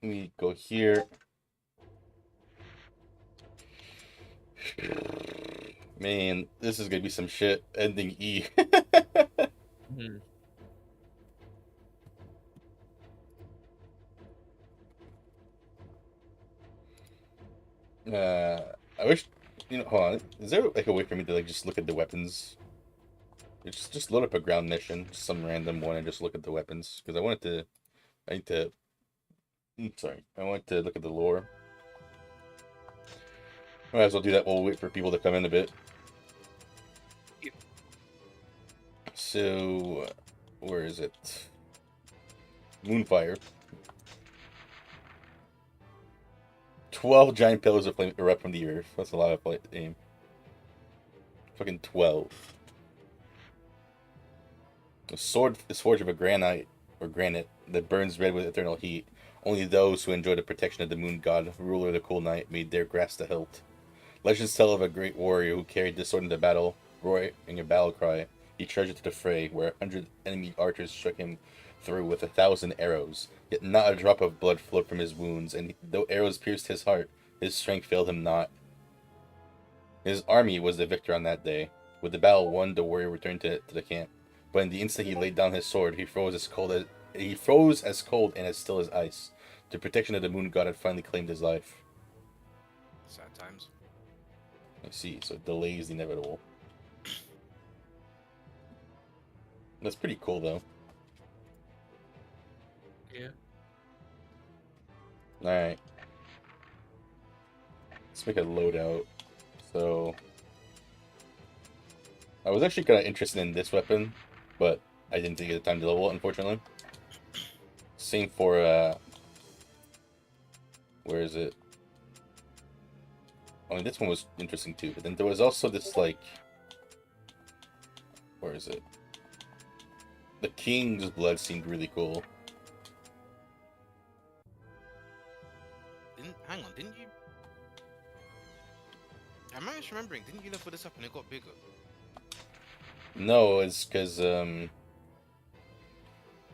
me go here. Man, this is gonna be some shit. Ending E. Hmm. I wish, hold on. Is there like a way for me to like just look at the weapons? Just load up a ground mission, just some random one, and just look at the weapons because I need to. Sorry, I want to look at the lore. Might as well do that while we wait for people to come in a bit. Yep. So, where is it? Moonfire. 12 giant pillars of flame erupt from the earth. That's a lot of aim. Fucking 12. A sword is forged of a granite or granite that burns red with eternal heat. Only those who enjoy the protection of the moon god, ruler of the cool night, may dare grasp the hilt. Legends tell of a great warrior who carried this sword into battle, roaring a battle cry. He charged it to the fray, where 100 enemy archers struck him through with 1,000 arrows. Yet not a drop of blood flowed from his wounds, and though arrows pierced his heart, his strength failed him not. His army was the victor on that day. With the battle won, the warrior returned to the camp. But in the instant he laid down his sword, he froze as cold and as still as ice. The protection of the moon god had finally claimed his life. Sad times. I see, so delay is inevitable. That's pretty cool though. Yeah. Alright. Let's make a loadout. So I was actually kinda interested in this weapon, but I didn't take the time to level it, unfortunately. Same for where is it? I mean, this one was interesting too, but then there was also this, like, where is it? The King's Blood seemed really cool. Hang on, didn't you? Am I just remembering? Didn't you level this up and it got bigger? No, it's because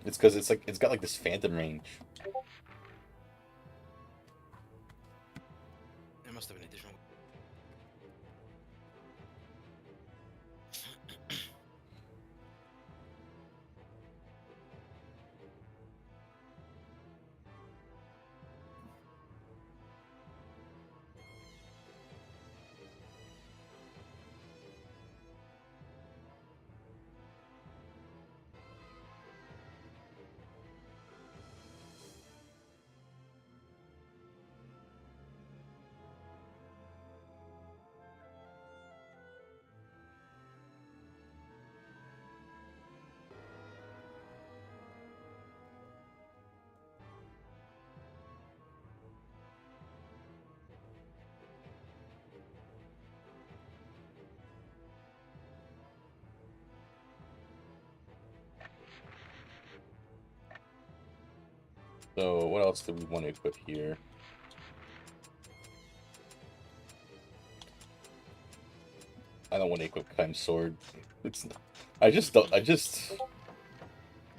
it's like, it's got like this phantom range. It must have been additional. So what else do we want to equip here? I don't want to equip Chime's sword. It's I just don't. I'm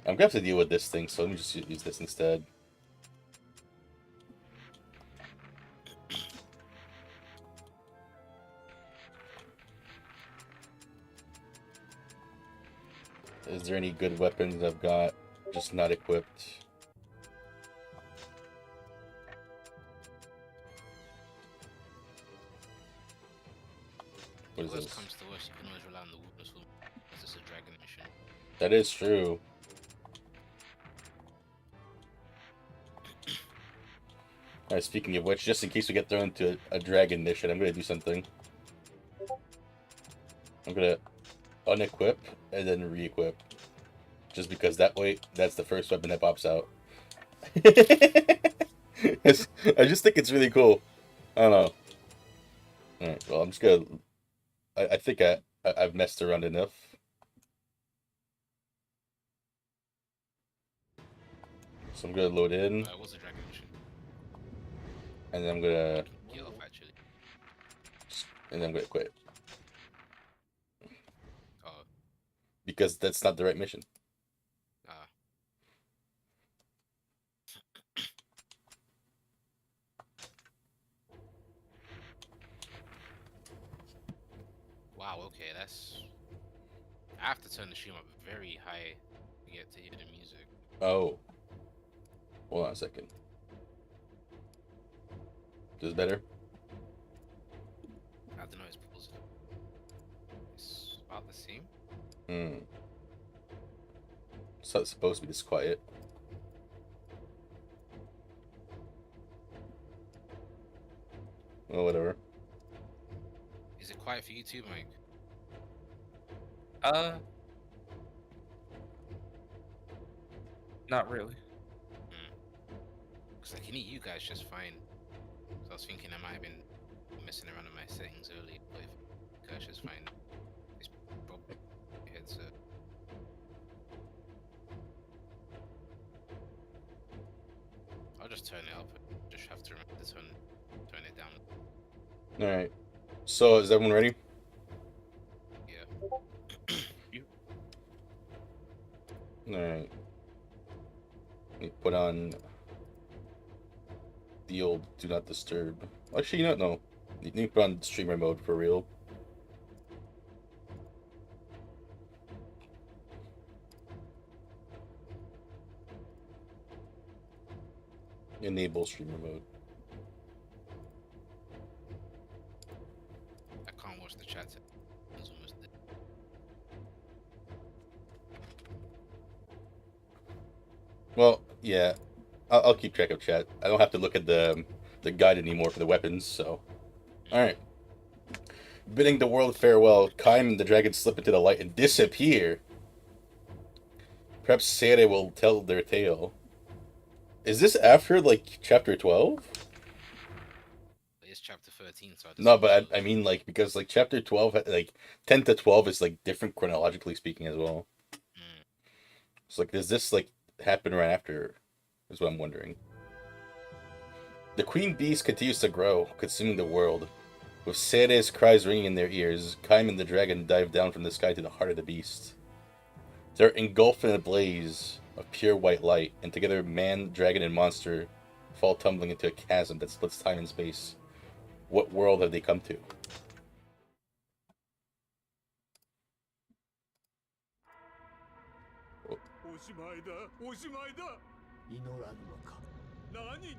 gonna have to deal with this thing, so let me just use this instead. Is there any good weapons I've got just not equipped? What is Worst this? comes to worst, you can always rely on the wilderness woman, as it's a dragon mission. That is true. Alright, speaking of which, just in case we get thrown into a dragon mission, I'm gonna do something. I'm gonna unequip and then re-equip. Just because that way, that's the first weapon that pops out. I just think it's really cool. I don't know. Alright, well, I'm just gonna... I think I've messed around enough. So I'm gonna load in, It was a dragon mission. and then I'm gonna... Get off actually. And then I'm gonna quit. Oh, Because that's not the right mission. ah. okay, that's. I have to turn the stream up very high to get to hear the music. Oh. Hold on a second. Is this better? I don't know, it's paused. It's about the same. Hmm. So it's supposed to be this quiet. Well, whatever. Is it quiet for you too, Mike? Not really. Because I can hear you guys just fine. So I was thinking I might have been messing around with my settings early, but if you guys just fine, it's probably your headset. I'll just turn it up. Just have to remember to turn it down. Alright. So, is everyone ready? Yeah. Alright. Let me put on the old do not disturb. Actually, you know, no. You need to put on streamer mode for real. Enable streamer mode. I can't watch the chat. It's almost dead. Well, yeah. I'll keep track of chat. I don't have to look at the guide anymore for the weapons, so. Alright. Bidding the world farewell, Kaim and the dragon slip into the light and disappear. Perhaps Sere will tell their tale. Is this after, like, chapter 12? It's chapter 13, so I just No, but I mean, like, because, like, chapter 12, like, 10 to 12 is, like, different chronologically speaking as well. So, like, does this, like, happen right after, is what I'm wondering. The queen beast continues to grow, consuming the world. With Sere's cries ringing in their ears, Kaim and the dragon dive down from the sky to the heart of the beast. They're engulfed in a blaze of pure white light, and together man, dragon, and monster fall tumbling into a chasm that splits time and space. What world have they come to? おしまいだ、おしまいだ。祈らぬのか。何に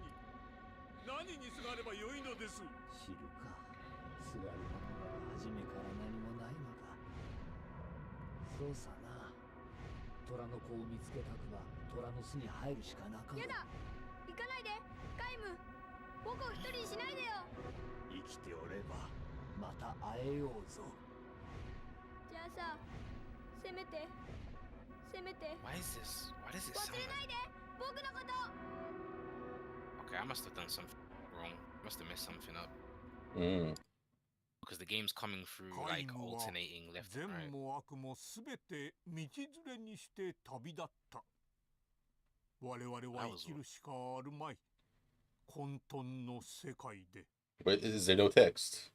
すがればよいのです。知るか。すがるものは初めから何もないのだ。そうさな。虎の子を見つけたくば虎の巣に入るしかなかろう。やだ、行かないで、カイム。僕を一人にしないでよ。生きておればまた会えようぞ。じゃあさ、せめて。 Why is this? Why does it sound like... Okay, I must have done something wrong. Must have messed something up. Because the game's coming through like alternating left and right. 善も悪もすべて道連れにして旅立った。我々は生きるしかあるまい。混沌の世界で。But is there no text?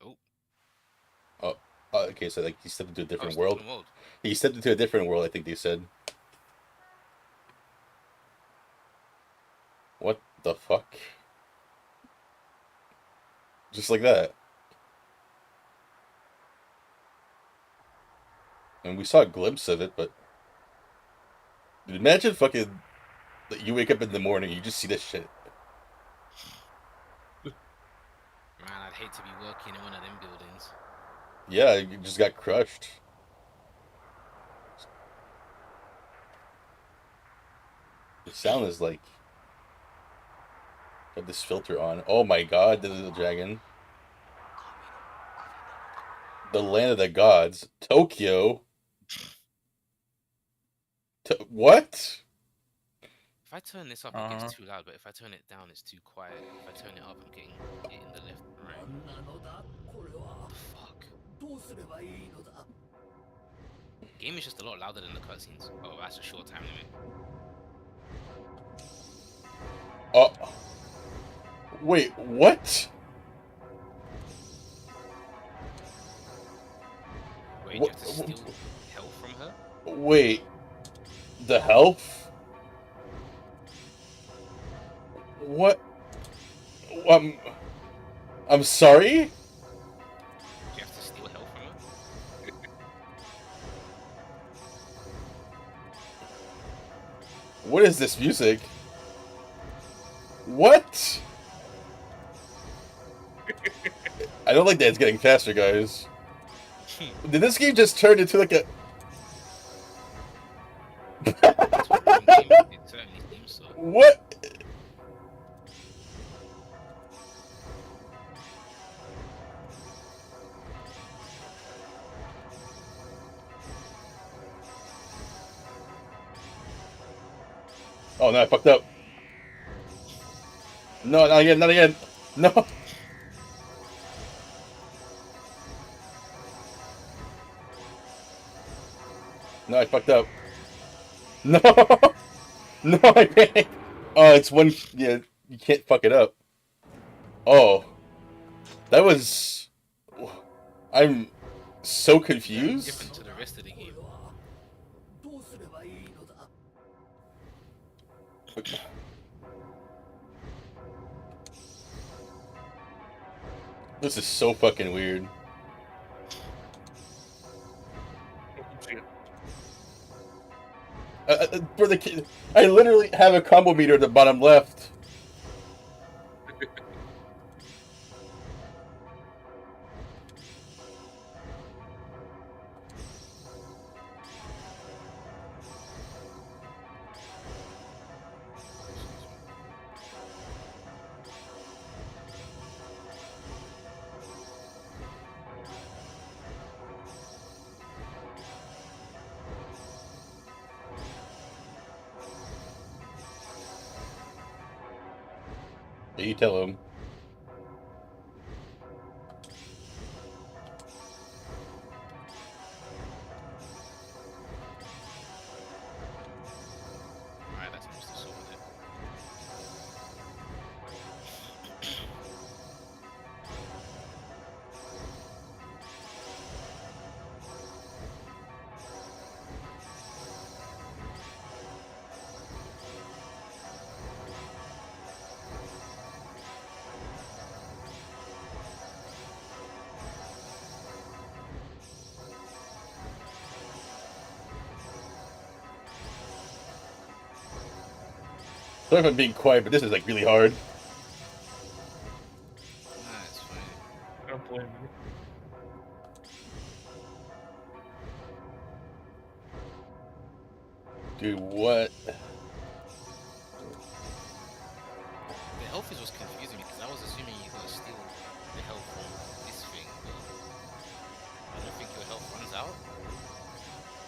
Oh. Okay, so like he stepped into a different world. He stepped into a different world, I think they said. What the fuck? Just like that. And we saw a glimpse of it, but... Imagine fucking... You wake up in the morning, you just see this shit. Man, I'd hate to be working in one of them buildings. Yeah, you just got crushed. The sound is like... Got this filter on. Oh my god, the little dragon. The land of the gods. Tokyo. What? If I turn this up, it gets too loud, but if I turn it down, it's too quiet. If I turn it up, I'm getting it in the left and right. What the fuck? Game is just a lot louder than the cutscenes. Oh, that's a short time limit. Oh. Wait, what? Wait, you have to steal health from her? Wait. The health? What? I'm sorry? You have to steal health from her? What is this music? What? I don't like that it's getting faster, guys. Did this game just turn into like a... That's what the game it certainly seems so. What? Oh no, I fucked up. No, not again, not again. No. No, I fucked up. No. No, I panicked. Oh, it's one. Yeah, you can't fuck it up. Oh, that was. I'm so confused. Different to the rest of the game. どうすればいいのだ。 This is so fucking weird. For the kid, I literally have a combo meter at the bottom left. You tell him. Alright, that's almost the sword there. Sorry if I'm being quiet, but this is like really hard. Nah, it's fine. I don't blame you. Dude, what? The health is what's confusing me because I was assuming you're gonna steal the health from this thing, but I don't think your health runs out.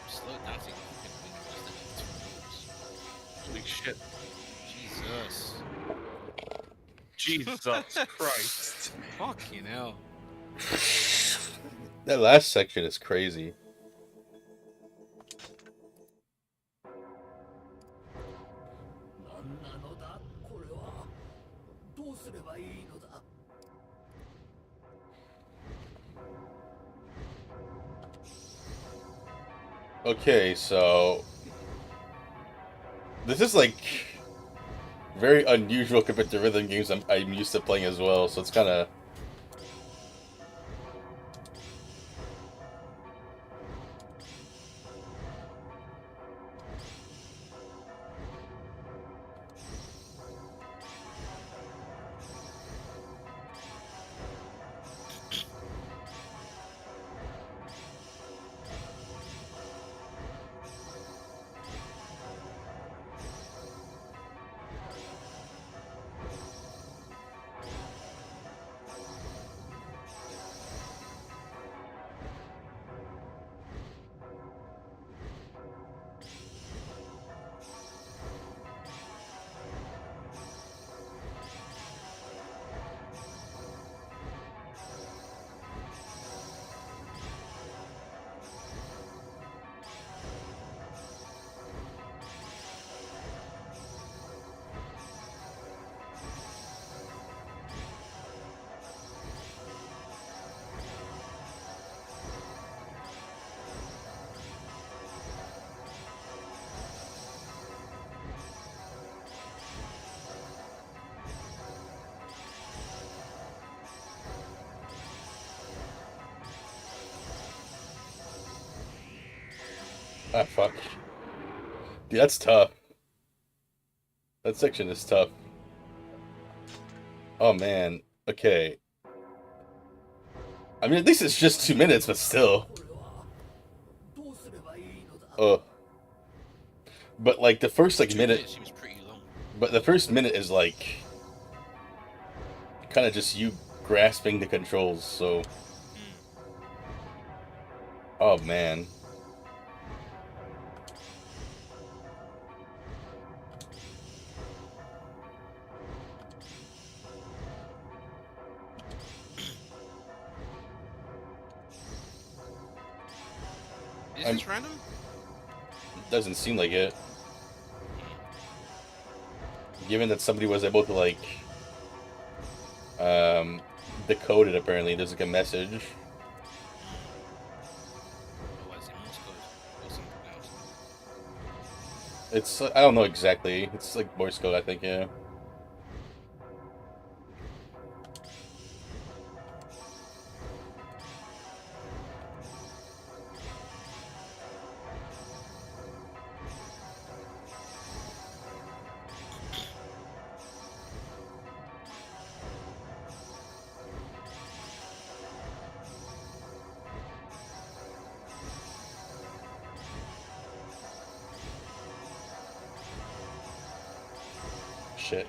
Slow it down significantly because the two moves. Holy shit. Jesus. Jesus Christ. Fucking hell. That last section is crazy. 何なのだこれは。どうすればいいのだ。 Okay, so this is like very unusual compared to rhythm games I'm used to playing as well, so it's kind of... Ah, fuck. Dude, that's tough. That section is tough. Oh man. Okay. I mean, at least it's just 2 minutes, but still. Ugh. But like the first like 2 minute, minutes seems pretty long. but the first minute is like kind of just you grasping the controls. So, oh man. Is I'm- this random? Doesn't seem like it. Given that somebody was able to like decode it, apparently there's like a message. Or is it Morse code or something else? It's I don't know exactly. It's like Morse code, I think. Yeah. Shit.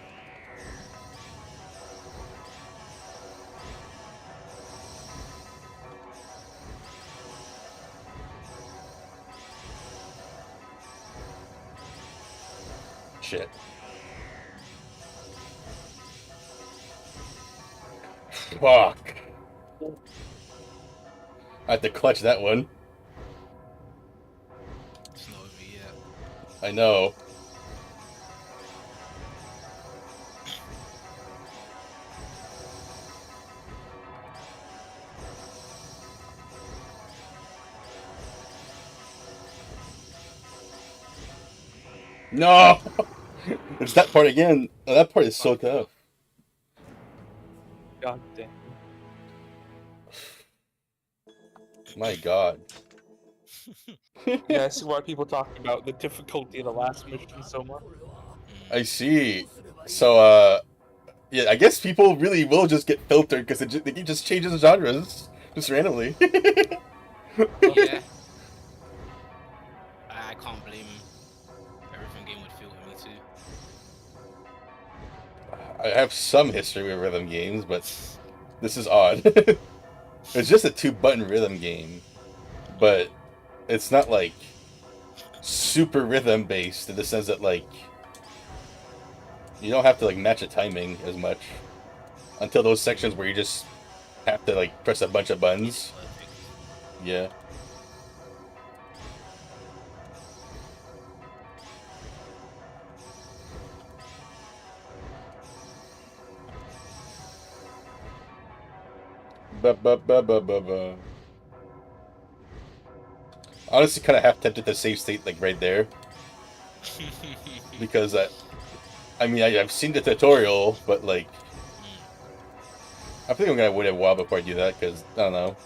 Shit. Fuck. I have to clutch that one. It's not over yet. I know. No! It's that part again. Oh, that part is so tough. God damn. My god. Yeah, I see why people talk about the difficulty of the last mission so much. I see. So, yeah, I guess people really will just get filtered because they can just change the genres just randomly. Yeah. I can't blame him. Everything game would filter me too. I have some history with rhythm games, but this is odd. It's just a 2-button rhythm game, but it's not like super rhythm based in the sense that like you don't have to like match the timing as much until those sections where you just have to like press a bunch of buttons. Perfect. Yeah. Ba. Honestly, kind of half tempted to save state like right there because I mean I've seen the tutorial, but like I think I'm gonna wait a while before I do that because I don't know.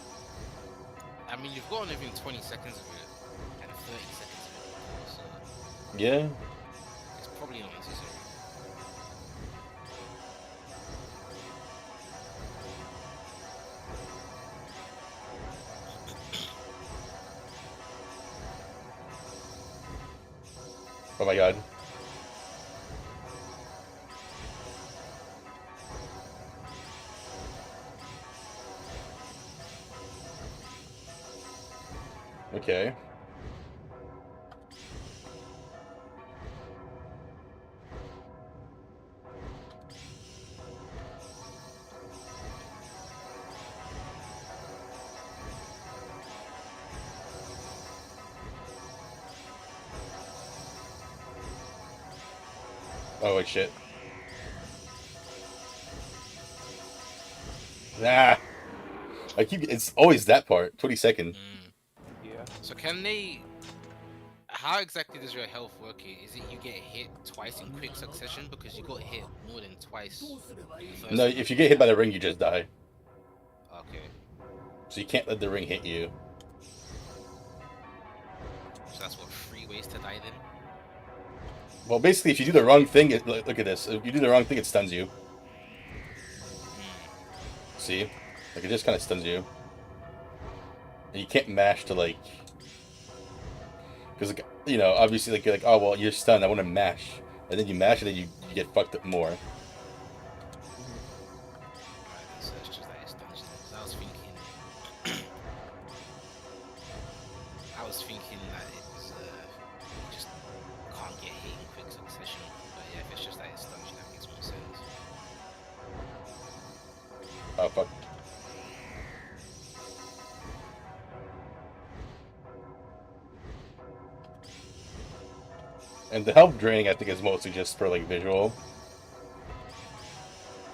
I mean, you've got only 20 seconds of it and 30 seconds of it, so Yeah. it's probably not necessary. Oh my god. Okay. Oh wait, shit. Nah. It's always that part. 20-second. Yeah. So can they? How exactly does your health work here? Is it you get hit twice in quick succession because you got hit more than twice? in the first No, one? if you get hit by the ring, you just die. Okay, So you can't let the ring hit you. so that's what 3 ways to die then. Well, basically, if you do the wrong thing, look at this. If you do the wrong thing, it stuns you. See? Like, it just kind of stuns you. And you can't mash to, like... Because, like, you know, obviously, like, you're like, oh, well, you're stunned, I want to mash. And then you mash it, and you get fucked up more. Alright, so it's just that it's done. 'Cause I was thinking that it was just can't get hit in quick succession. But yeah, if it's just that it's done, that makes more sense. Oh, fuck. And the health draining, I think, is mostly just for, like, visual.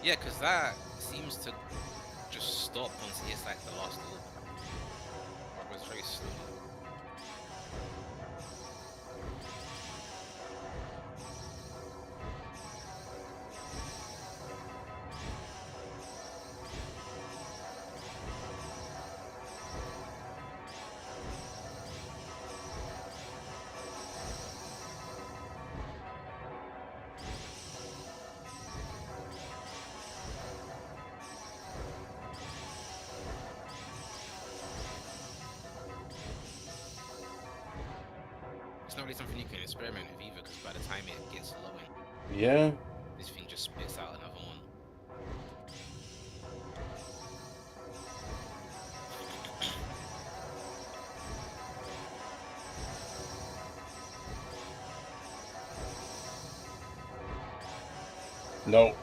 Yeah, because that seems to just stop once it hits like the last orb. Or it's very slow. It's not really something you can experiment with either, because by the time it gets low, Yeah. this thing just spits out another one. No.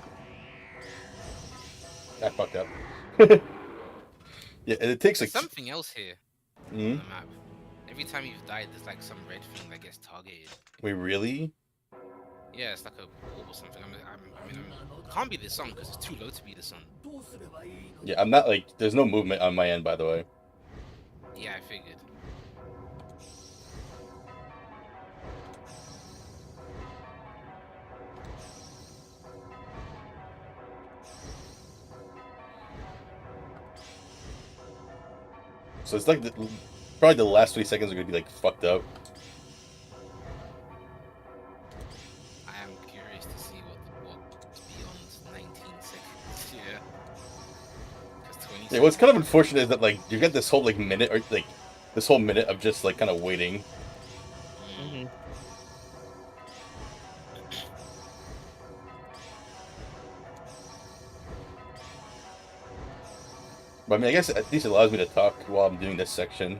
I fucked up. Yeah, and it takes, like... There's something else here Hmm? on the map. Every time you've died, there's like some red thing that gets targeted. Wait, really? Yeah, it's like a orb or something. I mean, it can't be the sun because it's too low to be the sun. どうすればいいの Yeah, I'm not, like... There's no movement on my end, by the way. Yeah, I figured. So it's like... Probably the last 3 seconds are gonna be, like, fucked up. I am curious to see what's beyond 19 seconds. Yeah. Because 20 Yeah, what's kind of unfortunate is that, like, you get this whole, like, minute, or, like... This whole minute of just, like, kind of waiting. Mm-hmm. But I mean, I guess at least it allows me to talk while I'm doing this section.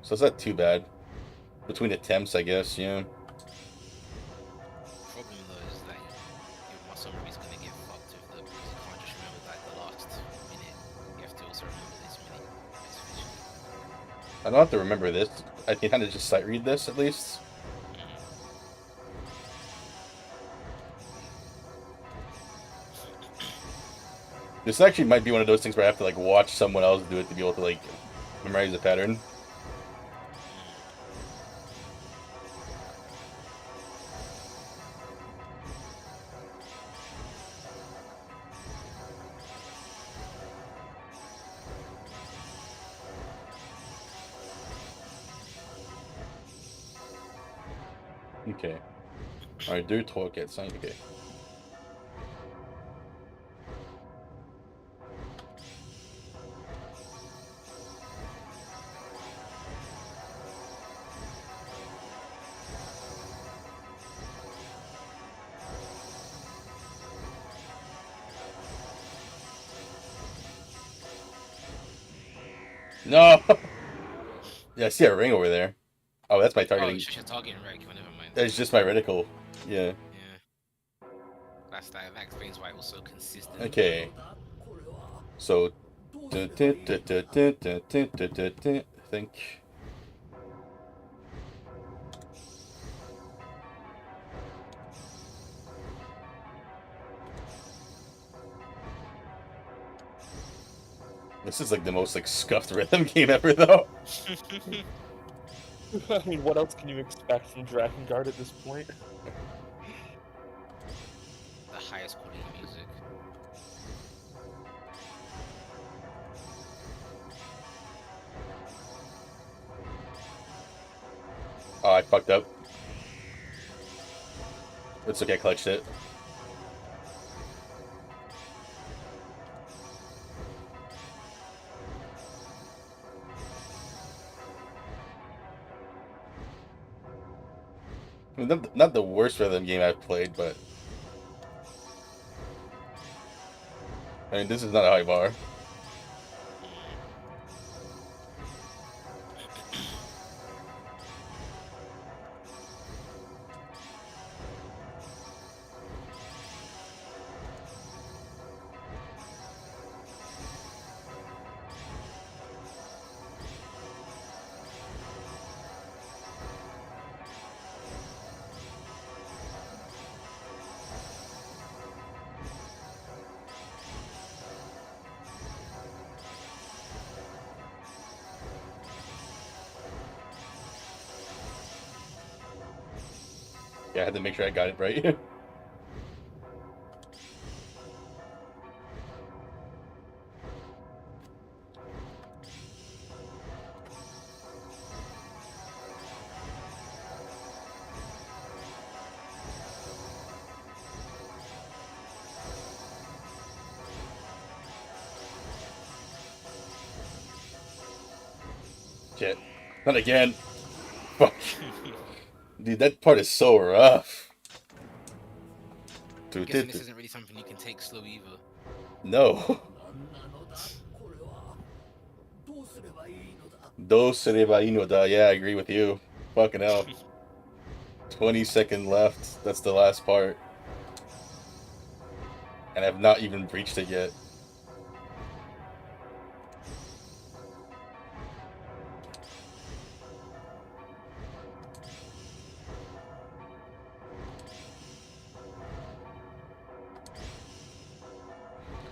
So it's not too bad. Between attempts, I guess, yeah. problem though is that your muscle memory is going to get fucked with the, because you can't just remember like the last minute. You have to also remember this minute. Especially. I don't have to remember this. I can kind of just sight read this, at least. This actually might be one of those things where I have to, like, watch someone else do it to be able to, like, memorize the pattern. Okay. Alright, do talk at sign. Okay. No! Yeah, I see a ring over there. Oh, that's my Oh, targeting. it's just your targeting reg. Well, never mind. It's just my reticle. Yeah. Yeah. That explains why it was so consistent. Okay. これは So, どうすればいいの I think. This is like the most like scuffed rhythm game ever, though. I mean, what else can you expect from Drakengard at this point? The highest quality music. Oh, I fucked up. It's okay, I clutched it. I mean, not the worst rhythm game I've played, but I mean, this is not a high bar. Yeah, I had to make sure I got it right. Shit. Not again. Fuck. Dude, that part is so rough. I'm guessing this isn't really something you can take slow either. No. 何なのだこれは。どうすればいいのだ。 Do sereba inoda. Yeah, I agree with you. Fucking hell. 20 seconds left. That's the last part. And I've not even breached it yet.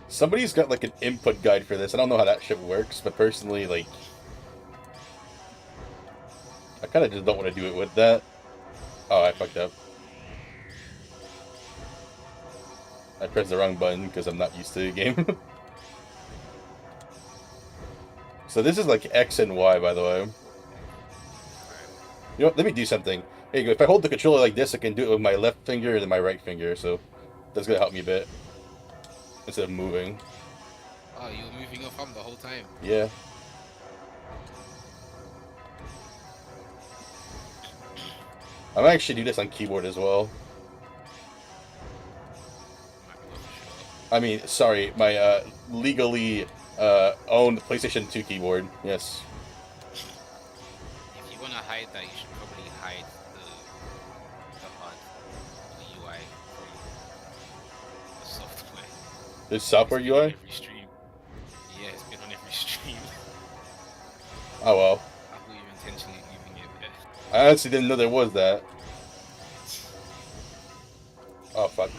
Somebody's got like an input guide for this. I don't know how that shit works, but personally, like, I kind of just don't want to do it with that. Oh, I fucked up. I pressed the wrong button because I'm not used to the game. So this is like X and Y, by the way. You know what? Let me do something. Here you go. If I hold the controller like this, I can do it with my left finger and then my right finger. So that's gonna help me a bit. Instead of moving. Oh, you were moving your thumb the whole time. Yeah. I might actually do this on keyboard as well. I mean, sorry, my legally owned PlayStation 2 keyboard. Yes. If you want to hide that, you should probably hide the HUD, the UI from the software. There's software It's been on UI? every stream. Yeah, it's been on every stream. Oh well. I thought you were intentionally leaving it there. I honestly didn't know there was that. Oh fuck.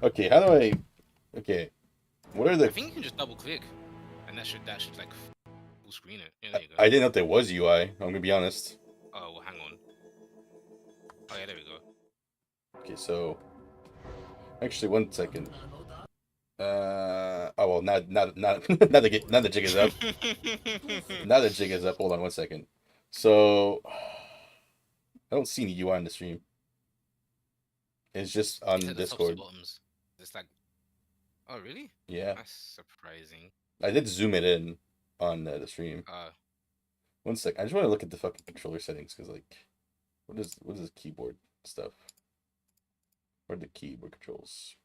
Okay, how do I? Okay, what are I the? think you can just double click, and that should like full screen it. Yeah, there you go. I didn't know there was UI. I'm gonna be honest. Oh, well, hang on. Oh yeah, there we go. Okay, so actually, one second. 何なのだ Oh well, not now the jig is up. Now the jig is up. Hold on one second. So I don't see any UI on the stream. It's just on It's at the tops Discord. and bottoms. It's like, oh really? Yeah, That's surprising. I did zoom it in on the stream. 'Cause One sec. I just want to look at the fucking controller settings because like, what is keyboard stuff? Where are the keyboard controls?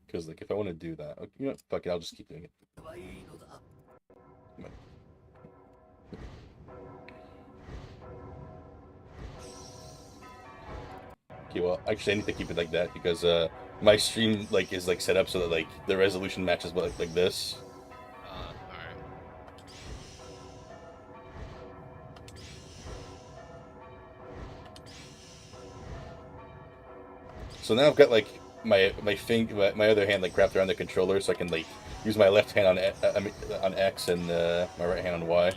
Because like, if I want to do that, okay, you know, what, fuck it, I'll just keep doing it. はいいのだ Okay, well, actually, I need to keep it like that because my stream like is like set up so that like the resolution matches like this. alright. So now I've got like my other hand like wrapped around the controller, so I can like use my left hand on X and my right hand on Y.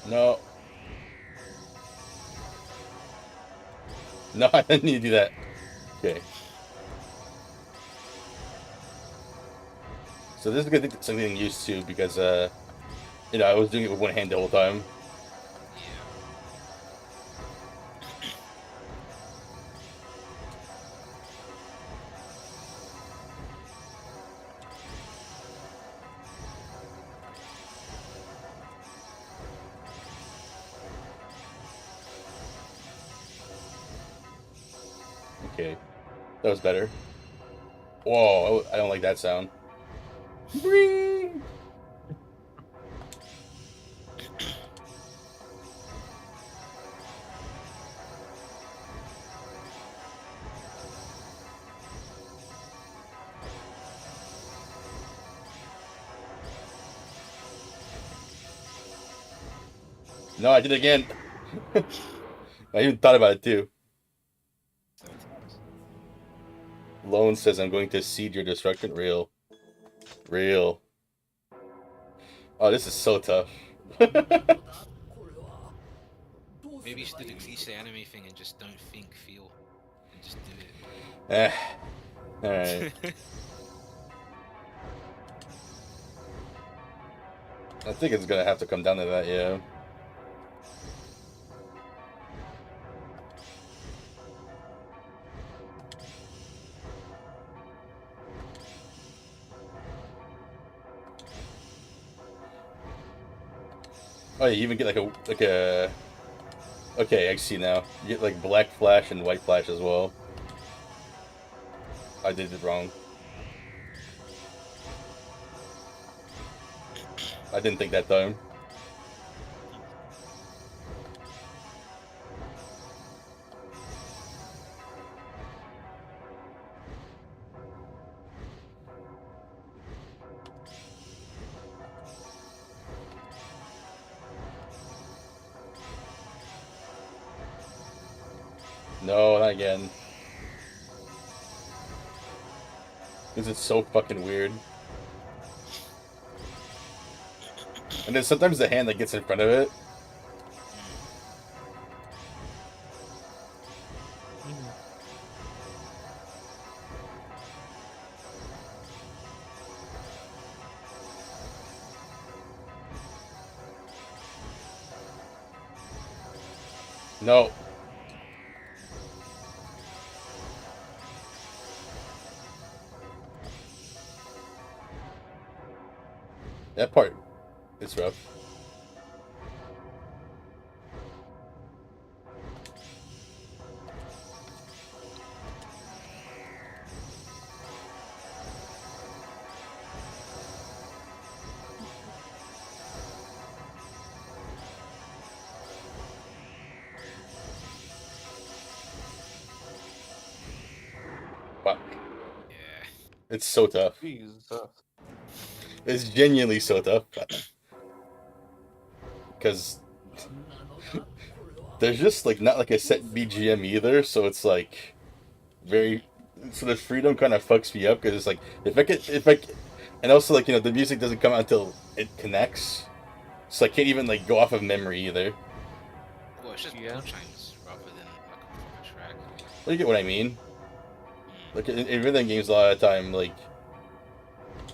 No. No, I didn't need to do that. Okay. So this is gonna be something getting used to because you know, I was doing it with one hand the whole time. Yeah. Okay. That was better. Whoa, I don't like that sound. Bring! No, I did it again. I even thought about it too. Lone says I'm going to seed your destruction. Real. Real. Oh, this is so tough. これはどうす Maybe れ you should ば do い the い cliche anime thing and just don't think, feel, and just do it. Eh. Alright. I think it's gonna have to come down to that, yeah. Oh, you even get like a. Okay, I see now. You get like black flash and white flash as well. I did it wrong. I didn't think that time. No, not again. This is so fucking weird. And then sometimes the hand that gets in front of it. No. That part is rough. Fuck. Yeah. It's so tough. Jesus. It's genuinely so tough. Because なのだこれは there's just like not like a set BGM either, so it's like very. So the freedom kind of fucks me up because it's like and also like, you know, the music doesn't come out until it connects, so I can't even like go off of memory either. Well, it's just Yeah. bell chimes rather than like a proper track. Well, you get what I mean. Like in rhythm games, a lot of the time, like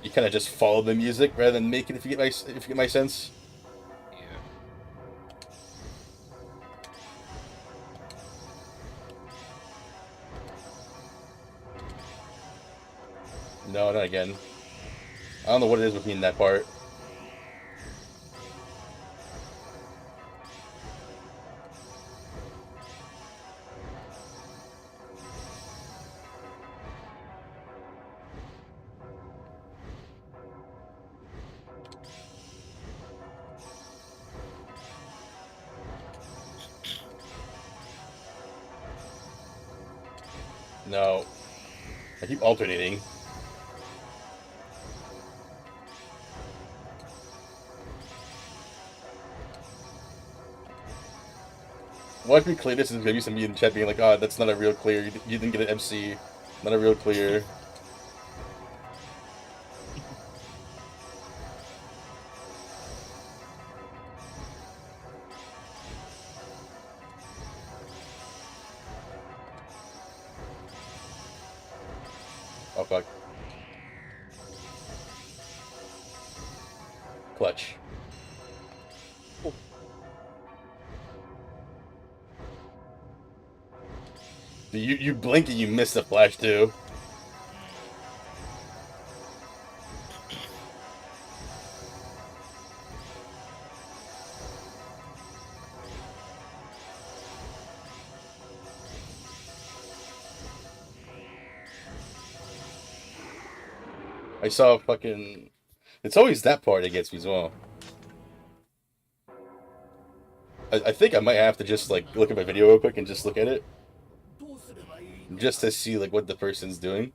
you kind of just follow the music rather than make it. If you get my sense. Yeah. No, not again. I don't know what it is with me in that part. No. I keep alternating. Watch me clear this, and there's gonna be some in chat being like, "Oh, that's not a real clear. You didn't get an MC. Not a real clear." fuck. Clutch. You blink and you miss the flash too. I saw fucking. It's always that part that gets me as well. I think I might have to just like look at my video real quick and just look at it, どうすればいいの just to see like what the person's doing.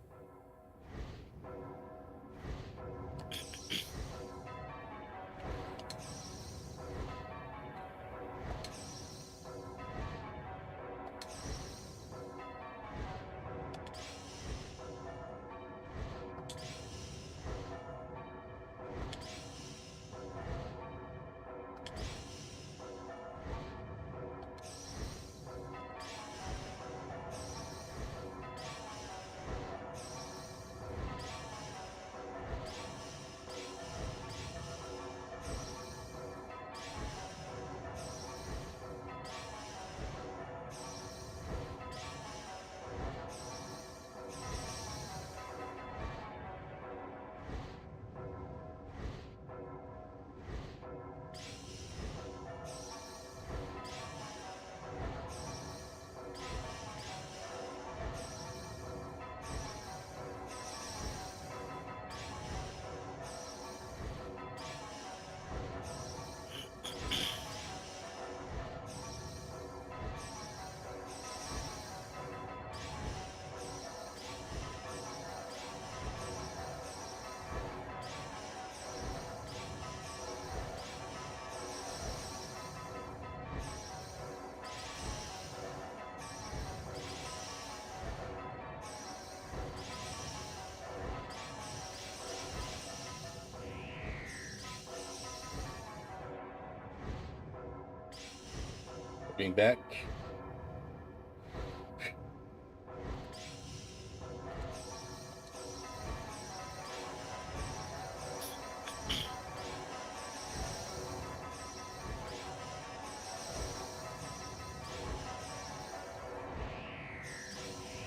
Being back.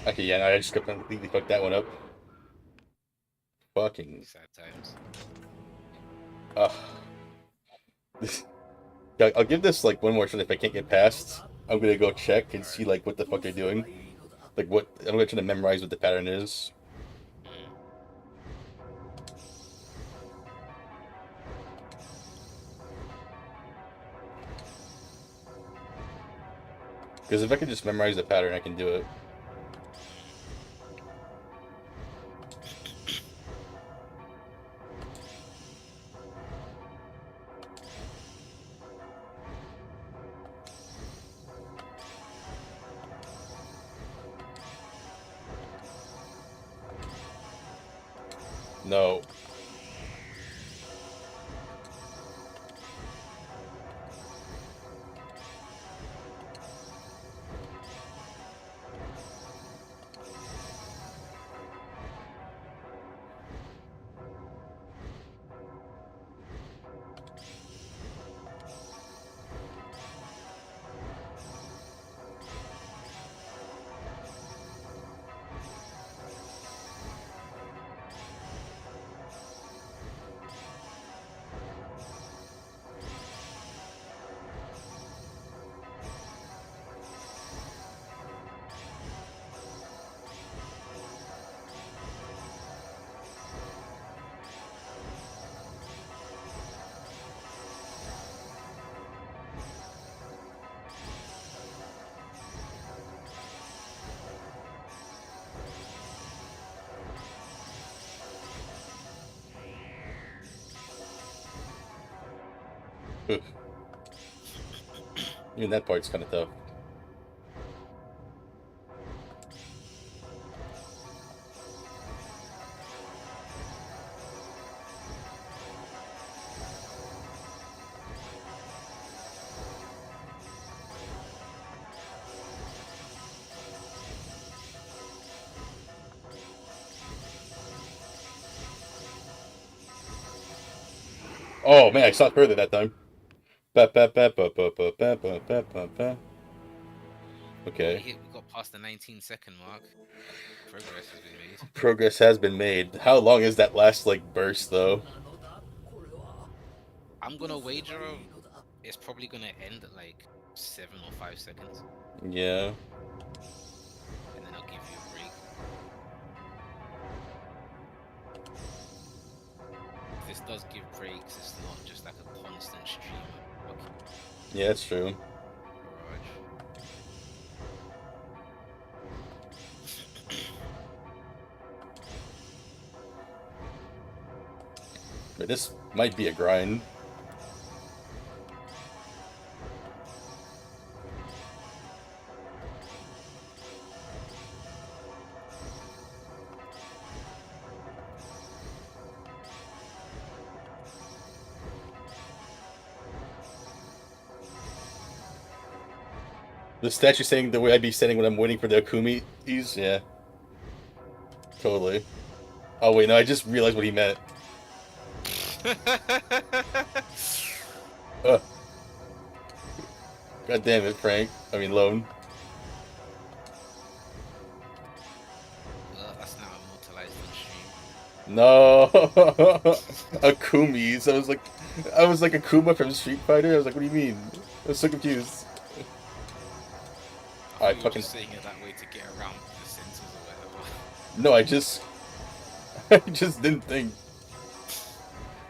Okay, yeah, no, I just completely fucked that one up. Fucking. Sad times. I'll give this like one more shot. If I can't get past, I'm gonna go check and see like what the fuck they're doing. Like what I'm gonna try to memorize what the pattern is. Because if I can just memorize the pattern, I can do it. No. Oof. Even that part's kind of tough. Oh man, I saw it further that time. Ba, ba, ba, ba, ba, ba, ba, ba, ba, ba, ba. Okay. We got past the 19-second mark. Progress has been made. Progress has been made. How long is that last like burst though? なのだこれは I'm ど gonna うすれば wager いいのだ it's probably gonna end at like 7 or 5 seconds, Yeah. and then I'll give you a break. If this does give breaks, it's not just like a constant stream of okay, Yeah, that's true. barrage. But this might be a grind. The statue saying the way I'd be sitting when I'm waiting for the Akumi's, yeah. Totally. Oh wait, no, I just realized what he meant. Ugh. God damn it, Frank. I mean, Lone. That's now immortalized on stream. No, Akumi's. I was like Akuma from Street Fighter. I was like, what do you mean? I was so confused. I I thought you were fucking just saying it that way to get around the censors or whatever. no. I just didn't think.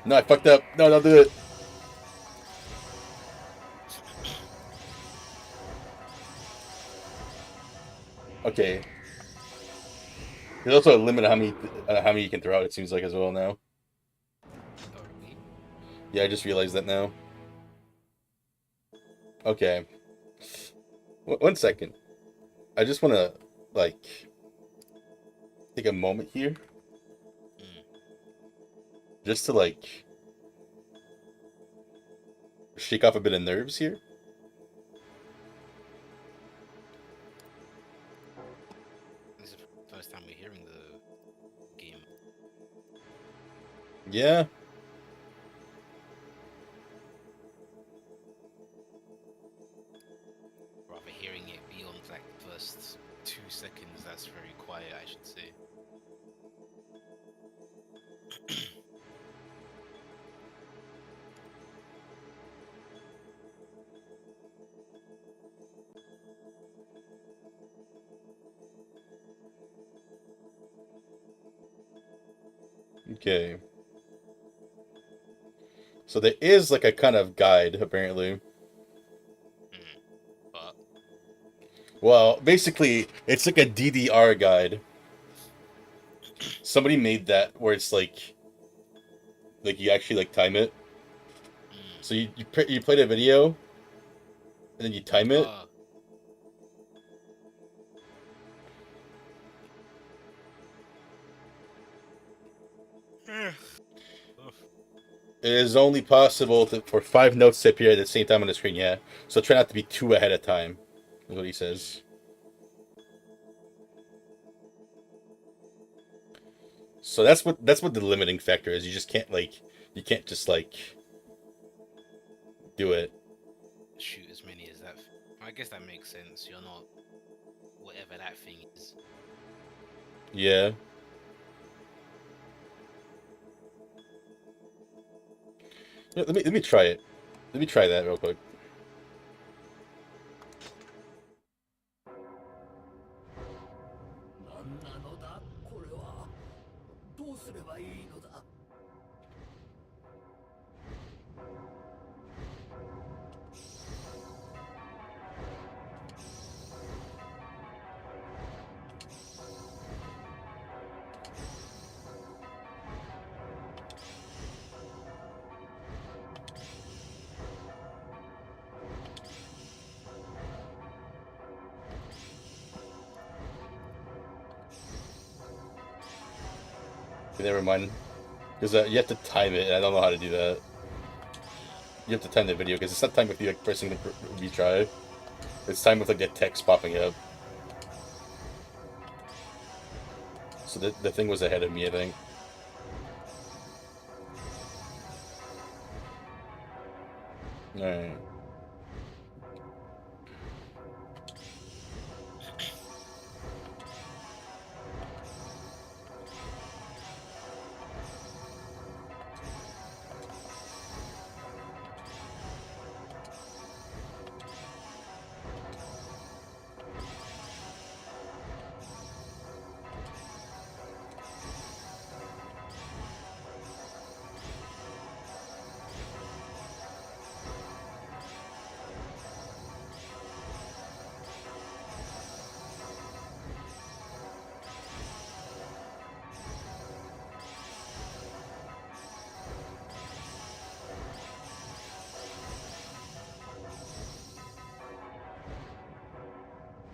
No, I fucked up. No, don't do it. Okay. There's also a limit on how many you can throw out. It seems like as well now. Oh, really? Yeah, I just realized that now. Okay. One second. I just want to, like, take a moment here. Just to, like, shake off a bit of nerves here. This is the first time we're hearing the game. Yeah. Rather hearing it beyond like the first 2 seconds, that's very quiet, I should say. Okay. So there is, like, a kind of guide, apparently. But Well, basically, it's like a DDR guide. Somebody made that where it's like you actually like time it. So you play the video, and then you time it. It is only possible for 5 notes to appear at the same time on the screen. Yeah, so try not to be too ahead of time. Is what he says. So that's what the limiting factor is. You just can't just do it. shoot as many as that. I guess that makes sense. You're not whatever that thing is. Yeah. Yeah, let me try it. Let me try that real quick. 何なのだこれはどうすればいいのだ Okay, never mind. Because you have to time it, and I don't know how to do that. You have to time the video, because it's not timed with you like pressing the retry. It's timed with like the text popping up. So the thing was ahead of me, I think. Alright.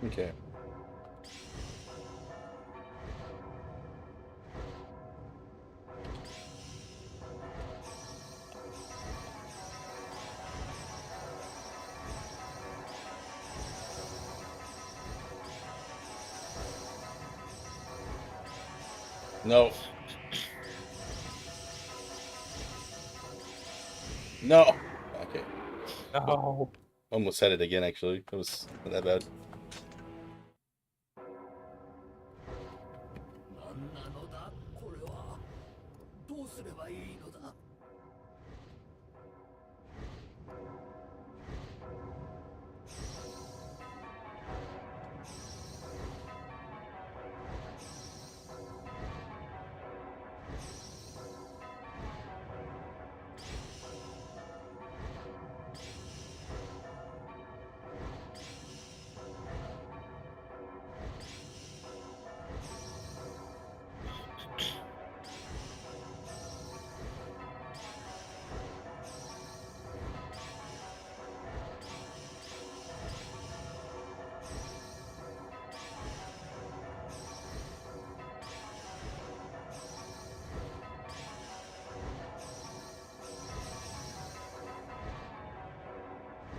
Okay. No. No. Okay. No. Almost said it again, actually. It was not that bad. 何なのだこれは。どうすればいいのだ。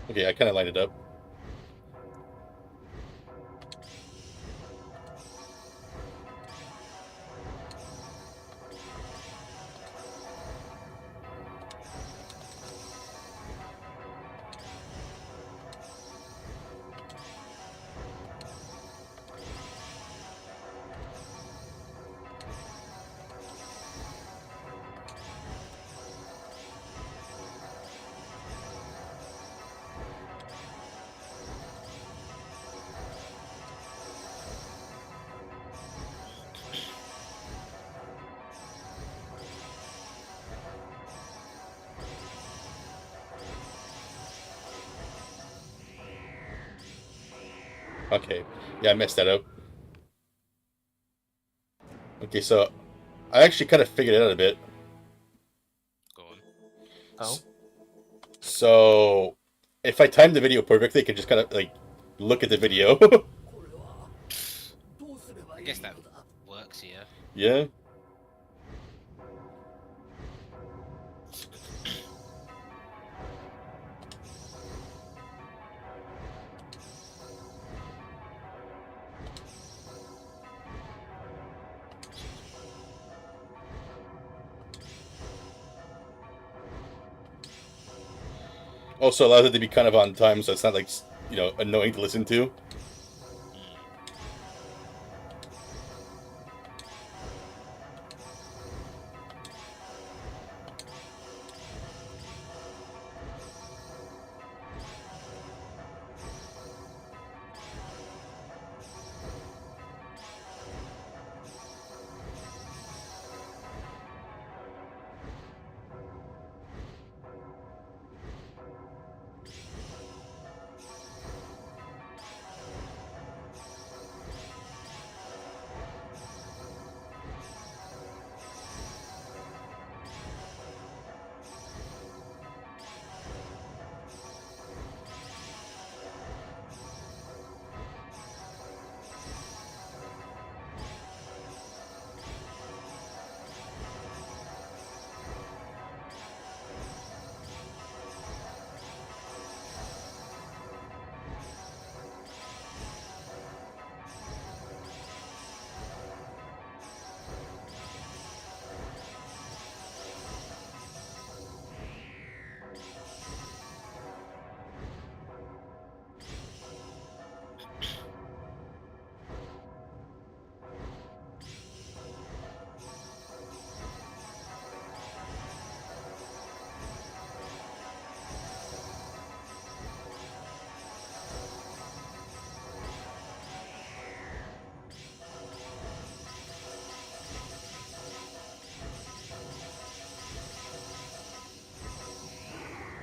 Okay, I kind of lined it up. Okay. Yeah, I messed that up. Okay, so I actually kind of figured it out a bit. Go on. Oh. So if I timed the video perfectly, I could just kind of like look at the video. これは。どうすれば I いい guess の that だ。 works, yeah. Yeah. Also allows it to be kind of on time, so it's not like, you know, annoying to listen to.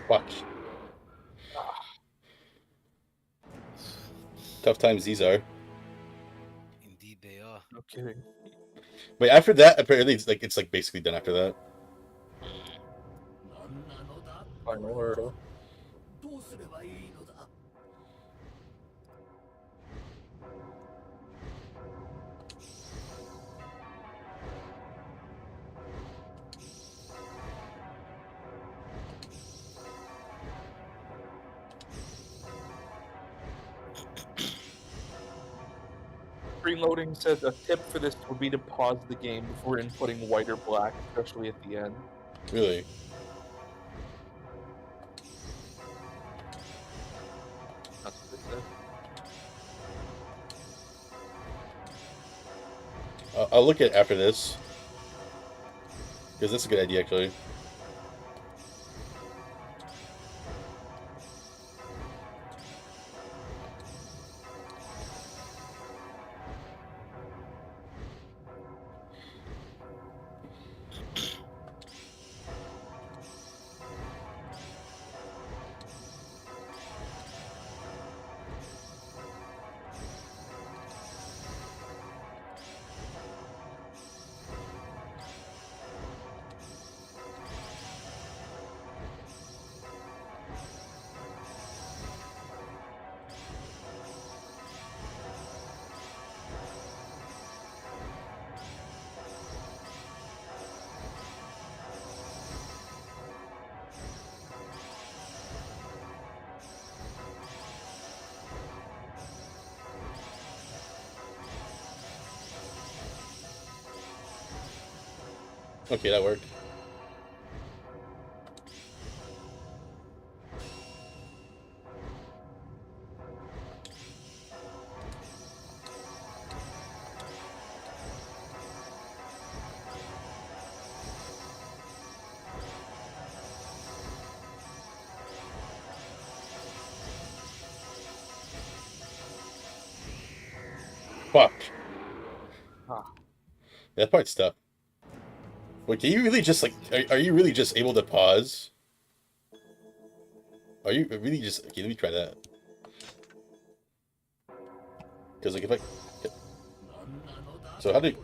Fuck. Tough times these are. Indeed, they are. No kidding. But after that, apparently it's like basically done after that. 何なのだ Final hurdle. どうすればいいのだ Preloading says a tip for this would be to pause the game before inputting white or black, especially at the end. Really. That's what it said. I'll look at it after this. Because that's a good idea, actually. Okay, that worked. Fuck. Ah. That part's tough. Wait, can you really just like? Are you really just able to pause? Are you really just? Okay, let me try that. Because like if I, 何なのだ so how do?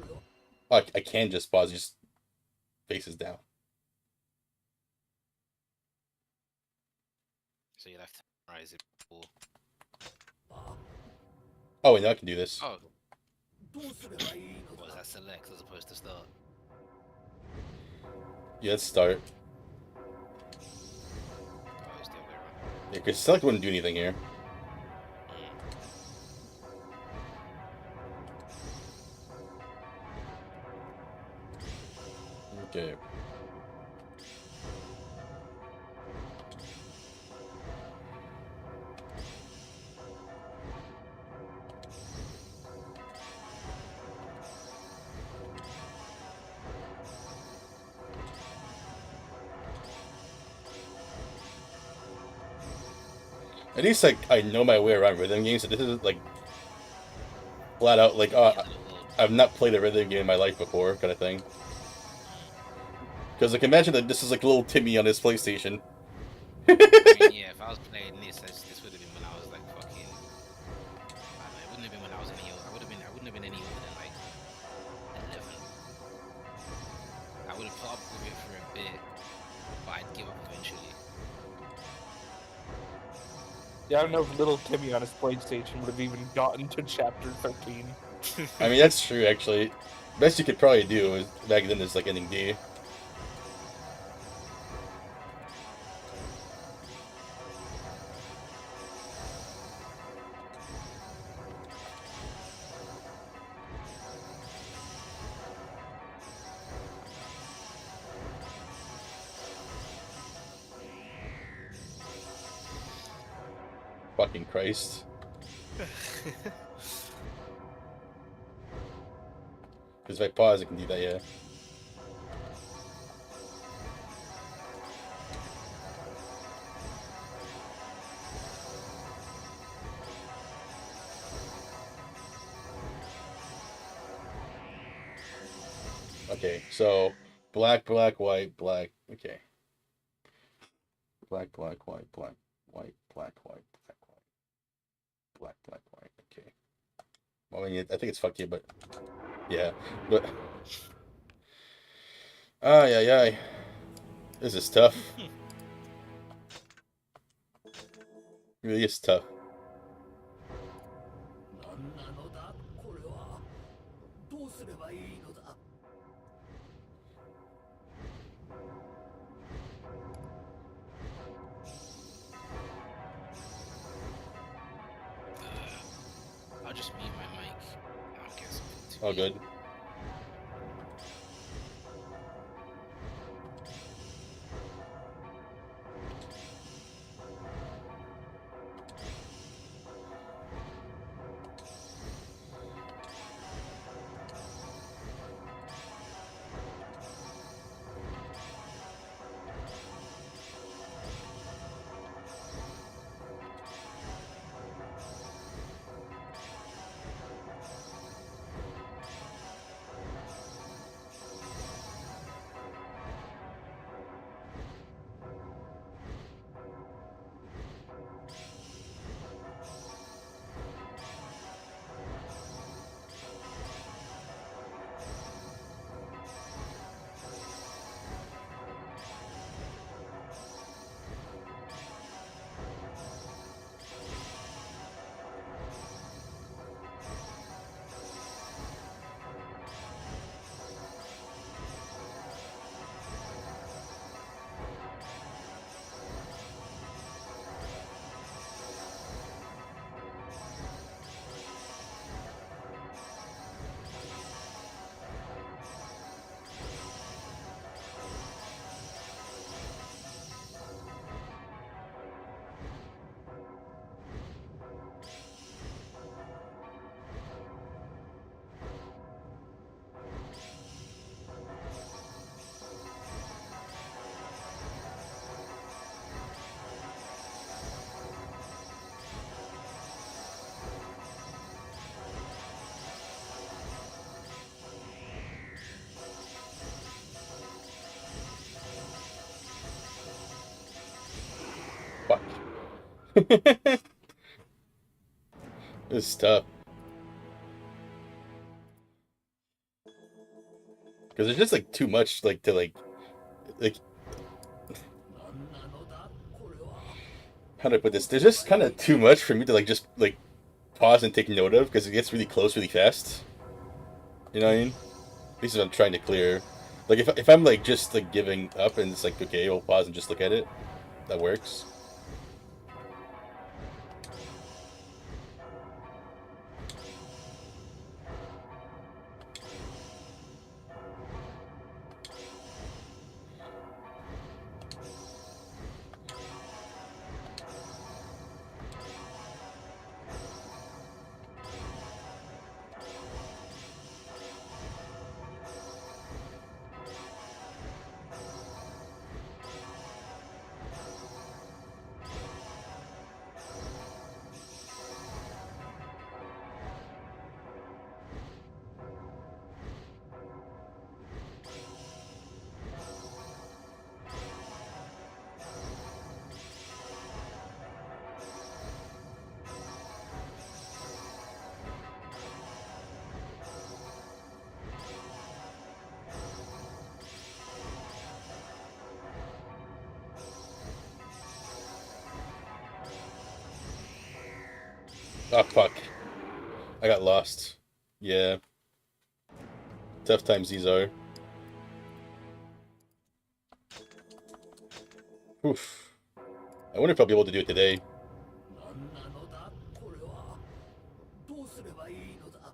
Oh, I can just pause. Just faces down. So you'll have to memorize it before. Oh wait, now I can do this. Oh, どうすればいいの what was だ that select as opposed to start? Yeah, let's start. Oh, it's the other way around. Yeah, because select wouldn't do anything here. Okay. At least like I know my way around rhythm games, so this is like flat out like I've not played a rhythm game in my life before kind of thing. Because I can imagine that this is like little Timmy on his PlayStation. I mean, yeah, if I was playing this would have been when I was like fucking. I don't know, it wouldn't have been when I was any older. I wouldn't have been any older than like 11. I would have put up with it for a bit, but I'd give up eventually. Yeah, I don't know if little Timmy on his PlayStation would have even gotten to chapter 13. I mean that's true actually. Best you could probably do is back then is like ending D. Fucking Christ. Because if I pause, I can do that, yeah. Okay, so black, black, white, black. Okay. black, black, white, black, white, black, white, black, white, black, black, white. Okay. Well, I mean, I think it's fuck you, but yeah, but ay, ay, ay. This is tough. It really is tough. 何なのだこれは。どうすればいいのだ。I'll just mute my mic. I'll get something to All eat. good. Fuck. This is tough. Because there's just like too much like to like 何なのだこれは。 how do I put this? There's just kind of too much for me to like just like pause and take note of because it gets really close really fast. You know what I mean? At least if I'm trying to clear. Like if I'm like just like giving up and it's like okay, we'll pause and just look at it. That works. Oh, fuck. I got lost. Yeah. Tough times these are. Oof. I wonder if I'll be able to do it today. 何なのだこれは。どうすればいいのだ。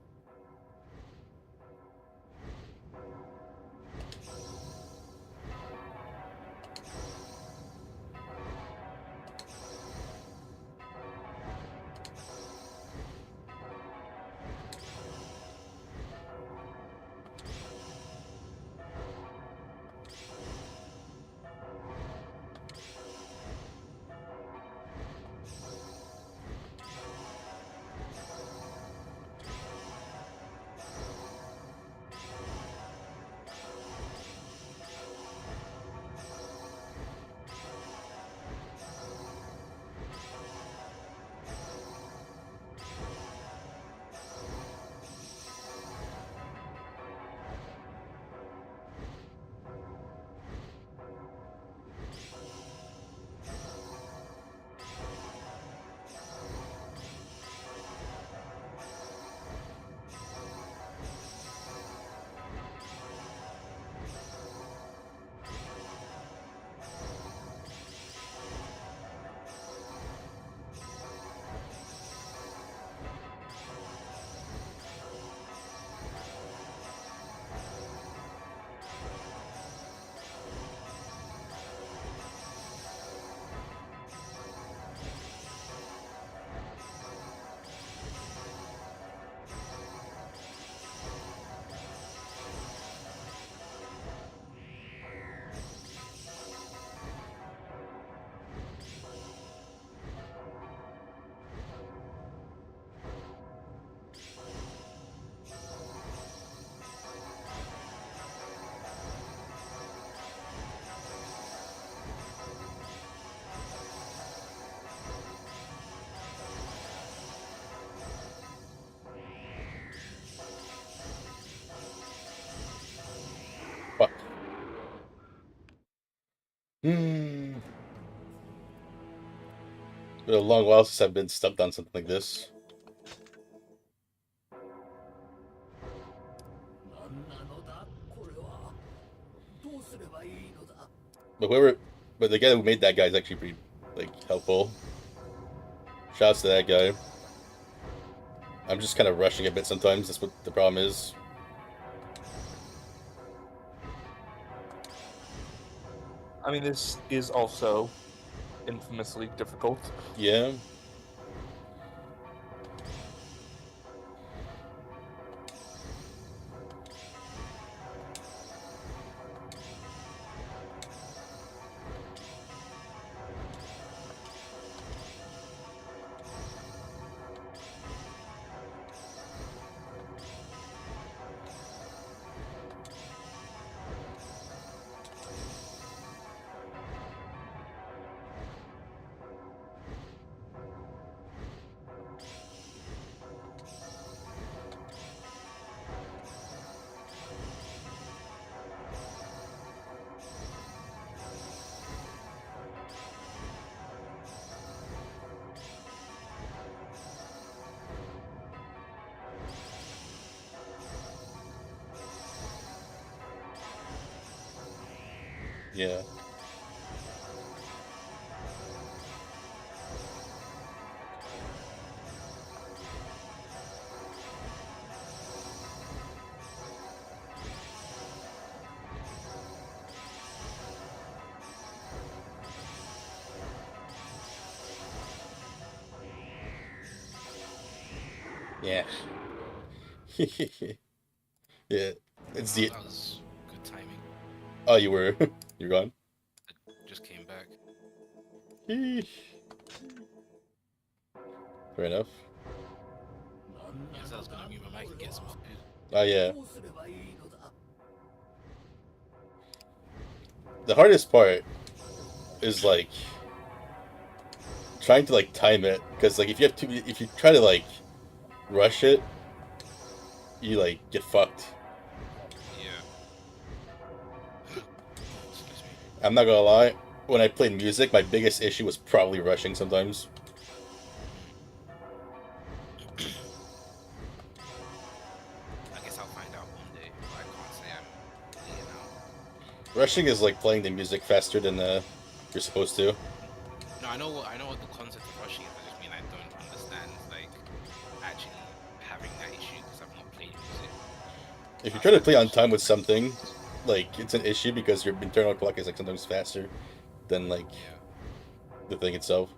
Hmm. It's been a long while since I've been stumped on something like this. 何なのだこれは。どうすればいいのだ。 But the guy who made that guy is actually pretty, like, helpful. Shouts to that guy. I'm just kind of rushing a bit sometimes. That's what the problem is. I mean, this is also infamously difficult. Yeah. Yeah. Yeah. Yeah. It's the. That was good timing. Oh, you were. You're gone. I just came back. Eesh. Fair enough. Yes, I was gonna mute my mic and get some food. Oh, yeah. どうすればいいのだ。 The hardest part is, like, trying to, like, time it. Because, like, if you try to, like, rush it, you, like, get fucked. Yeah. Excuse me. I'm not gonna lie. When I played music, my biggest issue was probably rushing sometimes. I guess I'll find out one day. I can't say I'm clear now. Rushing is like playing the music faster than you're supposed to. No, I know what the concept of rushing is. I just mean I don't understand like actually having that issue because I've not played music. If you try to play on time with something, like, it's an issue because your internal clock is, like, sometimes faster than, like, Yeah. the thing itself.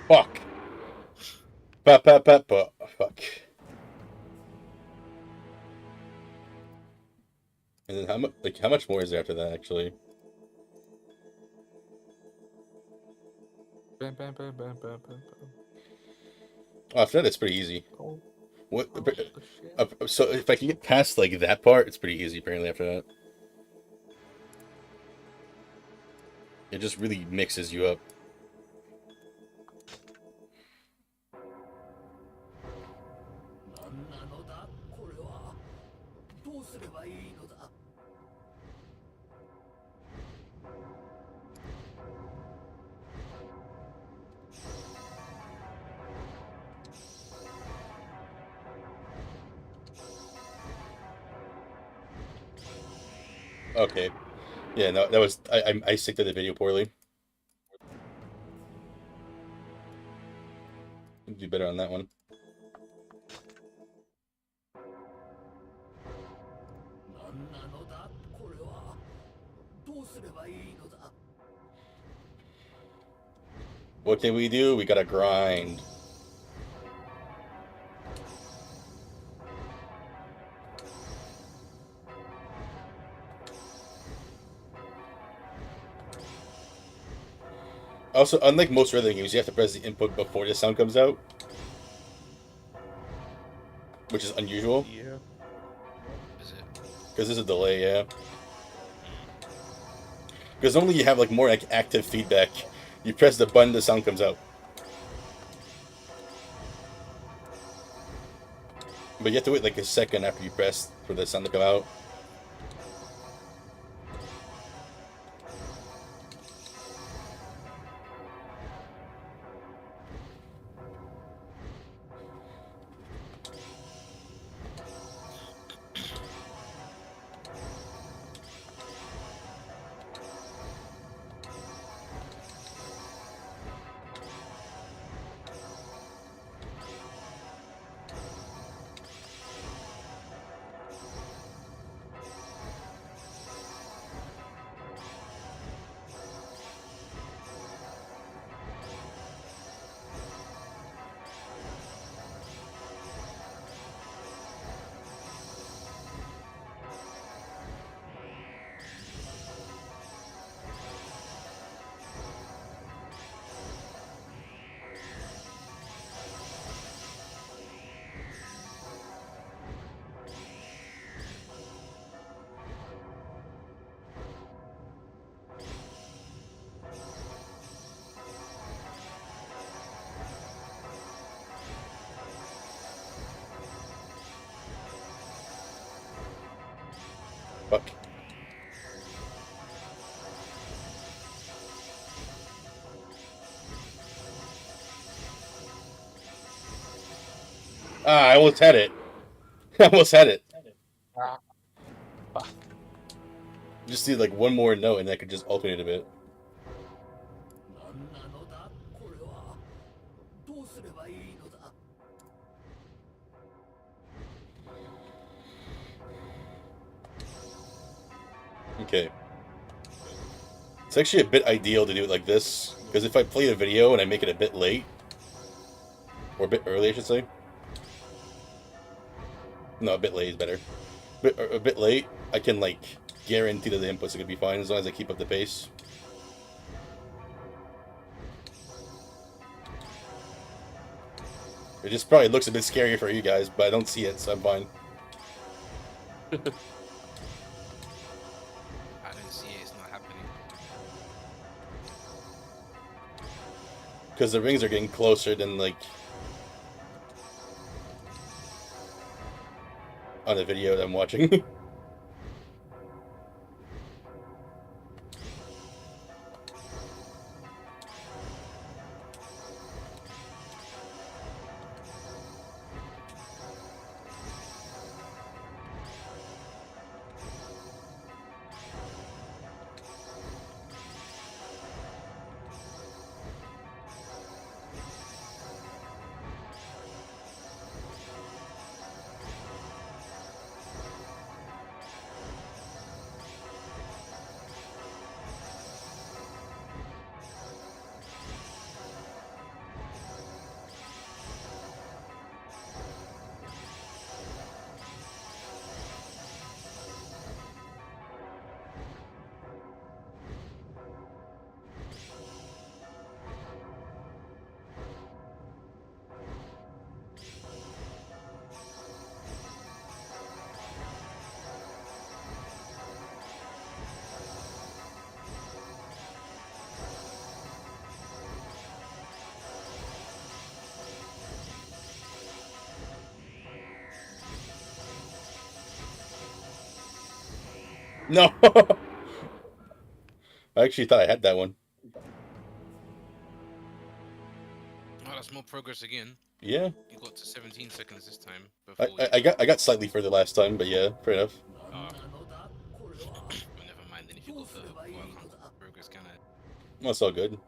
Fuck. Fuck. And then how much more is there after that actually? Bam, bam, bam, bam, bam, bam, bam. Oh, after that it's pretty easy. Oh, What? oh, shit. So if I can get past like that part, it's pretty easy apparently after that. It just really mixes you up. 何なのだこれは。どうすればいいのだ。 I Okay. Yeah, no, that was I synced the video poorly. Do better on that one. 何なのだこれは。どうすればいいのだ。 What can we do? We gotta grind. Also, unlike most rhythm games, you have to press the input before the sound comes out, which is unusual Yeah. Is it? because there's a delay. Yeah. Because normally you have like more like active feedback. You press the button, the sound comes out. But you have to wait like a second after you press for the sound to come out. Fuck. Ah, I almost had it. I almost had it. Ah. Just need like one more note and I could just alternate a bit. 何なのだこれは。どうすればいいのだ。 Okay. It's actually a bit ideal to do it like this, because if I play a video and I make it a bit late, or a bit early, I should say. No, a bit late is better. A bit late, I can like guarantee that the inputs are gonna be fine as long as I keep up the pace. It just probably looks a bit scary for you guys, but I don't see it, so I'm fine. I don't see it. It's not happening. Because the rings are getting closer than like on the video that I'm watching. No! I actually thought I had that one. Oh, that's more progress again. Yeah. You got to 17 seconds this time. I, Before I, I got I got slightly further last time, but yeah, fair enough. when the That's all good.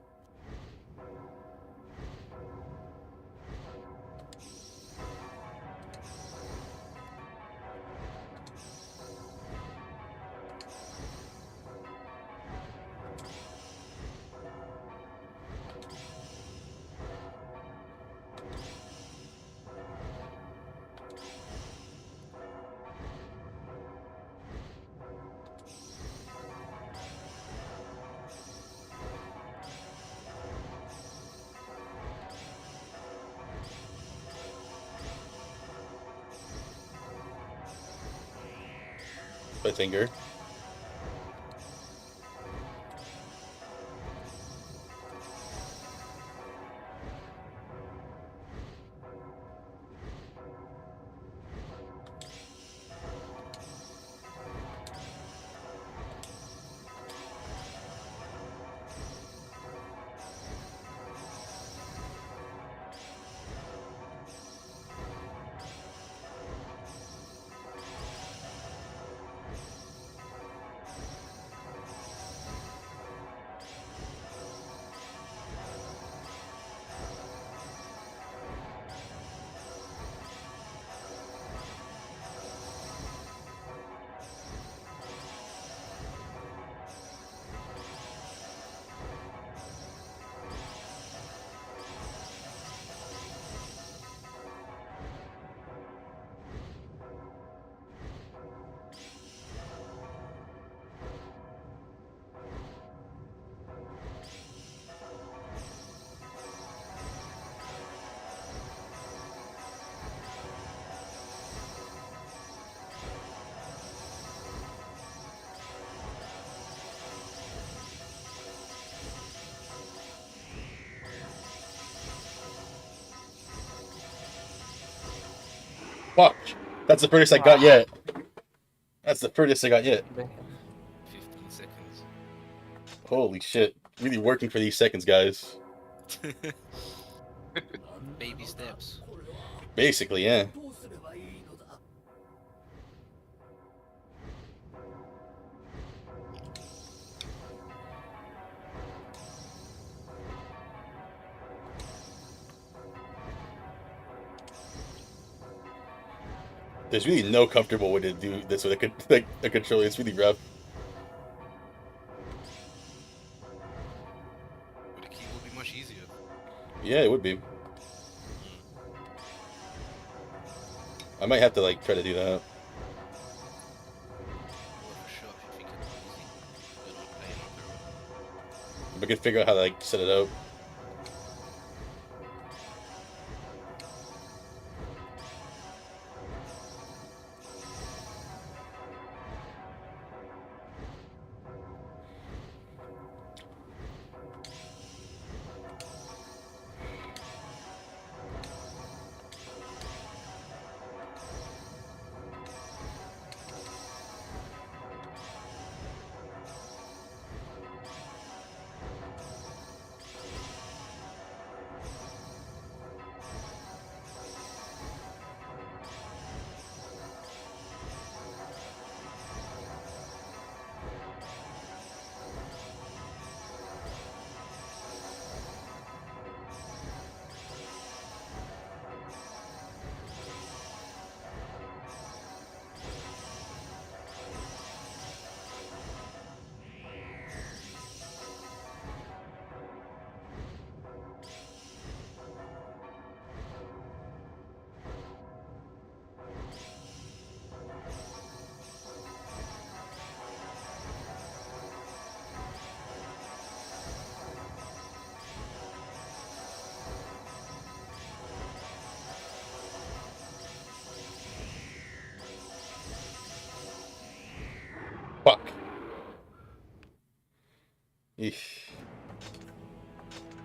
My finger. Fuck. That's the furthest I got yet. That's the furthest I got yet. Man. 15 seconds. Holy shit. Really working for these seconds, guys. Baby steps. Basically, yeah. どうすればいいのだ There's really no comfortable way to do this with a controller. It's really rough. But the key will be much easier. Yeah, it would be. I might have to like try to do that. Or for sure, if you think it's easy. But I'm playing on through. If I could figure out how to like set it up. Fuck. Eesh.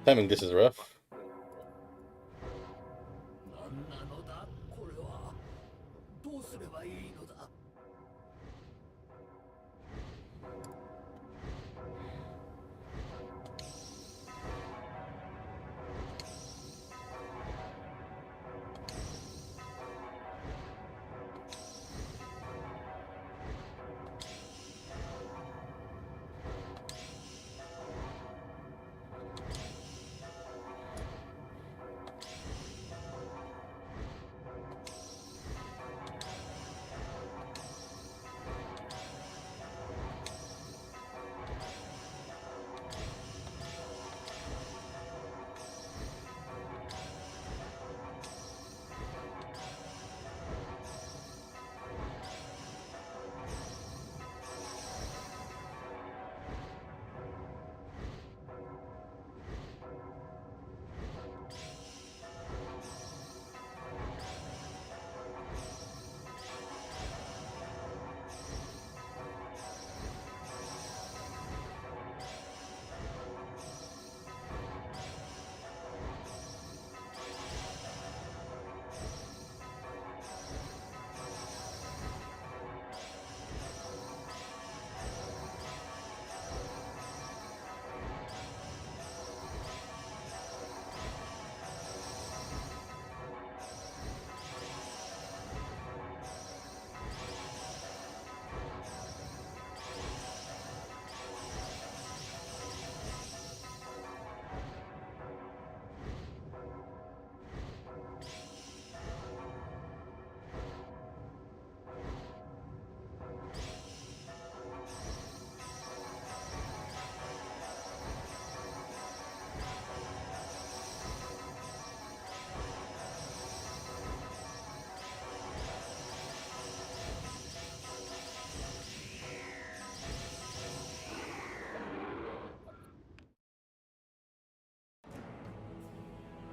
Timing this is rough. 何なのだこれはどうすればいいのだ I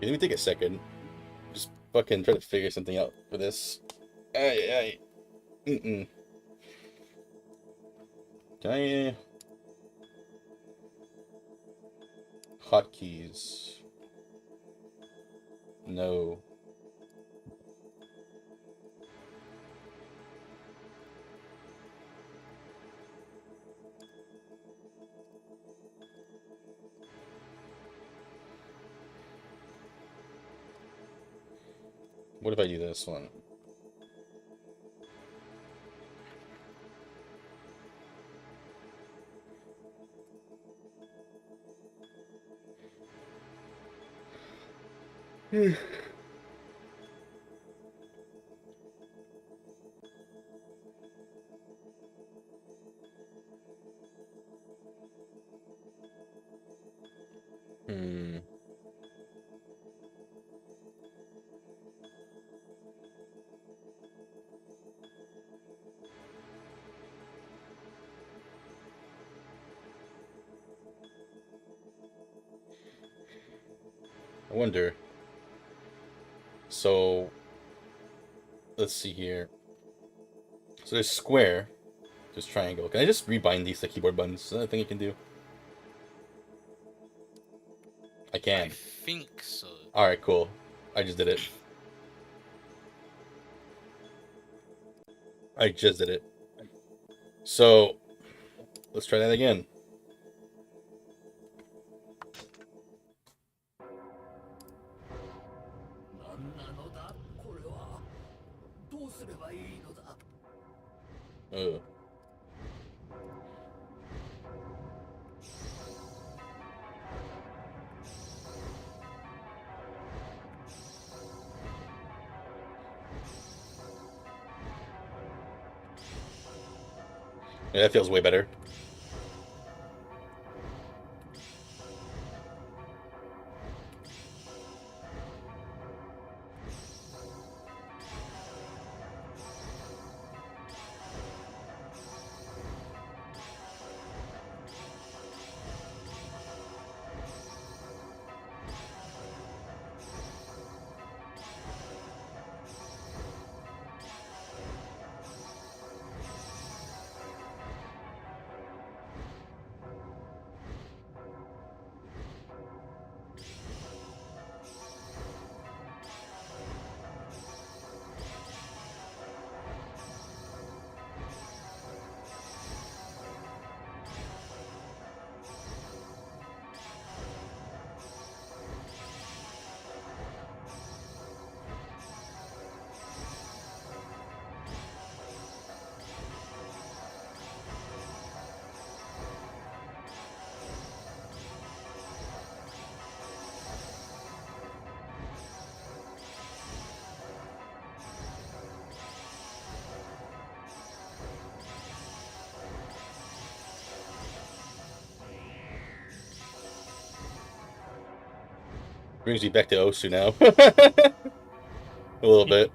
Let me take a second. Just fucking try to figure something out for this. Ay. Mm-mm. Can I... Hotkeys. No. What if I do this one? Hmm. I wonder. So, let's see here. So there's square, there's triangle. Can I just rebind these to keyboard buttons? Is that a thing you can do? I I can. think so. Alright, cool. I just did it. I just did it. So, let's try that again. Ugh. Yeah, that feels way better. Brings me back to Osu now. A little bit.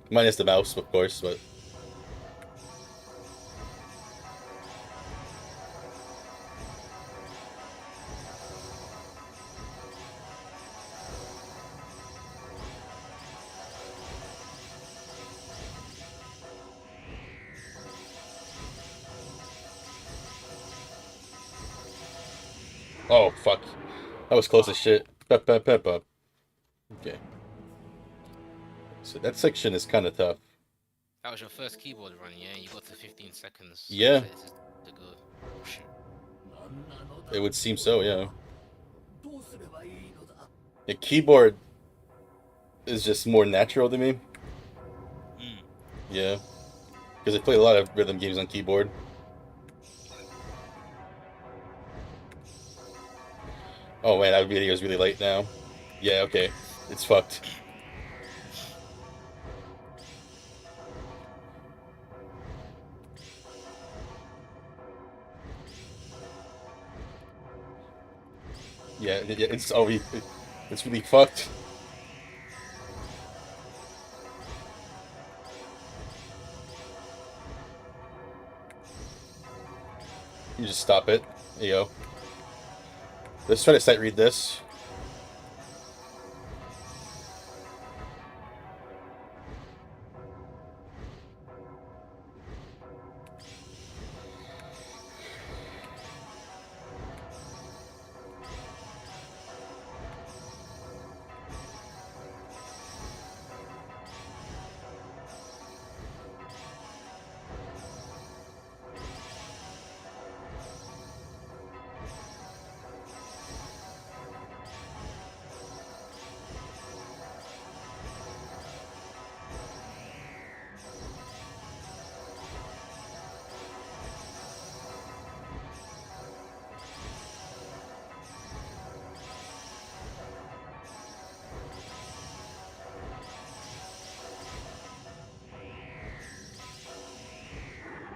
Minus the mouse, of course, but... Oh, fuck. That was close as shit. Pep. Okay. So that section is kind of tough. That was your first keyboard run, yeah? You got to 15 seconds. Yeah. To go. Oh, shit. It would seem so, yeah. The keyboard is just more natural to me. Yeah. Because I play a lot of rhythm games on keyboard. Oh man, that video is really late now. Yeah, okay. It's fucked. Yeah, it's already... It's really fucked. You just stop it. There you go. Let's try to sight read this.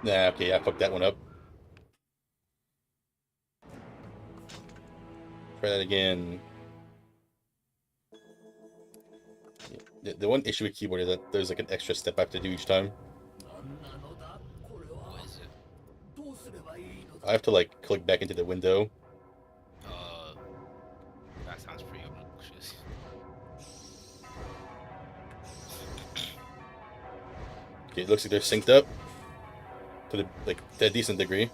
Nah, okay, yeah, fuck that one up. Try that again. The one issue with keyboard is that there's like an extra step I have to do each time. 何なのだこれ What は is it? どうすればいいの I だ have to like click back into the window. Uh, that sounds pretty obnoxious. Okay, it looks like they're synced up to to a decent degree.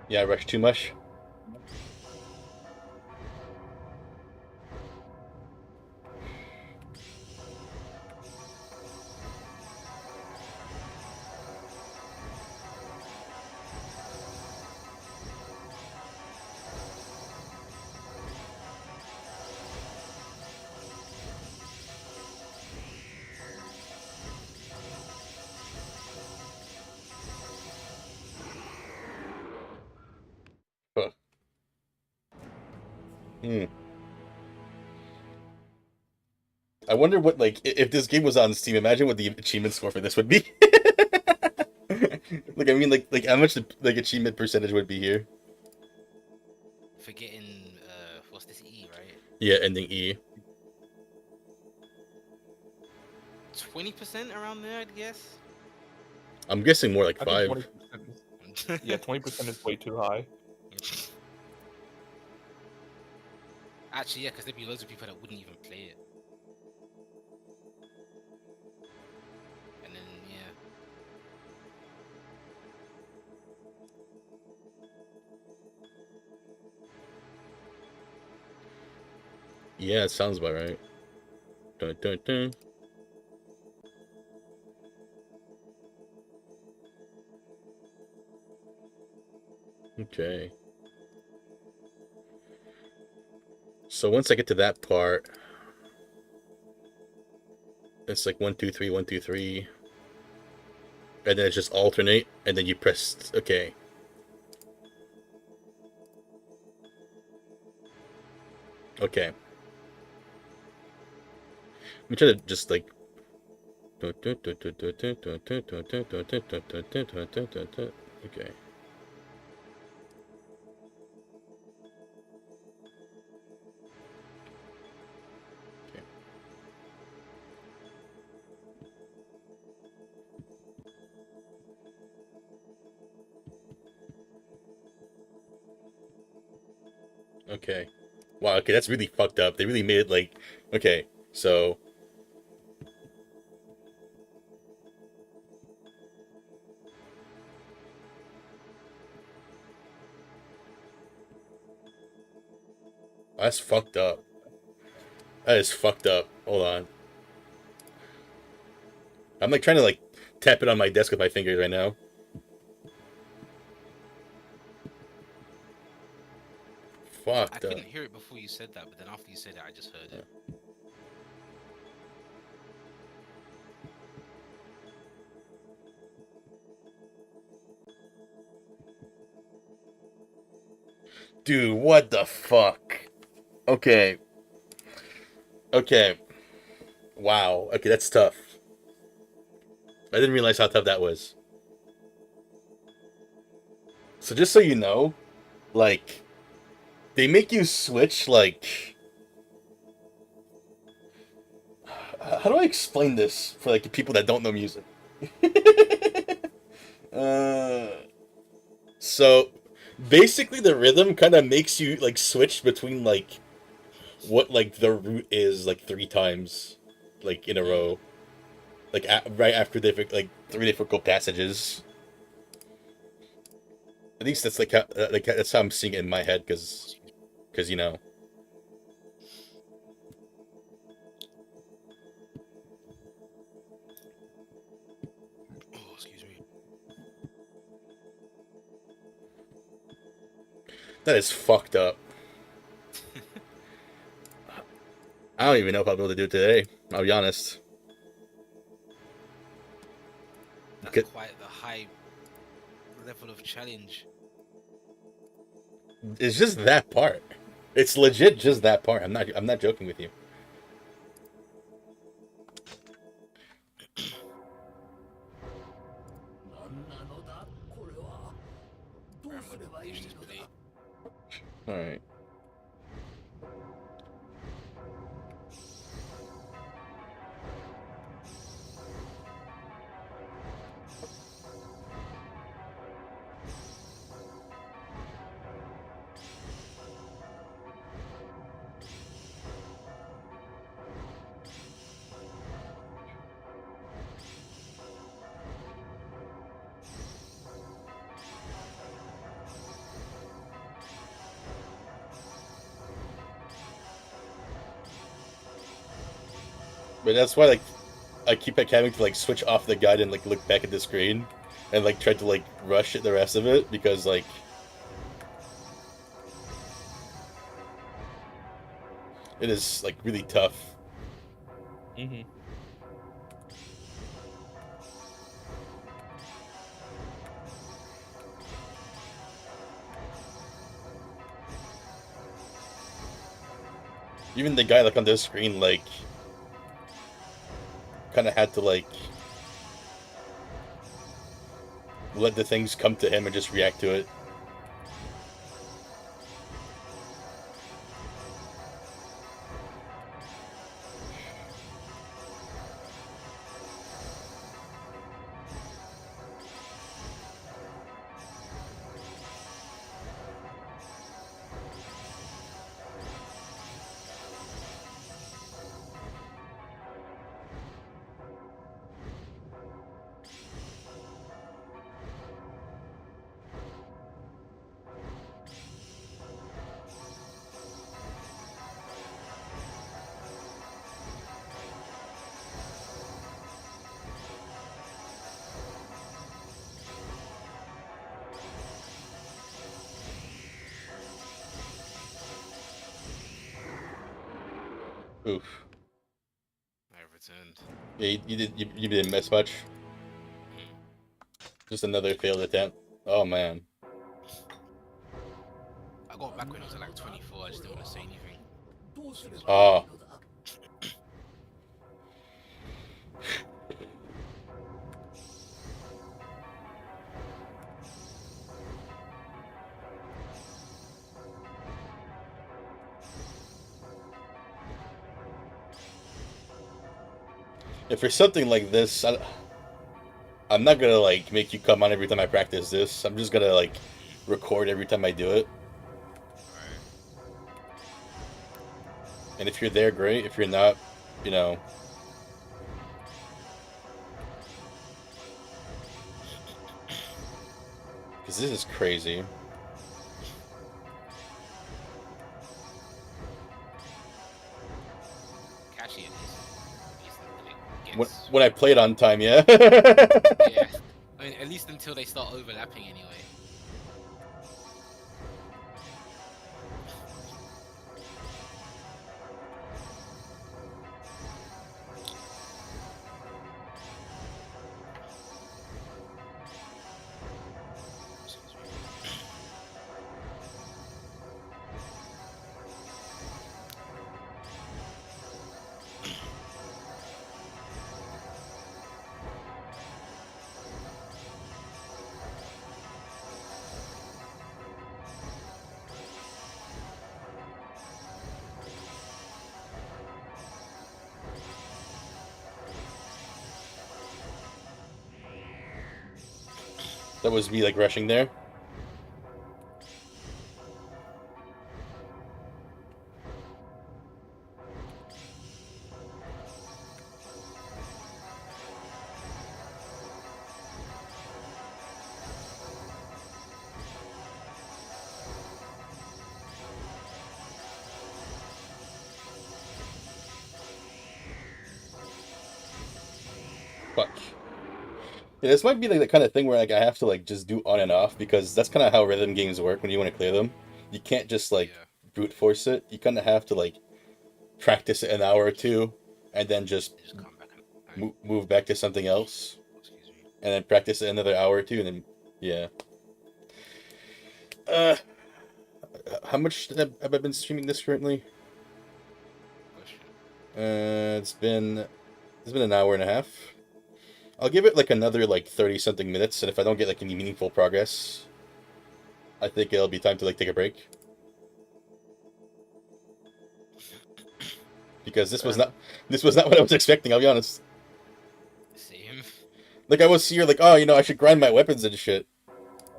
Yeah, I rushed too much. Huh. Hmm. I wonder what, like, if this game was on Steam, imagine what the achievement score for this would be. Like, I mean, like how much the like achievement percentage would be here? For getting what's this E, right? Yeah, ending E. 20% around there, I'd guess. I'm guessing more like I think 5. 20% is, yeah, 20% is way too high. Actually, yeah, because there'd be loads of people that wouldn't even play it. And then, yeah. Yeah, it sounds about right. Dun, dun, dun. Okay. So once I get to that part, it's like 1, 2, 3, 1, 2, 3, and then it's just alternate, and then you press okay. Okay. Let me try to just like. Okay. Okay. Wow, okay, that's really fucked up. They really made it like, okay, so. That's fucked up. That is fucked up. Hold on. I'm like trying to like tap it on my desk with my fingers right now. I Fucked up. couldn't hear it before you said that, but then after you said it, I just heard it. Dude, what the fuck? Okay. Okay. Wow. Okay, that's tough. I didn't realize how tough that was. So just so you know, like, they make you switch, like... How do I explain this for, like, the people that don't know music? uh... So, basically the rhythm kind of makes you, like, switch between, like, what, like, the root is, like, 3 times, like, in a row. Like, right after like, 3 difficult passages. At least that's, like that's how I'm seeing it in my head, because, you know. Oh, excuse me. That is fucked up. I don't even know if I'll be able to do it today. I'll be honest. That's quite the high level of challenge. It's just that part. It's legit just that part. I'm not joking with you. Alright. But that's why, like, I keep having to, like, switch off the guide and, like, look back at the screen and, like, try to, like, rush it, the rest of it, because, like, it is, like, really tough. Mm-hmm. Even the guy, like, on the screen, like, kind of had to, like, let the things come to him and just react to it. Oof. I returned. Yeah, you didn't miss much. Just another failed attempt. Oh, man. I got back when I was at like 24. I just didn't want to say anything. Oh. If for something like this, I'm not gonna, like, make you come on every time I practice this. I'm just gonna, like, record every time I do it. Alright. And if you're there, great. If you're not, you know... Because this is crazy. Catchy at least. At least When I played on time, yeah. yeah. I mean, at least until they start overlapping anyway. That was me like rushing there. Fuck. Yeah, this might be like the kind of thing where like I have to like just do on and off because that's kind of how rhythm games work when you want to clear them. You can't just like Yeah. brute force it. You kind of have to like practice it an hour or two, and then just Just come back and move back to something else, excuse me. and then practice it another hour or two, and then yeah. Uh, how much have I been streaming this currently? Question. It's been an hour and a half. I'll give it like another like 30 something minutes, and if I don't get like any meaningful progress, I think it'll be time to like take a break. Because this was not what I was expecting, I'll be honest. Same. Like I was here like, oh, I should grind my weapons and shit.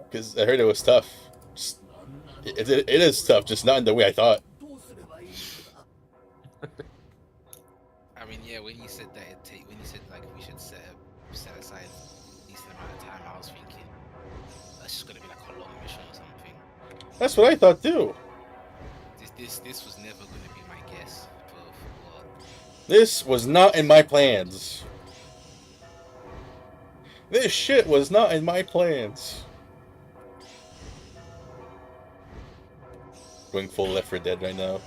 Because I heard it was tough. Just, it is tough, just not in the way I thought. どうすればいいのだ I mean, yeah. When you said that, when you said like we should set aside a decent amount of time, I was thinking that's just gonna be like a long mission or something. That's what I thought too. This was never gonna be my guess for what. This was not in my plans. This shit was not in my plans. Going full Left 4 Dead right now.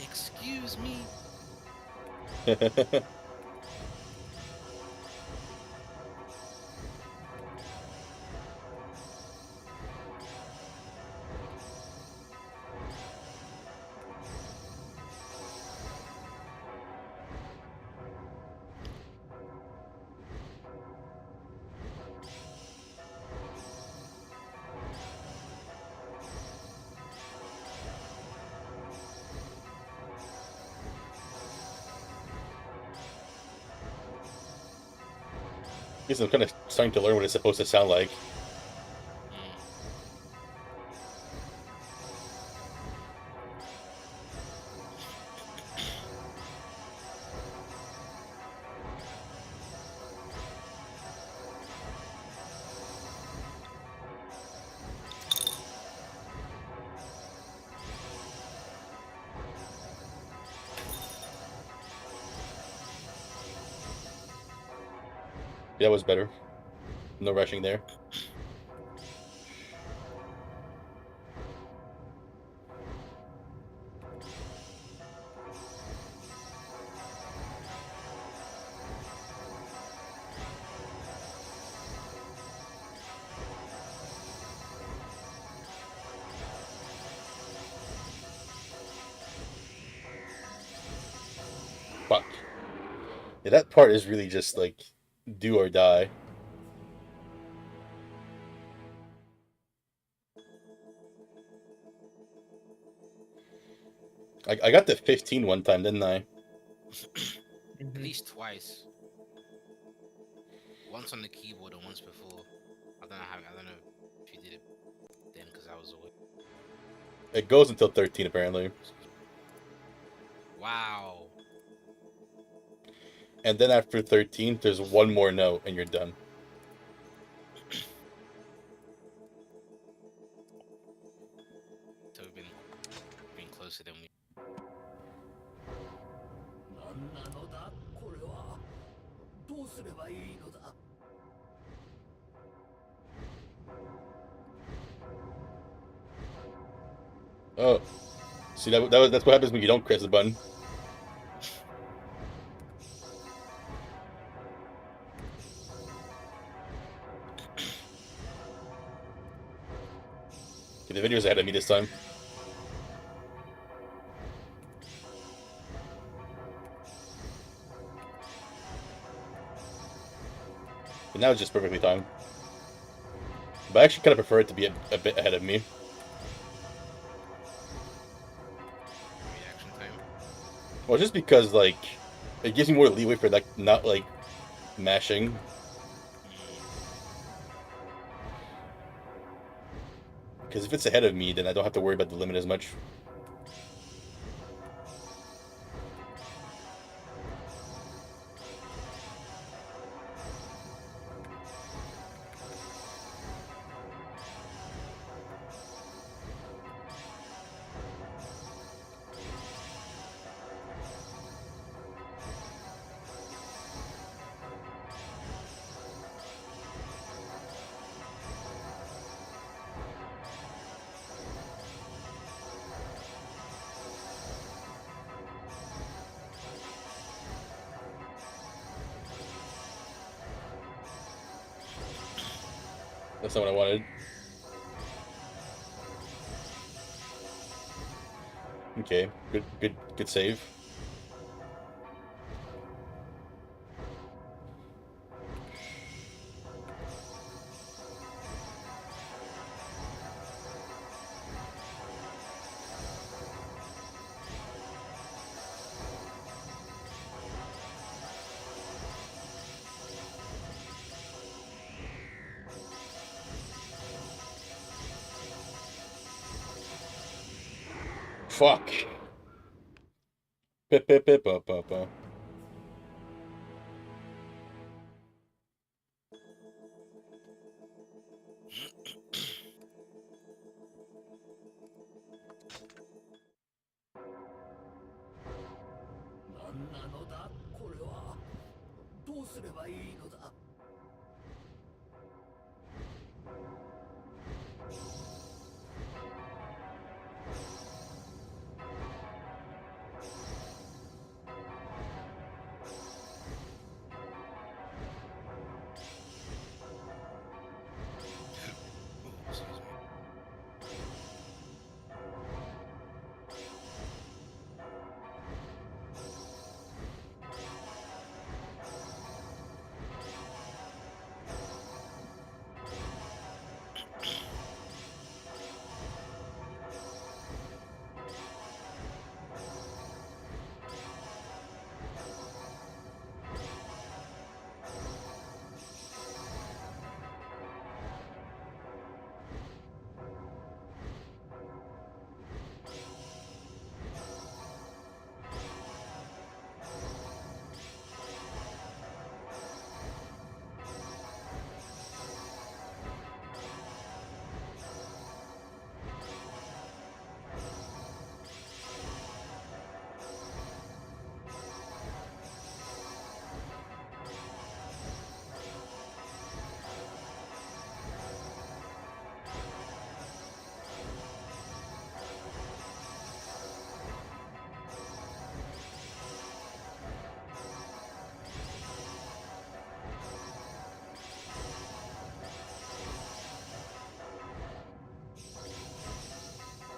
Excuse me. Guess I'm kind of starting to learn what it's supposed to sound like. That was better. No rushing there. Fuck. Yeah, that part is really just like do or die. I got to 15 one time, didn't I? At least twice. Once on the keyboard and once before. I don't know if you did it then because I was away. It goes until 13 apparently. Wow. And then after 13, there's one more note and you're done. So we've been closer than we. 何なのだこれはどうすればいいのだ Oh. See, that's what happens when you don't press the button. Okay, the video's ahead of me this time. But now it's just perfectly timed. But I actually kind of prefer it to be a bit ahead of me. Reaction time. Well, just because, like, it gives me more leeway for, like, not, like, mashing. Because if it's ahead of me, then I don't have to worry about the limit as much. That's not what I wanted. Okay, good save. Fuck. Pip, pip, pip, up, up, up. Excuse me.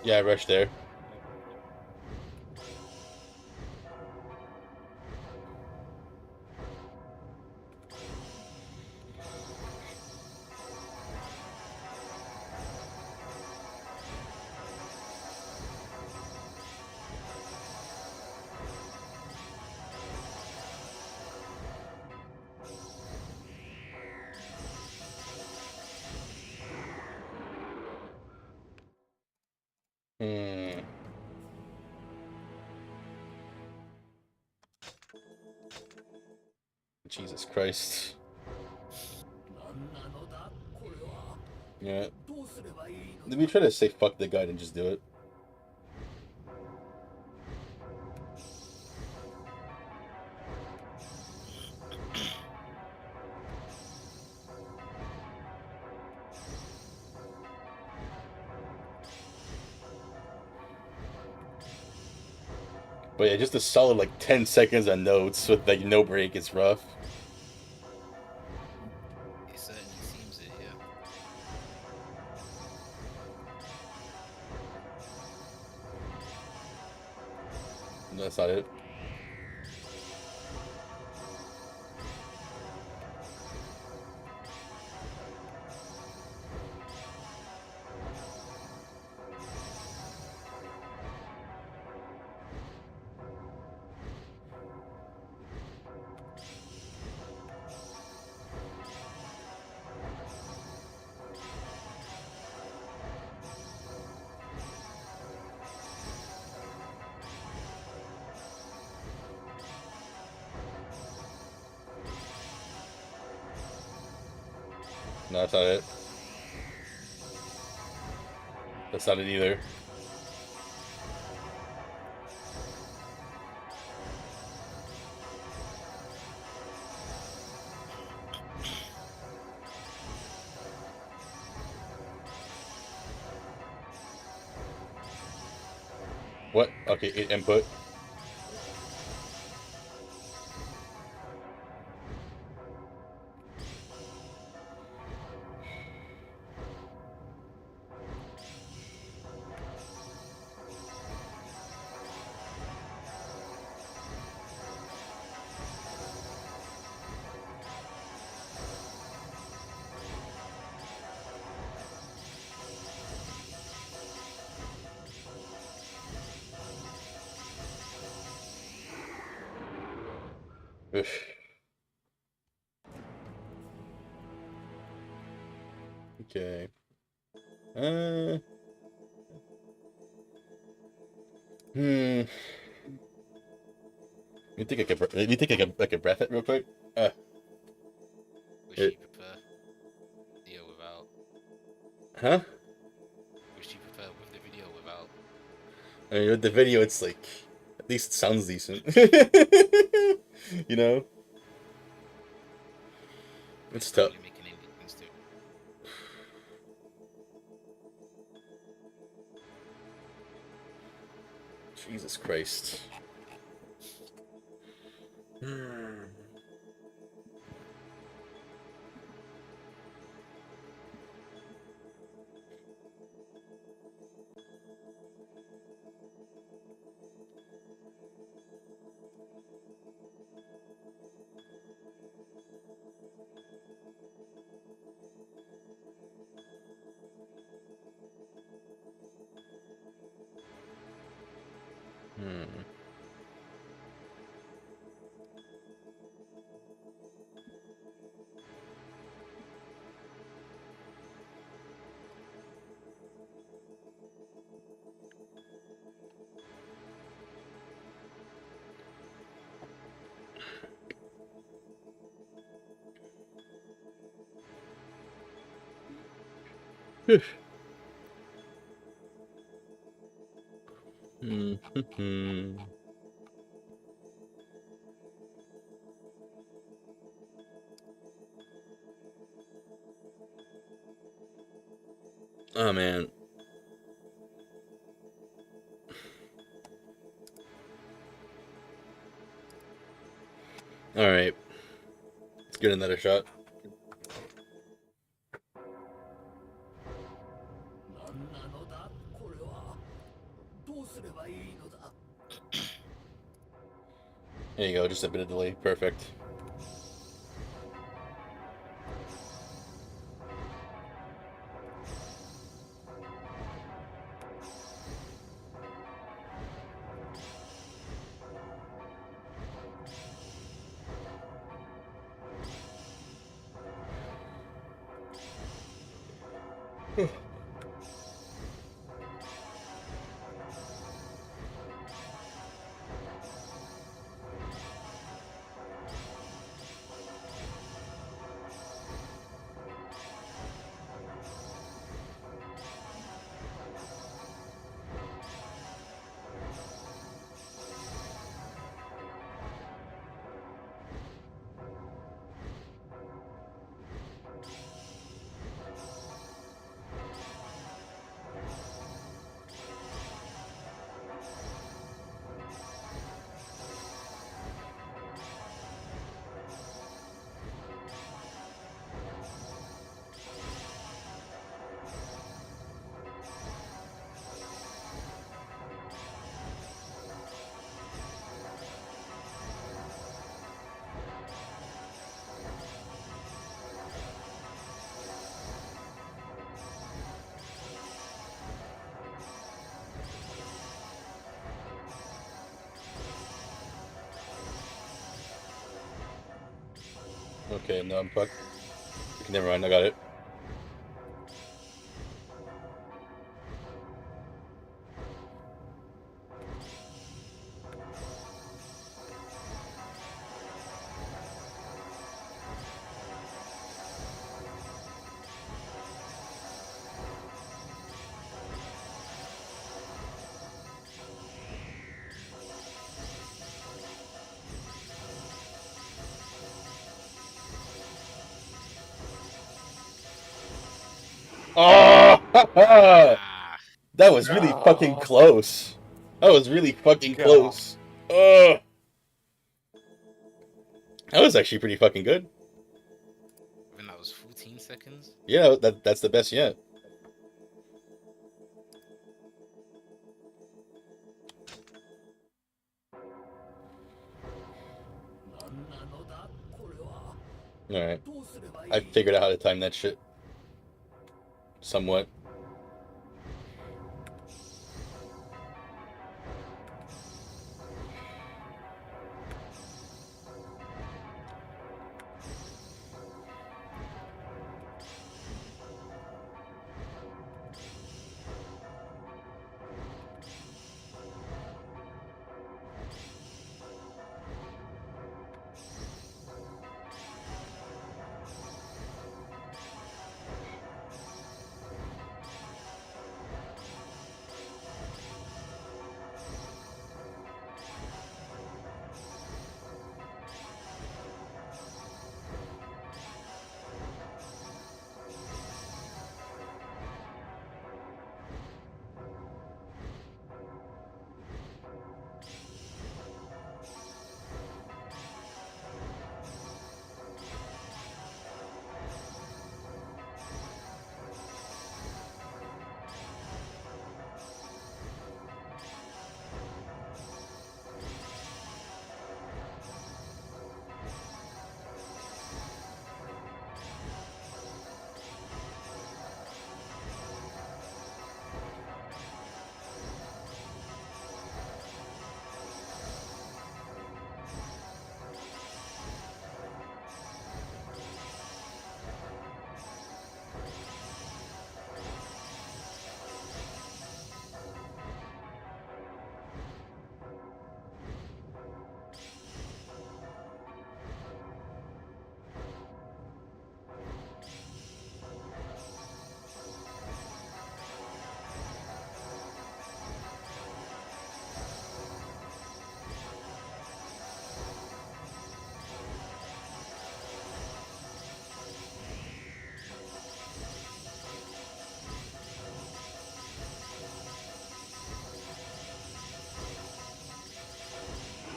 Yeah, I rushed there. Hmm. Jesus Christ. Yeah. Let me try to say fuck the guide and just do it. But yeah, just a solid like 10 seconds on notes with like no break is rough. It certainly seems it, yeah. No, that's not it. No, that's not it. That's not it either. What? Okay, input. Ugh. Okay. Hmm. You think I could? You think I could breath it real quick? Which It- you prefer? Video without? Huh? Which you prefer with the video without? I mean, with the video, it's like at least it sounds decent. You know, it's tough. Really making any difference to it. Jesus Christ. Hmm. Hmm. Hmm. Oh man. All right. Let's get another shot. 何なのだこれは。どうすればいいのだ。 There you go. Just a bit of delay. Perfect. Okay, no, I'm fucked. Okay, never mind, I got it. Ah, Ah, that was really fucking No. close. That was really fucking God. close. Ugh. That was actually pretty fucking good. even that was 14 seconds. Yeah, that's the best yet. Alright. I figured out how to time that shit. Somewhat.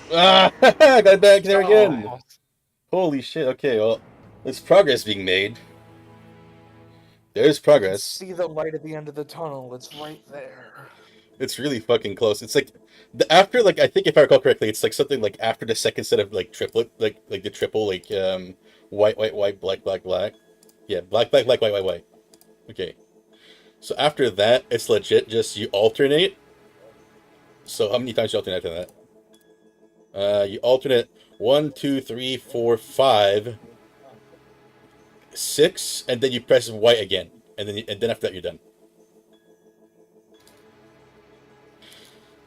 Ah, I got back there again. Oh. Holy shit. Okay, well, there's progress being made. There's I can progress. see the light at the end of the tunnel. It's right there. It's really fucking close. It's like after like I think if I recall correctly, it's like something like after the second set of like triplet, like the triple like white white white black black black. Yeah, black black black white white white. Okay. So after that, it's legit just you alternate. So how many times you alternate after that? You alternate 1, 2, 3, 4, 5, 6, and then you press white again, and then after that you're done.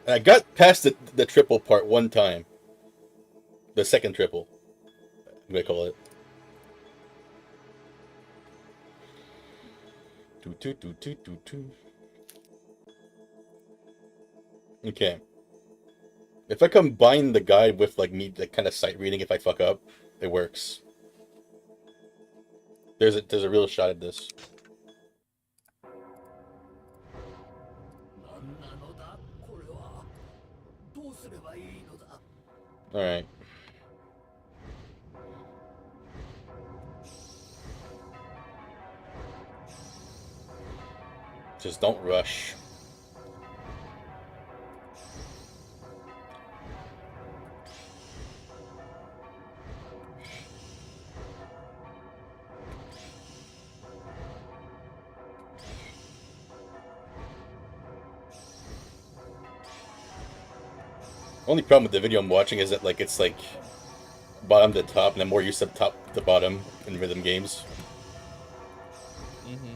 And I got past the triple part one time. The second triple, I'm gonna call it. Okay. If I combine the guide with like me, like kind of sight reading, if I fuck up, it works. There's a real shot at this. All right. Just don't rush. Only problem with the video I'm watching is that like it's like bottom to top, and I'm more used to top to bottom in rhythm games. Mm-hmm.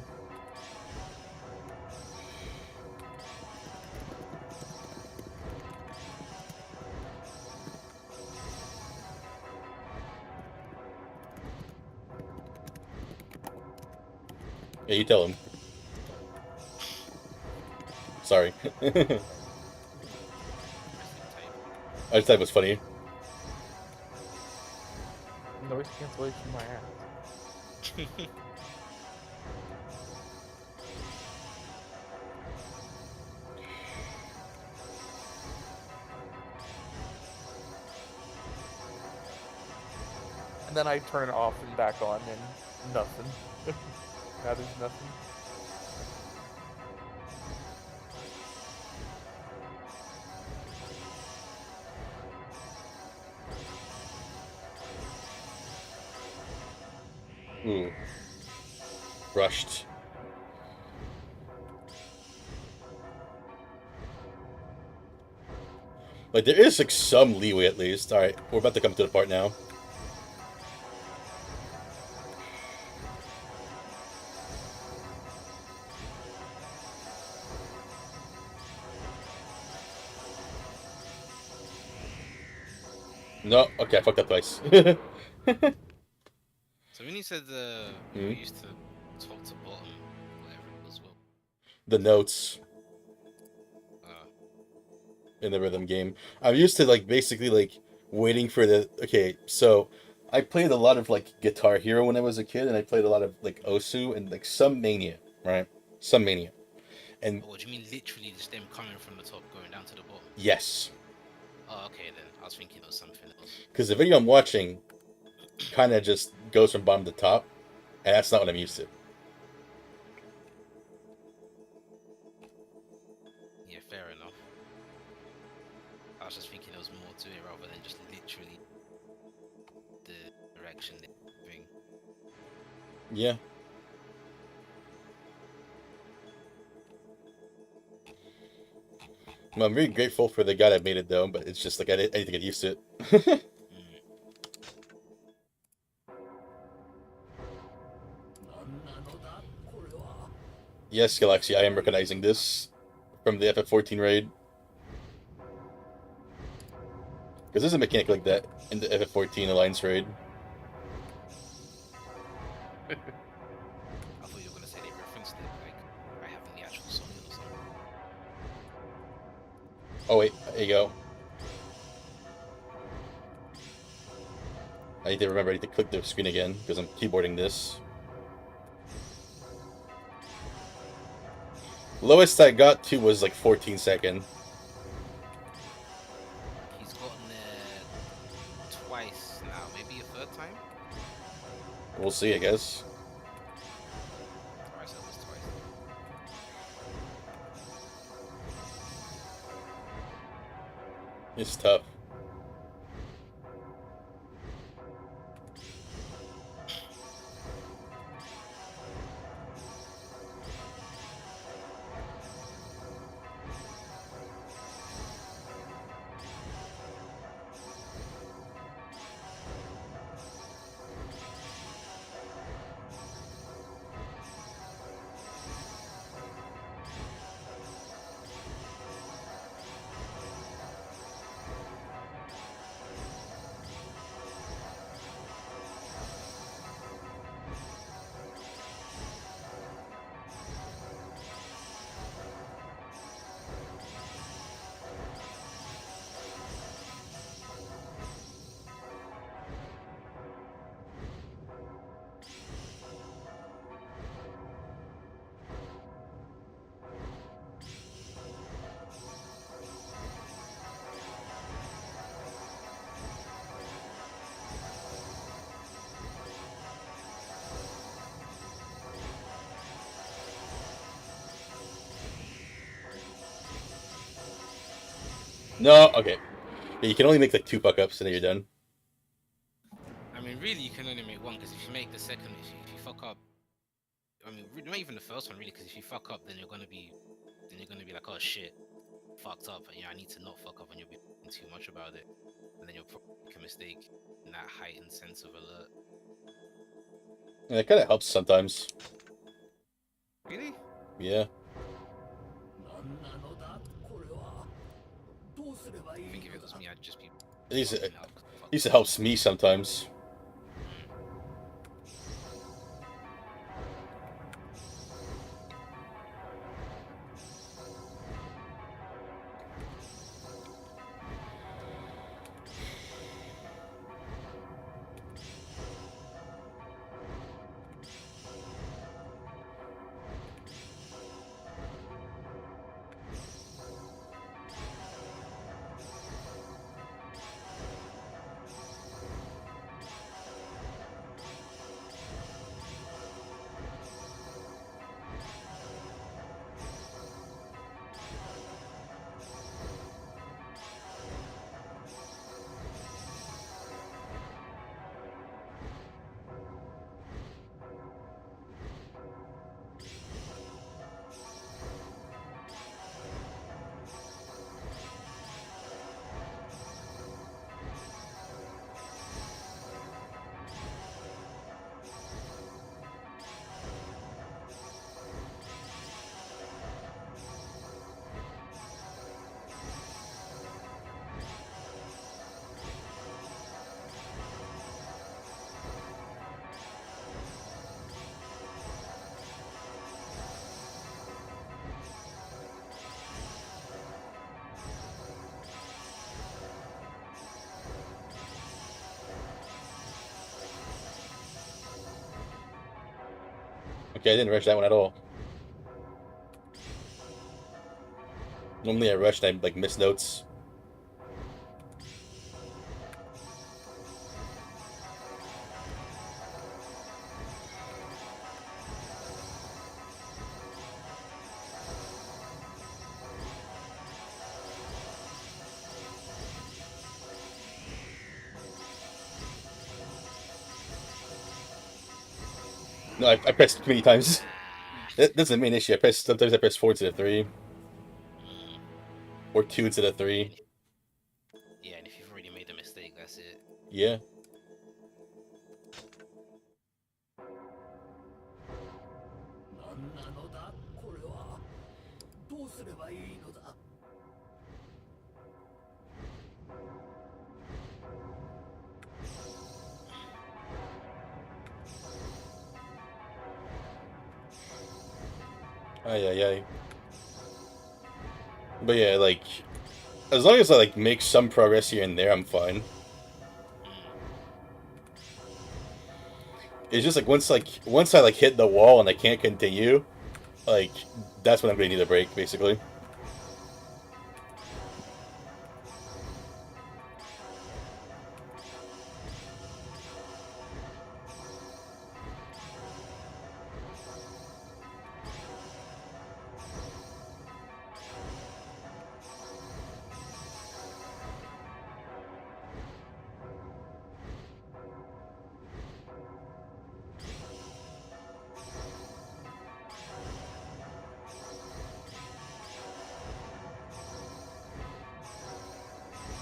Yeah, you tell him. Sorry. I just thought it was funny. Noise cancellation, my ass. And then I turn it off and back on, and nothing. Now there's nothing. Ooh. Rushed. Like, there is, like, some leeway at least. Alright, we're about to come to the part now. No, okay, I fucked up twice. So when you said you used to top to bottom, whatever it was, well, The notes in the rhythm game. I'm used to, like, basically, like, waiting for the... Okay, so I played a lot of, like, Guitar Hero when I was a kid, and I played a lot of, like, Osu and, like, some Mania, right? Some Mania. And oh, do you mean literally just them coming from the top going down to the bottom? yes. Oh, okay then. I was thinking it was something else. Because the video I'm watching kind of just goes from bottom to top, and that's not what I'm used to. Yeah, fair enough. I was just thinking there was more to it rather than just literally the direction thing. Yeah. Well, I'm very grateful for the guy that made it, though, but it's just like I need to get used to it. Yes, Galaxy, I am recognizing this from the FF14 raid. Because there's a mechanic like that in the FF14 Alliance raid. I thought you were gonna say they referenced it, like I have in the actual song or something. Oh wait, there you go. I need to remember, I need to click the screen again, because I'm keyboarding this. Lowest I got to was like 14 seconds. He's gotten there twice now, maybe a third time? We'll see, I guess. Alright, so it was twice. It's tough. No, okay. Yeah, you can only make like 2 fuck-ups and then you're done. I mean, really, you can only make one, because if you make the second, if you fuck up, I mean, not even the first one, really, because if you fuck up, then you're gonna be like, oh shit, fucked up. And, yeah, I need to not fuck up, and you'll be thinking too much about it, and then you'll probably make a mistake in that heightened sense of alert. And it kind of helps sometimes. Really? Yeah. I think if it was me, I'd just be. At least fucking it up 'cause I fucked at least it up. helps me sometimes. Okay, I didn't rush that one at all. Normally I rush and I like miss notes. No, I pressed too many times. That's the main issue. Sometimes I press 4 instead of 3. Or 2 instead of 3. Yeah, and if you've already made a mistake, that's it. Yeah. 何なのだこれは。どうすればいいのだ。Ay, ay, ay. But yeah, like, as long as I like make some progress here and there, I'm fine. It's just like once I like hit the wall and I can't continue, like that's when I'm gonna need a break, basically.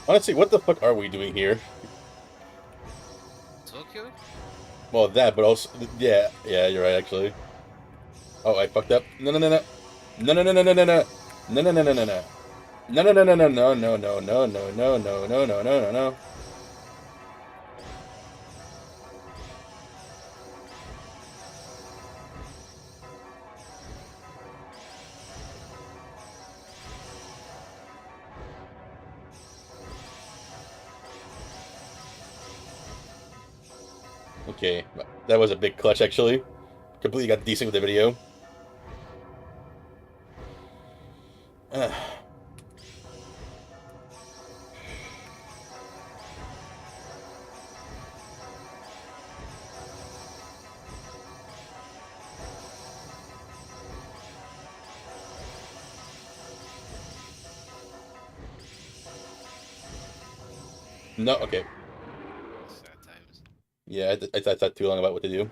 Honestly, what the fuck are we doing here? Tokyo? Well, that, but also, yeah, you're right, actually. Oh, I fucked up. No, no, no, no, no, no, no, no, no, no, no, no, no, no, no, no, no. No, no, no, no, no, no, no, no, no, no, no, no, no, no, no, no. Okay, that was a big clutch, actually. Completely got decent with the video. No, okay. Sad times. Yeah, I thought too long about what to do.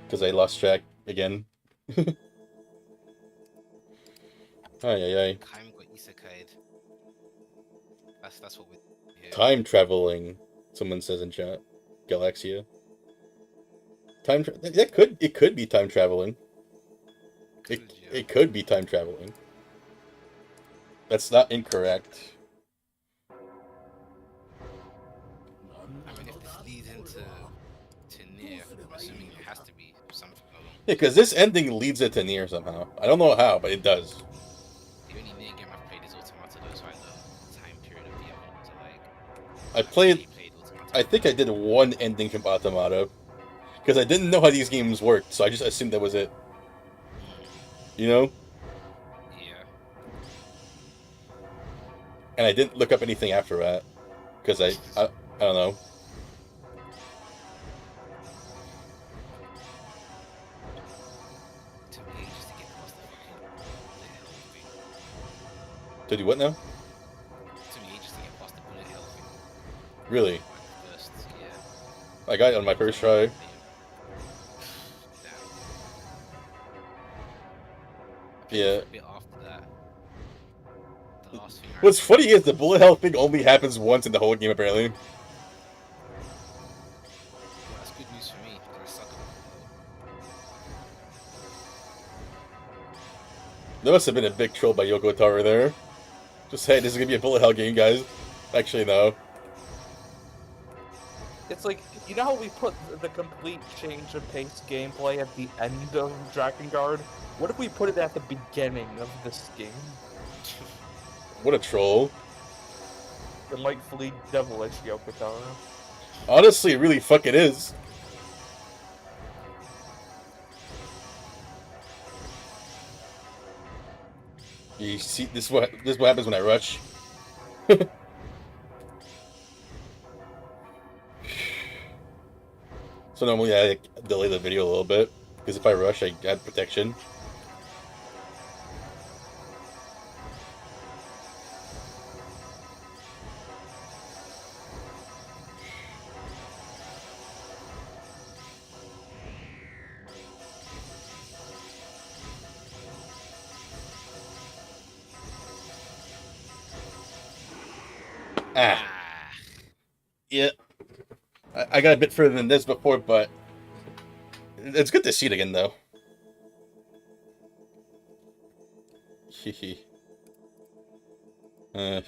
Because I lost track again. Ay, ay, ay. Kaim got isekai'd. That's what we here. Time traveling, someone says in chat. Galaxia. It could be time traveling. It could be time traveling. That's not incorrect. I mean, if this leads into Nier, I'm assuming it has to be something along. Yeah, because this ending leads it to Nier somehow. I don't know how, but it does. The only Nier game I've played is Automata, though, so I know the time period of the other ones are like. I I've played. really played Automata. I think I did one ending from Automata. Because I didn't know how these games worked, so I just assumed that was it. You know? Yeah. And I didn't look up anything after that. Because I don't know. It took me ages to get past the fucking bullet hell thing. To do what now? It took me ages to get past the bullet hell thing. Really? Like the first, yeah. I got it on my first try. Damn. Yeah. A bit after that. The last thing I What's remember- funny is the bullet hell thing only happens once in the whole game, apparently. Well, that's good news for me, because I suck at bullet hell. There must have been a big troll by Yoko Taro there. Just, hey, this is gonna be a bullet hell game, guys. Actually, no. It's like, you know how we put the complete change of pace gameplay at the end of Drakengard? What if we put it at the beginning of this game? What a troll. Delightfully devilish, Yoko Taro. Honestly, it really fucking is. You see, this is what happens when I rush. So normally I delay the video a little bit because if I rush, I add protection. Ah, yeah. I got a bit further than this before, but it's good to see it again, though. Hehe. Try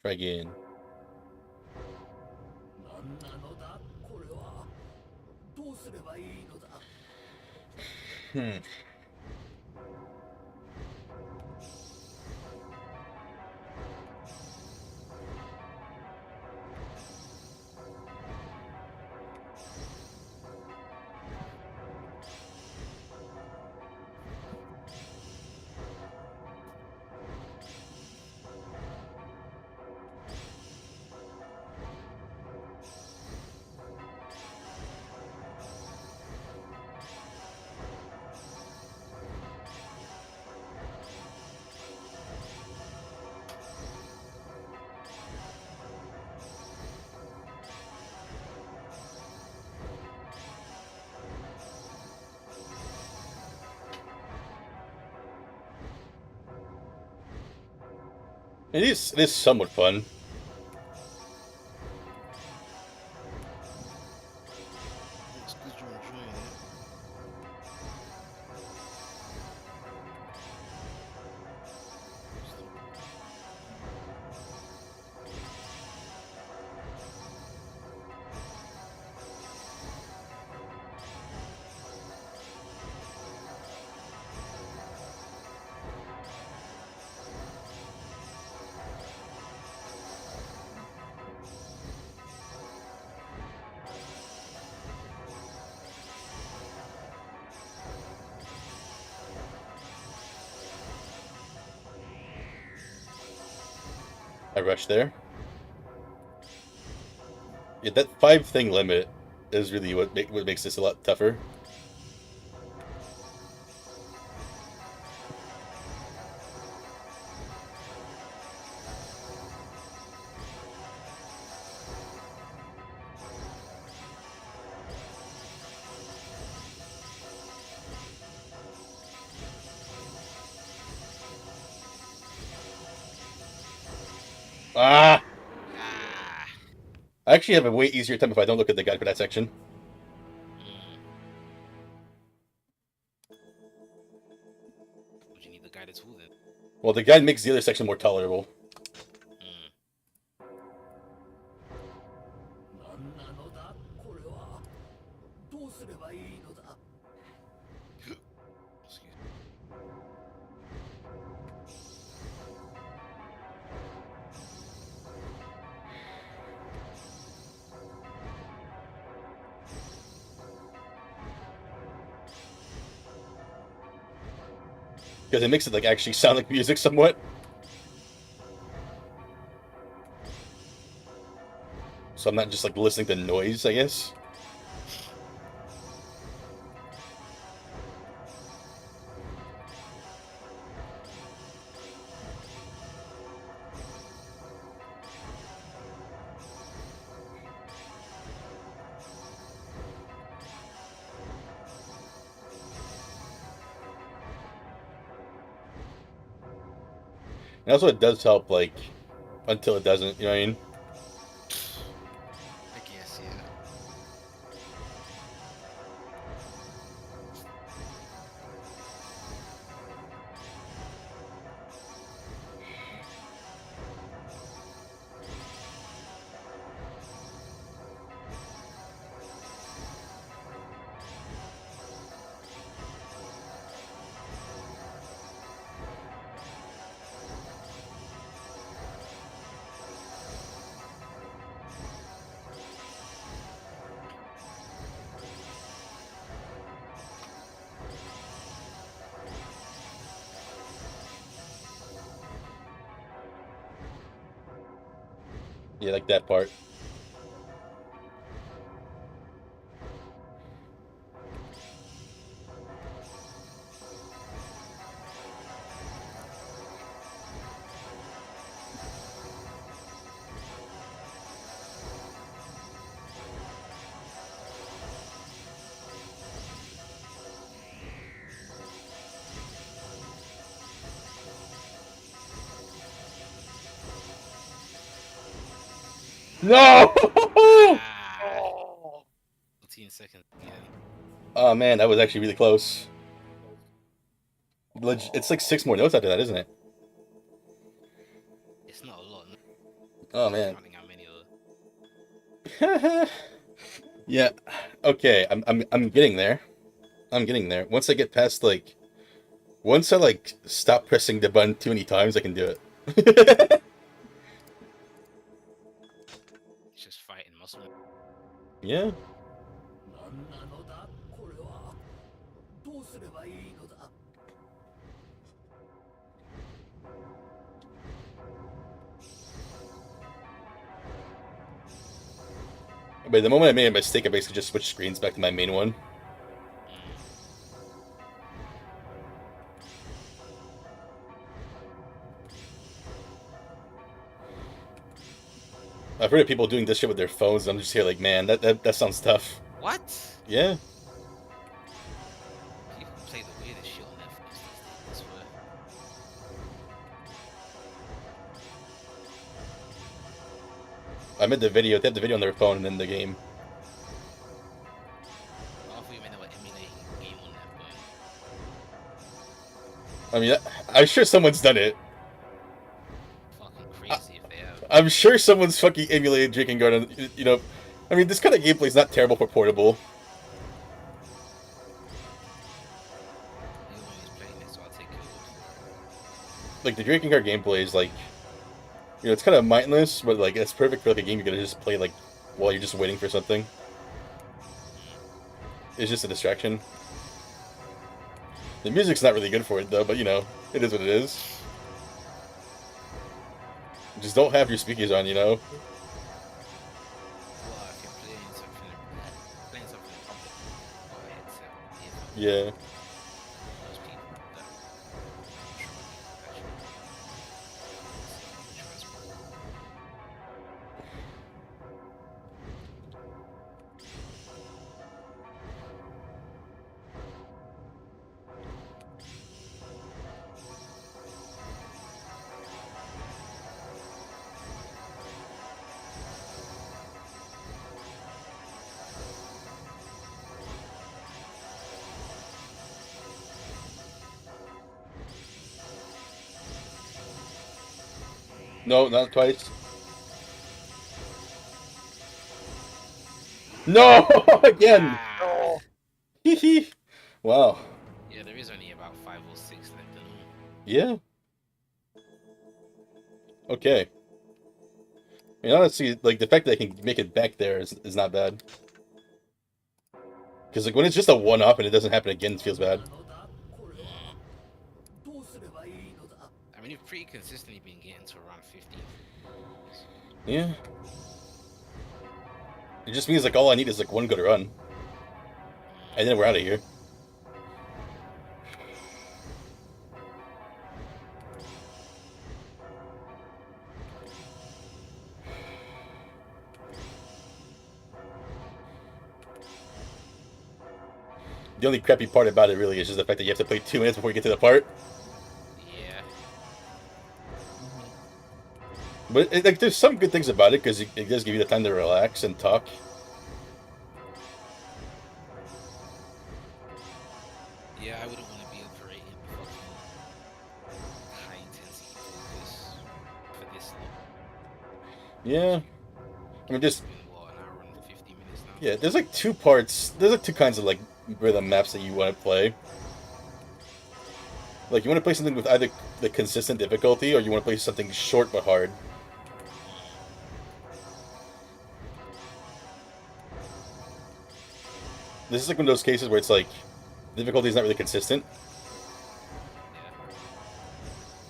again. 何なのだこれは。どうすればいいのだ。 Hmm. It is somewhat fun. It's good you're enjoying it. I rush there. Yeah, that 5 thing limit is really what makes this a lot tougher. Ah! Ah. I actually have a way easier time if I don't look at the guide for that section. Would you need the guided tool then? Well, the guide makes the other section more tolerable. 何なのだこれは。どうすればいいのだ。 Excuse me. Because it makes it like actually sound like music somewhat. So I'm not just like listening to noise, I guess. And also it does help, like, until it doesn't, you know what I mean? I guess, yeah. Yeah, like that part. No! Ah, 14 seconds again. Oh man, that was actually really close. It's like 6 more notes after that, isn't it? It's not a lot. No. Oh man. Counting how many are. Yeah. Okay, I'm getting there. I'm getting there. Once I get past like, once I like stop pressing the button too many times, I can do it. It's just fighting muscle. Yeah. 何なのだこれは。どうすればいいのだ。But the moment I made a mistake, I basically just switched screens back to my main one. I've heard of people doing this shit with their phones, and I'm just here like, man, that sounds tough. What? Yeah. People play the weirdest shit on Netflix these days, I swear. I made the video. They have the video on their phone and then the game. I thought you meant they were emulating a game on their phone. I mean, I'm sure someone's done it. Fucking crazy if they have. I'm sure someone's fucking emulated Drakengard, and you know, I mean, this kind of gameplay is not terrible for portable. Nobody's playing it, so I'll take it. Like the Drakengard gameplay is like, you know, it's kind of mindless, but like it's perfect for like a game you're gonna just play like while you're just waiting for something. It's just a distraction. The music's not really good for it though, but you know, it is what it is. Just don't have your speakers on, you know. Well, if you're playing something in public, or a headset, Yeah. most people that actually transport. No, not twice. No! Again! Ah! Hee Wow. Yeah, there is only about 5 or 6 left in all. Yeah. Okay. I mean, honestly, like, the fact that I can make it back there is not bad. Because, like, when it's just a one-off and it doesn't happen again, it feels bad. 何なのだこれは。どうすればいいのだ。 I mean, you've pretty consistently been getting to around 50. Yeah. It just means, like, all I need is, like, one good run. And then we're out of here. The only crappy part about it really is just the fact that you have to play 2 minutes before you get to the part. Yeah. But like, there's some good things about it because it does give you the time to relax and talk. Yeah, I wouldn't want to be operating fucking high intensity focus for this long. Yeah. I mean, just It's been, what, an hour and 50 minutes now? yeah. There's like 2 parts. There's like 2 kinds of like rhythm maps that you want to play. Like you want to play something with either the consistent difficulty or you want to play something short but hard. This is like one of those cases where it's like difficulty is not really consistent. Yeah.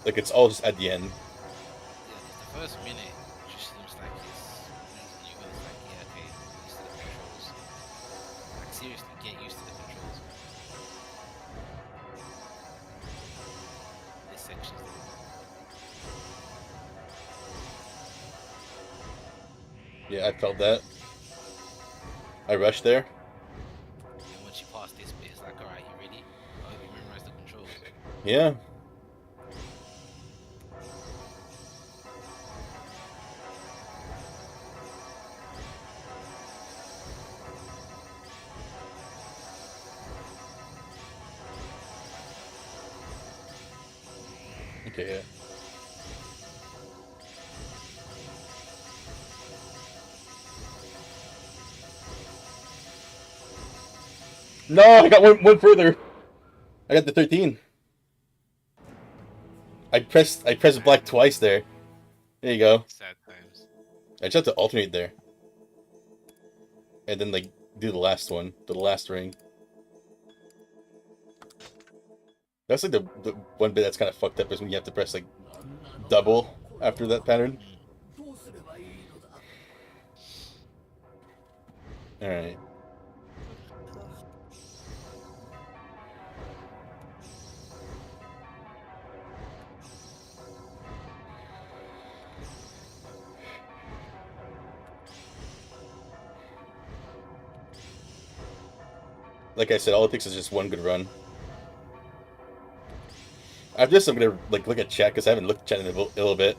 Like it's all just at the end. Yeah, the first minute just seems like it's seriously get used to the controls. This section's Yeah, I felt that. I rushed there. and once you pass this bit, it's like, alright, you ready? I hope you memorize the controls. Yeah. Okay, yeah. No, I got one further. I got the 13. I pressed black twice there. There you go. Sad times. I just have to alternate there. And then like do the last one, the last ring. That's like the one bit that's kind of fucked up is when you have to press like double after that pattern. どうすればいいのだ Alright. Like I said, all it takes is just one good run. After this, I'm gonna like look at chat because I haven't looked at chat in a little bit.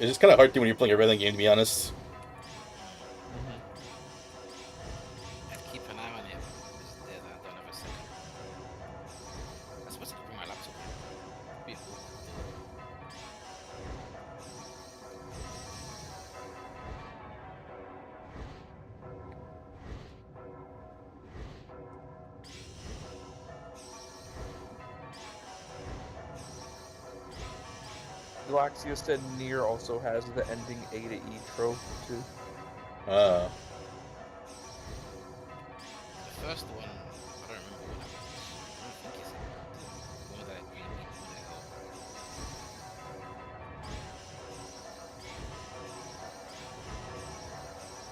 It's just kind of hard to when you're playing a rhythm game, to be honest. And keep an eye on it. Because I don't have a second. I suppose I could bring my laptop in. Be cool. Galaxia said Nier also has the ending A to E trope too. The first one, I don't remember what happened. I don't think it's the one that green people that help.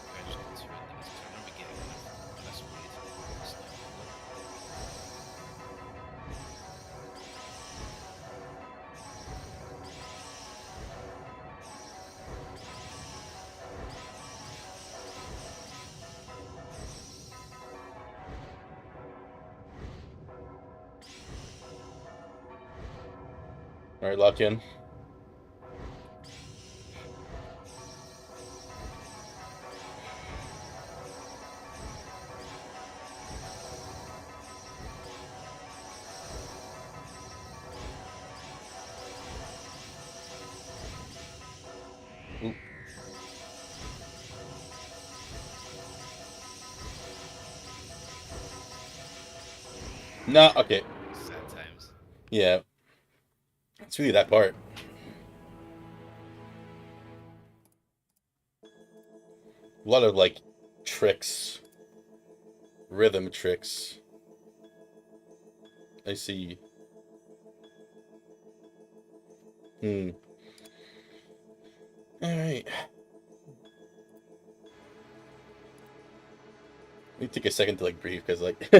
I just got too endings. I remember getting one, but that's weird. It's not Alright, lock in. Oop. No, okay. sad times. Yeah. It's really that part. A lot of like tricks. Rhythm tricks. I see. Alright. Let me take a second to like breathe because like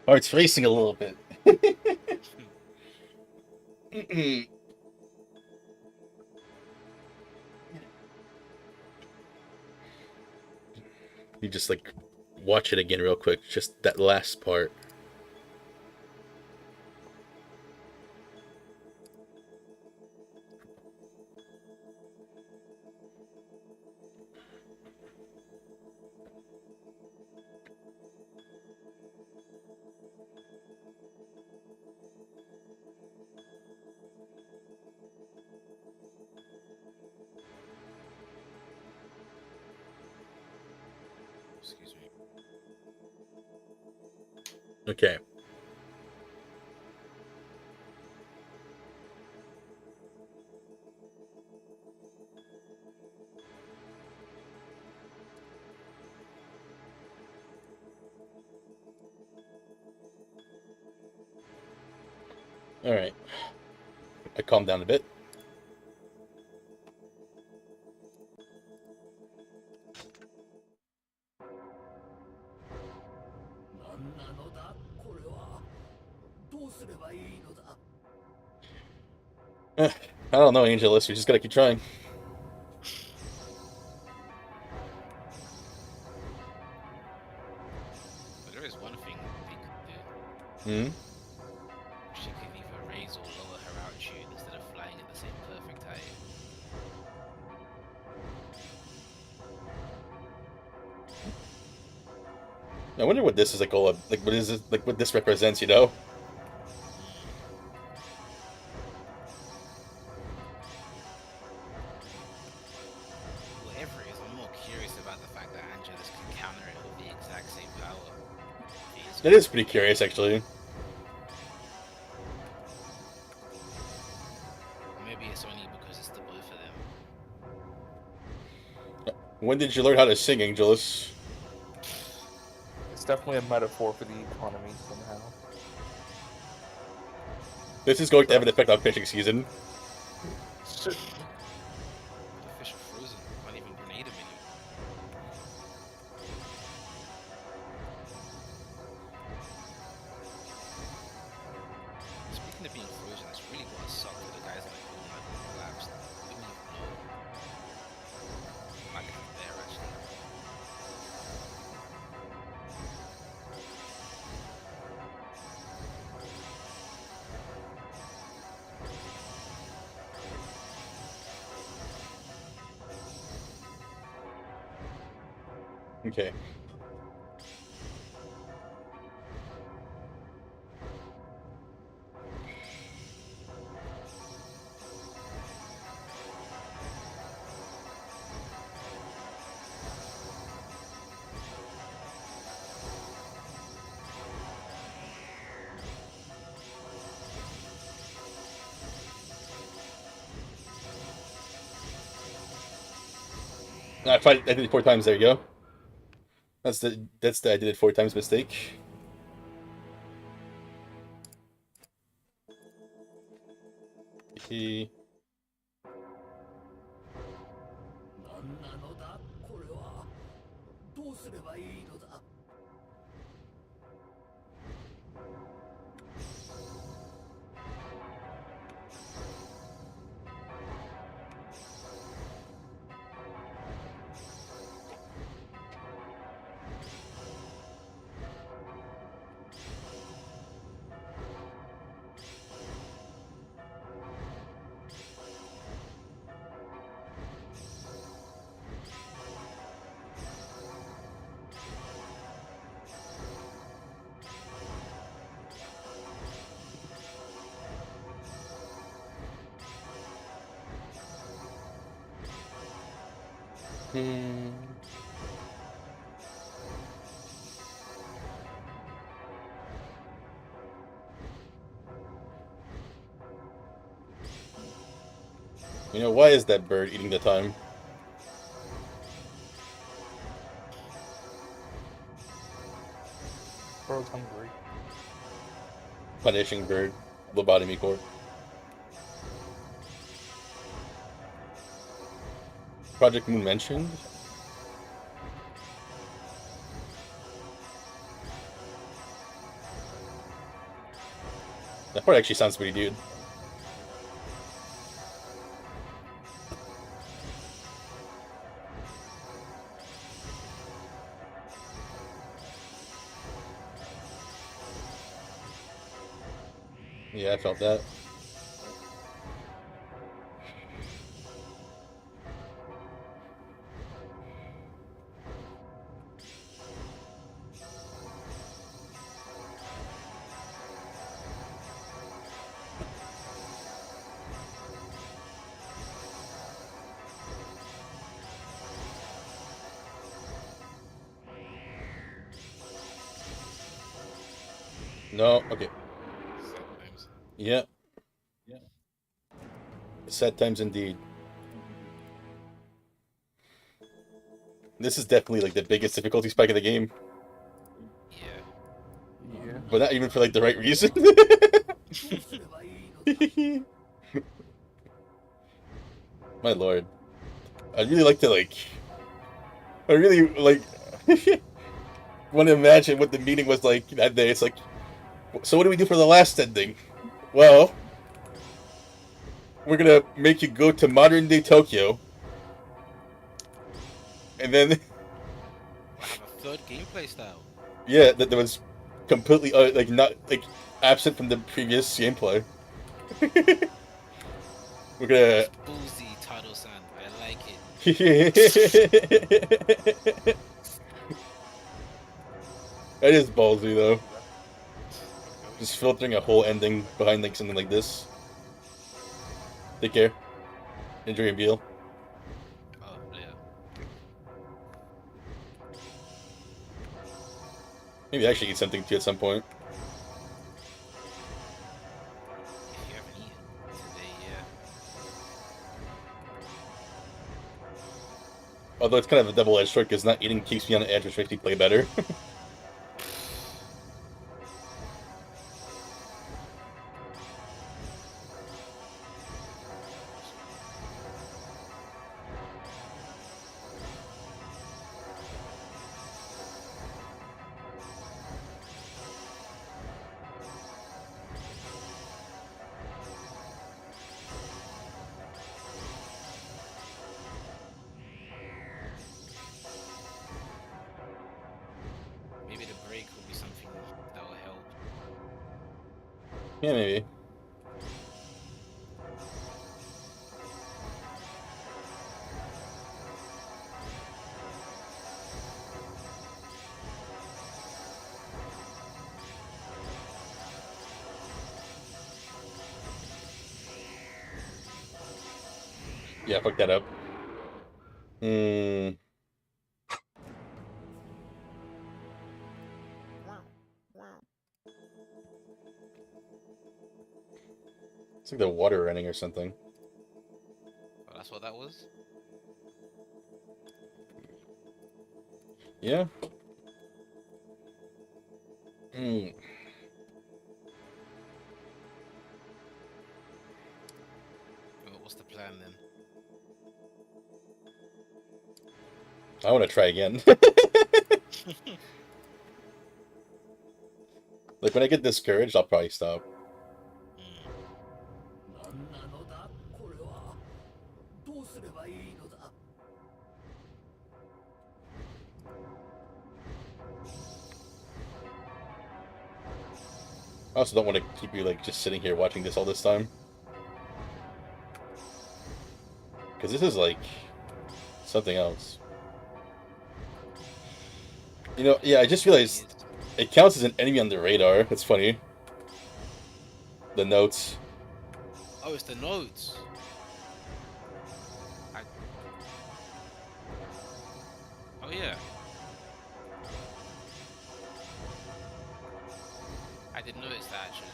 heart's racing a little bit. You just like watch it again real quick, just that last part. Excuse me. Okay. Alright. I calmed down a bit. I don't know, Angelus. We just gotta keep trying. But there is one thing they could do. Hmm. She could either raise or lower her altitude instead of flying at the same perfect height. I wonder what this is like. All like, what is it? Like, what this represents? You know? Whatever it is, I'm more curious about the fact that Angelus can counter it with the exact same power. That is pretty curious, actually. Or maybe it's only because it's the both of them. When did you learn how to sing, Angelus? It's definitely a metaphor for the economy somehow. This is going to have an effect on fishing season. Shit. The fish are frozen. Can't even grenade them anymore. Speaking of being frozen, that's really what sucked for the guys like who like collapsed. They didn't even know. Like there actually. Okay. I did it 4 times. There you go. That's the I did it 4 times mistake. He. 何なのだこれは。どうすればいいのだ。Hmm. You know, why is that bird eating the time? Bro's hungry. Punishing bird. Lobotomy core. Project Moon mentioned? That part actually sounds pretty dude. Yeah, I felt that. No, okay. Sometimes. Yeah. Sad times indeed. This is definitely like the biggest difficulty spike of the game, Yeah. Yeah. but not even for like the right reason. どうすればいいのだ。 My lord. I'd really like to like I really like want to imagine what the meeting was like that day. It's like, so what do we do for the last ending? Well, we're gonna make you go to modern day Tokyo, and then have a third gameplay style. yeah, that was completely like not like absent from the previous gameplay. We're gonna. That's ballsy, Tado-san. I like it. That is ballsy though. Just filtering a whole ending behind like something like this. Take care. Enjoy your meal. Oh, yeah. Maybe I should eat something too at some point. If you haven't eaten today, yeah. Although it's kind of a double-edged sword because not eating keeps me on the edge, which makes me play better. Maybe the break will be something that will help. Yeah, maybe. Yeah, fuck that up. It's like the water running or something. Oh, that's what that was? Yeah? What's the plan then? I want to try again. Like, when I get discouraged, I'll probably stop. 何なのだこれは。どうすればいいのだ。I also don't want to keep you, like, just sitting here watching this all this time. Because this is, like, something else. You know, yeah, I just realized it counts as an enemy on the radar. That's funny. The notes. Oh, it's the notes. Oh yeah. I didn't notice that actually.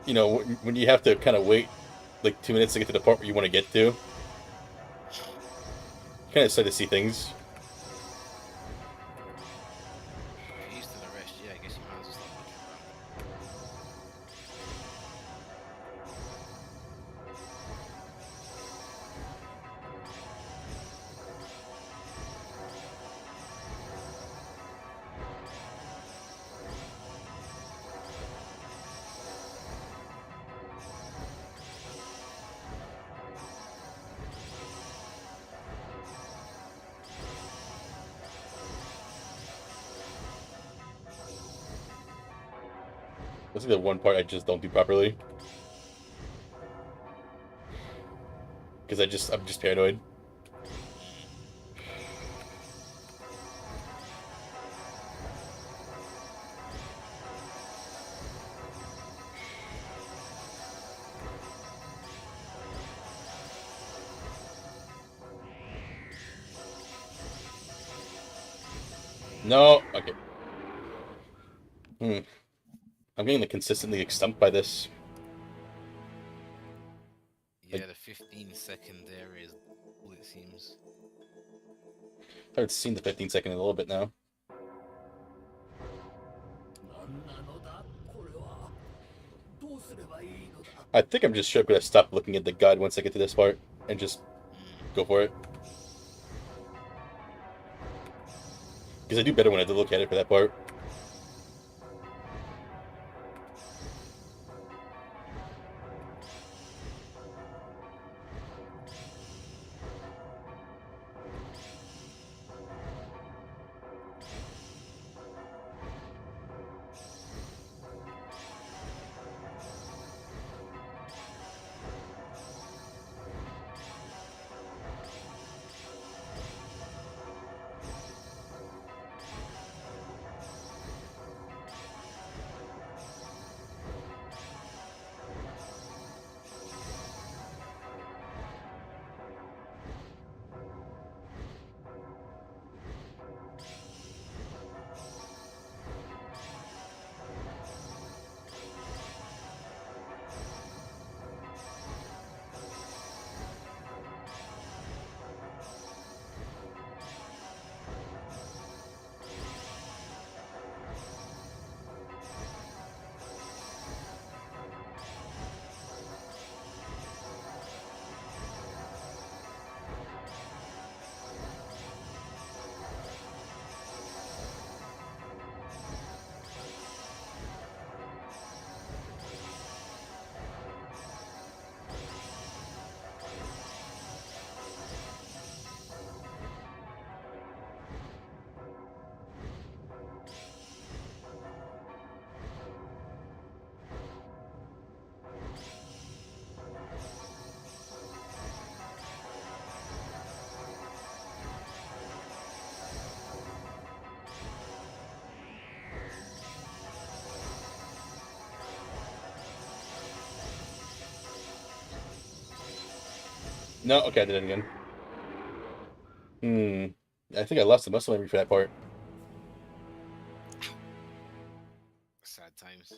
You know, when you have to kind of wait like 2 minutes to get to the part where you want to get to, you kind of start to see things. If you're used to the rest, yeah, I guess you might as well start looking around. This is the one part I just don't do properly. Because I'm just paranoid. No, okay. I'm getting like, consistently stumped by this. Yeah, the 15-second there is all it seems. I haven't seen the 15-second in a little bit now. 何なのだこれは。ど I think I'm just gonna stop looking at the guide once I get to this part and just go for it. Because I do better when I do look at it for that part. No, okay, I did it again. I think I lost the muscle memory for that part. Sad times.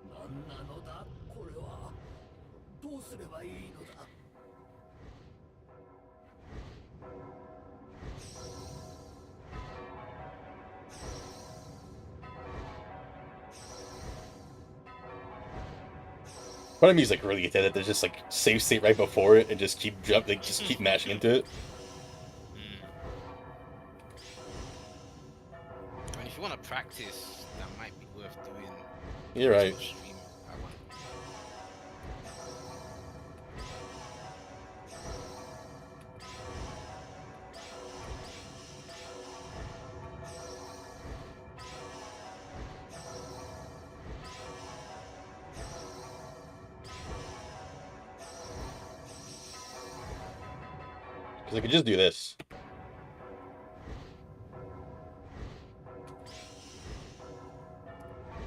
何なのだこれは。どうすればいいのだ。Part of me is like really at it. There's just like save state right before it and just keep just keep mashing into it. I mean, if you want to practice, that might be worth doing. You're right. Stream that one. Because I could just do this.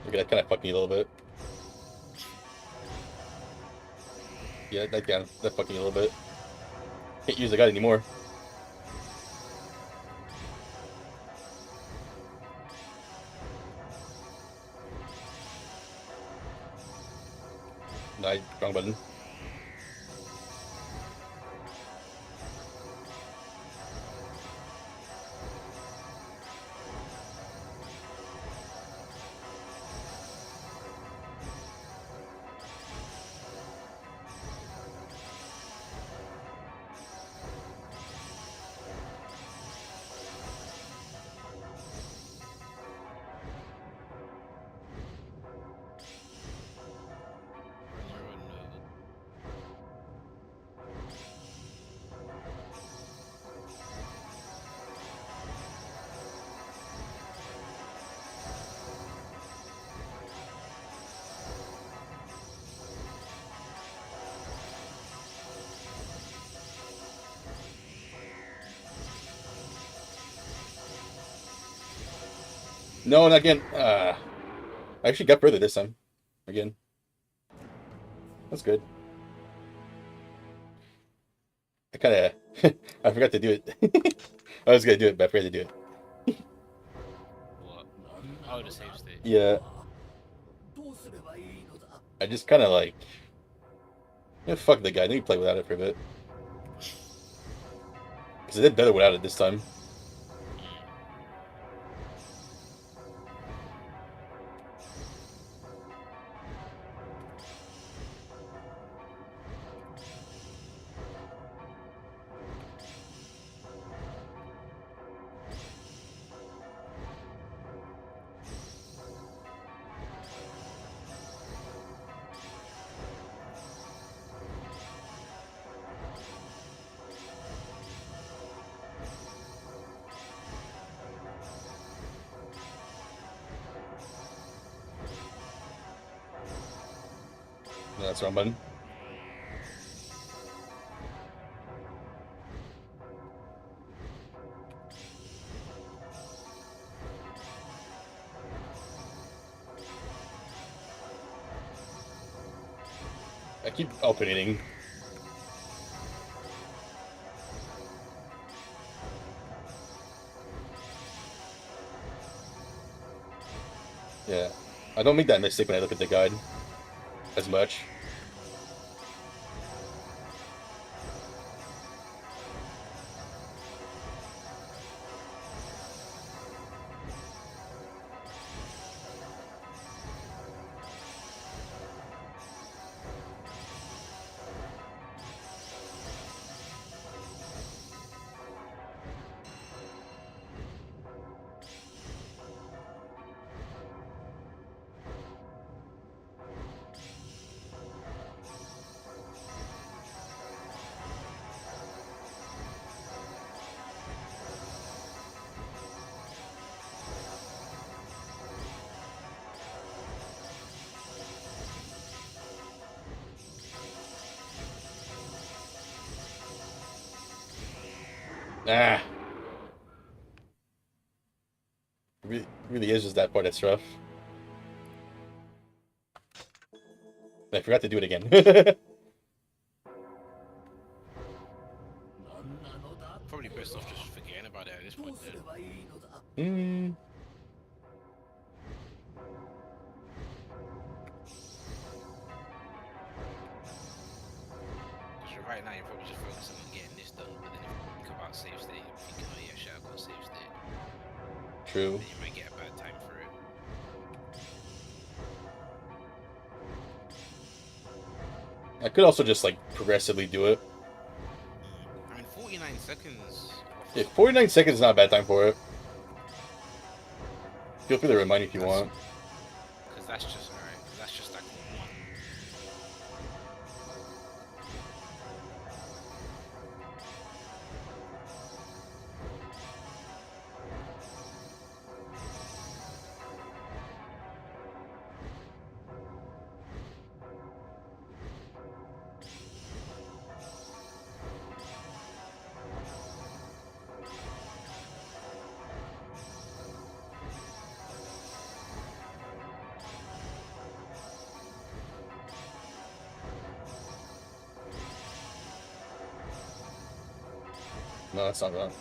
Okay, that kind of fucked me a little bit. Yeah, that fucked me a little bit. Can't use the guide anymore. No, wrong button. No, not again. I actually got further this time. Again. That's good. I kind of... I forgot to do it. I was going to do it, but I forgot to do it. What? Oh, the save state. Yeah. I just kind of like... Yeah, fuck the guy. Let me play without it for a bit. Because I did better without it this time. No, that's the wrong button. I keep alternating. Yeah, I don't make that mistake when I look at the guide as much. Ah, really is just that part that's rough. I forgot to do it again. 何なのだ Probably best off just forgetting about it at this どう point. すれ Then. ばいいのだ Hmm. Because right now you're probably just focusing on getting this done, but then if you think about save state, you're thinking, oh yeah, shit, I've got save state. True. Then you might get a bad time for it. I could also just like progressively do it. I mean, 49 seconds. Yeah, 49 seconds is not a bad time for it. Feel free to remind me if you want. Because that's just alright. Because that's just like one. No, that's not wrong.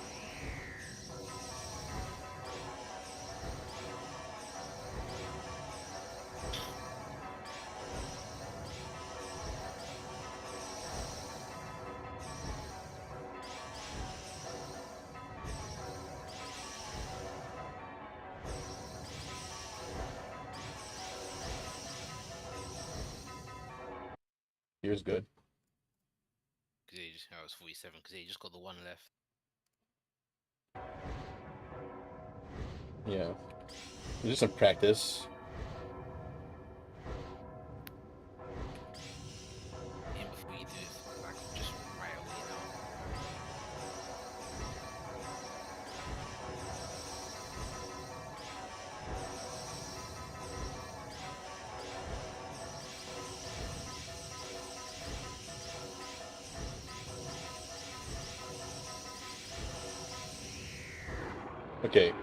Here's good. Because yeah, I was 47. Because yeah, you just got the one left. Yeah. Just some practice. And before you do it, like just right away now. Okay.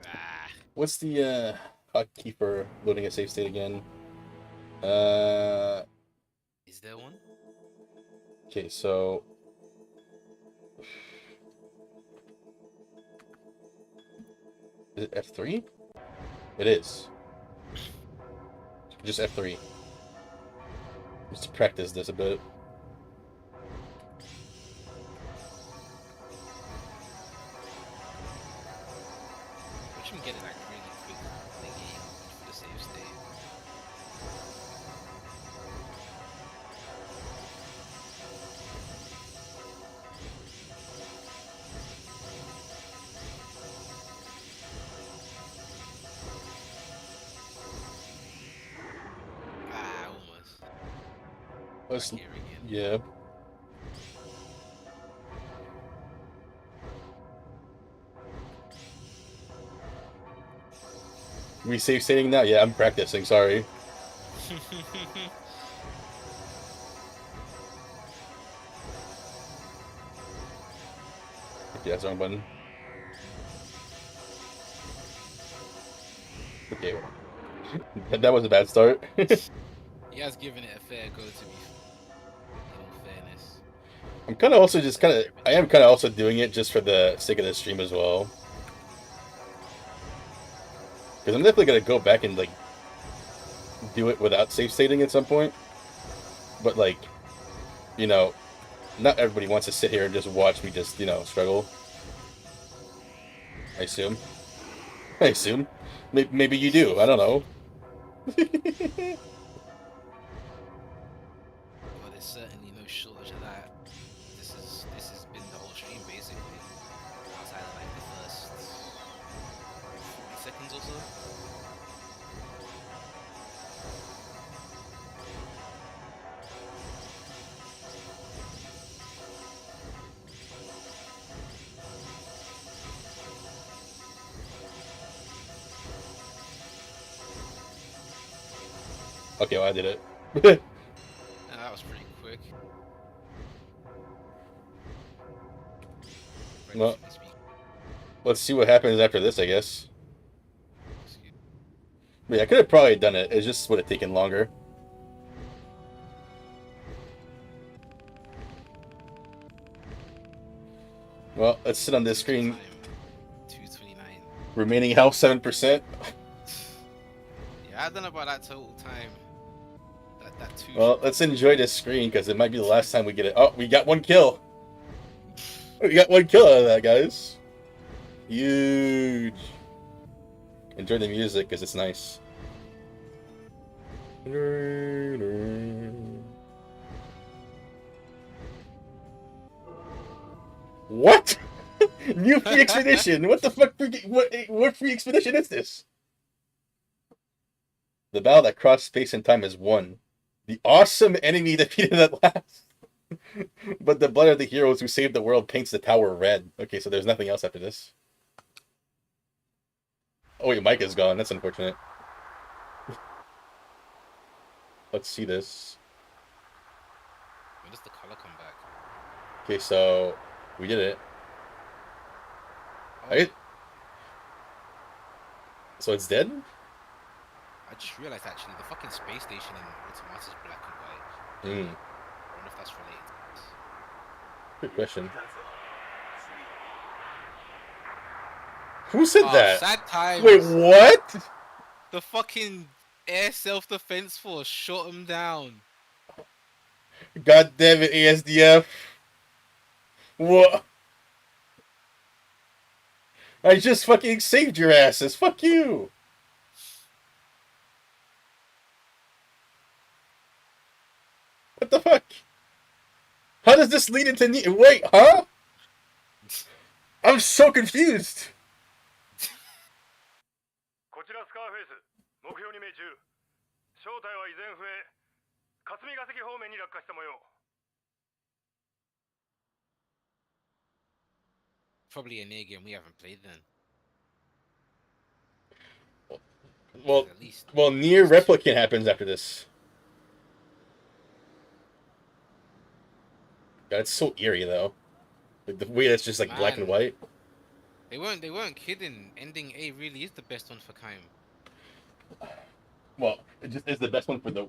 Ah, What's the hotkey for loading a save state again? is there one? Okay, so is it F3? It is. Just F3. Just to practice this a bit. Which can get it like really quick thingy for the save state. Ah, almost. Let's, Back here again. yeah. We save stating now? Yeah, I'm practicing, sorry. Yeah, that's the wrong button. Okay, that was a bad start. He has given it a fair go, to be in all fairness. I'm kind of also just I am kind of also doing it just for the sake of the stream as well. Because I'm definitely gonna go back and like do it without save stating at some point. But like, you know, not everybody wants to sit here and just watch me just, struggle. I assume. I assume. Maybe you do. I don't know. But there's certainly no shortage of that. This has been the whole stream basically. Outside of like the first 40 seconds or so. Okay, well, I did it. And that was pretty quick. Well, let's see what happens after this, I guess. But yeah, I could have probably done it. It just would have taken longer. Well, let's sit on this screen. 2:29. Remaining health 7%. Yeah, I don't know about that total time. That two. Well, let's enjoy this screen because it might be the last time we get it. Oh, we got one kill. We got one kill out of that, guys. Huge. Enjoy the music because it's nice. What? New free expedition? What the fuck? What free expedition is this? The battle that crossed space and time is won. The awesome enemy defeated at last. But the blood of the heroes who saved the world paints the tower red. Okay, so there's nothing else after this. Oh wait, Mike is gone. That's unfortunate. Let's see this. When does the color come back? Okay, so we did it. Oh, So it's dead? I just realized actually the fucking space station in Automata is black and white. I Hmm. wonder if that's related to this. Good question. Who said that? Sad times. Wait, what? The fucking air self-defense force shot him down. God damn it, ASDF. What? I just fucking saved your asses. Fuck you. What the fuck? How does this lead into Wait, huh? I'm so confused. こちらスカーフェイス目標に命中正体は依然不明霞ヶ関方面に落下した模様 Probably a near game we haven't played then. Well, At least. near replicant happens after this. God, it's so eerie though. Like the way that's just like black and Man. white. They weren't kidding. Ending A really is the best one for Kaim. Well, it just is the best one for the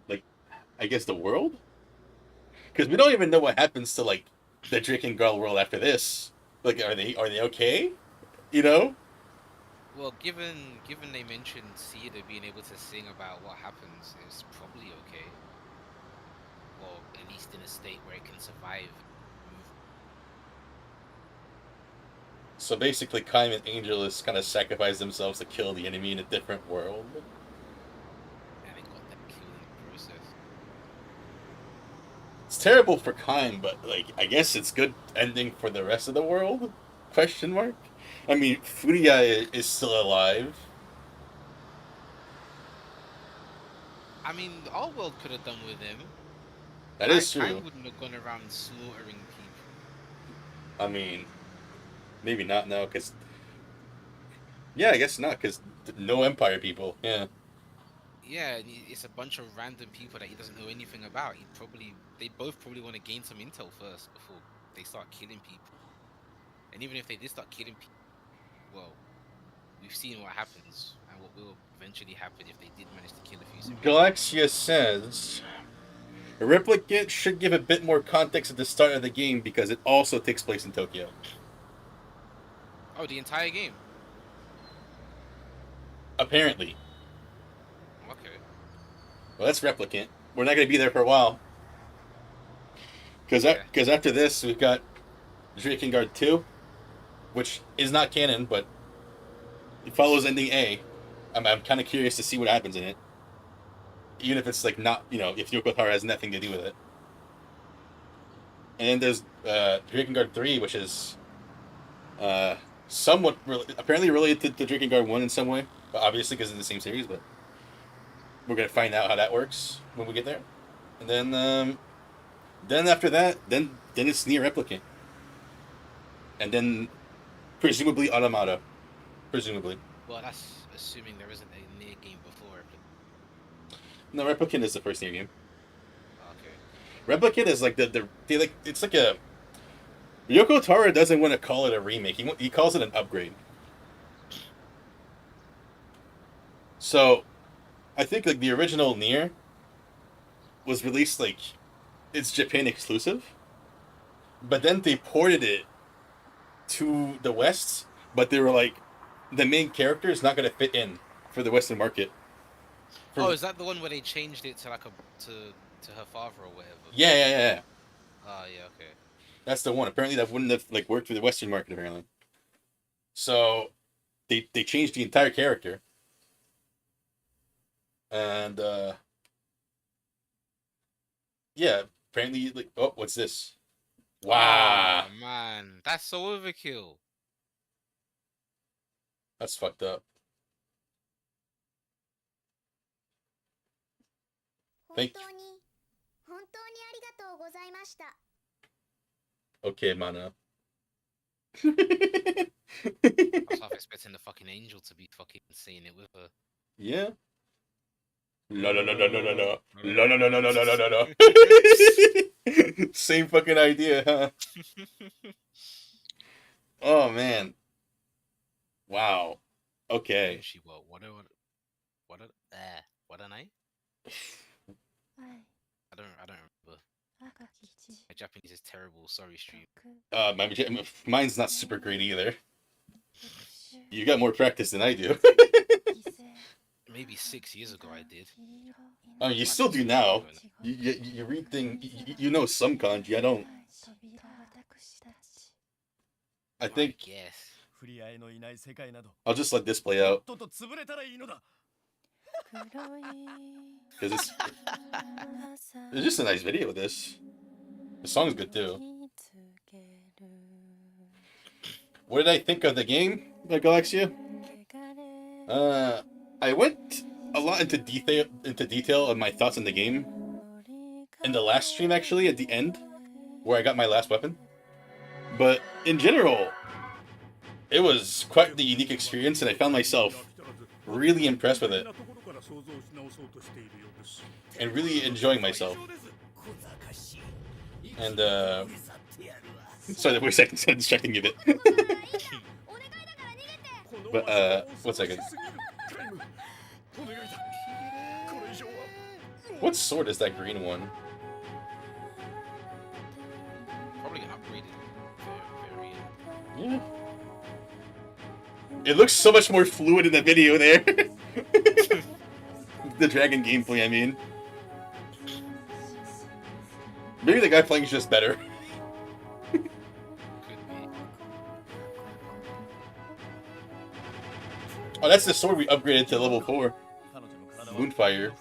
I guess the world. Because we don't even know what happens to like the Drakengard world after this. Like, are they okay? You know? Well, given they mentioned Cedar being able to sing about what happens, it's probably okay. Or at least in a state where it can survive. So basically, Kaim and Angelus kind of sacrifice themselves to kill the enemy in a different world. And they got that kill in the process. It's terrible for Kaim, but like I guess it's good ending for the rest of the world? Question mark. I mean, Furia is still alive. I mean, our world could have done with him. That is Kaim true. wouldn't have gone around slaughtering people. I mean, maybe not now, because... Yeah, I guess not, because no Empire people, yeah. Yeah, it's a bunch of random people that he doesn't know anything about. They both probably want to gain some intel first before they start killing people. And even if they did start killing people, well, we've seen what happens and what will eventually happen if they did manage to kill a few civilians. Galaxia says a replicant should give a bit more context at the start of the game because it also takes place in Tokyo. Oh, the entire game. Apparently. Okay. Well, that's replicant. We're not going to be there for a while. Because after this, we've got Drakengard 2, which is not canon, but it follows ending A. I'm kind of curious to see what happens in it. Even if it's like not, if Yoko Taro has nothing to do with it. And then there's Drakengard 3, which is somewhat apparently related to Drakengard 1 in some way. But obviously because it's the same series, but we're going to find out how that works when we get there. And then after that, then it's Nier Replicant. And then presumably Automata. Presumably. Well, that's assuming there isn't a Nier game before. No, Replicant is the first Nier game. Okay. Replicant is like it's like a... Yoko Taro doesn't want to call it a remake. He calls it an upgrade. So, I think like the original Nier was released like it's Japan exclusive, but then they ported it to the West. But they were like, the main character is not going to fit in for the Western market. Oh, is that the one where they changed it to like to her father or whatever? Yeah. Oh, yeah, okay. That's the one. Apparently, that wouldn't have like worked for the Western market. Apparently, so they changed the entire character. And yeah, apparently like what's this? Wow. Oh, man, that's so overkill. That's fucked up. Thank you. Okay, Mana. I was half expecting the fucking angel to be fucking saying it with her. Yeah. La la la la la la la la la la la la la la la. Same fucking idea, huh? Oh man. Wow. Okay. She what a night? I don't remember. My Japanese is terrible. Sorry, stream. Mine's not super great either. You got more practice than I do. Maybe 6 years ago I did. Oh, you still do now. You read things. You know some kanji. I don't. I think Yes. I'll just let this play out because it's just a nice video. This the song's good too. What did I think of the game, Galaxia? I went a lot into detail of my thoughts on the game in the last stream, actually, at the end, where I got my last weapon. But in general, it was quite the unique experience, and I found myself really impressed with it and really enjoying myself. And sorry, the voice acting's kind of distracting you a bit. But 1 second. What sword is that green one? Probably an upgraded variant. Yeah. It looks so much more fluid in the video there. The dragon gameplay, I mean. Maybe the guy playing is just better. Could be. Oh, that's the sword we upgraded to level 4. Moonfire.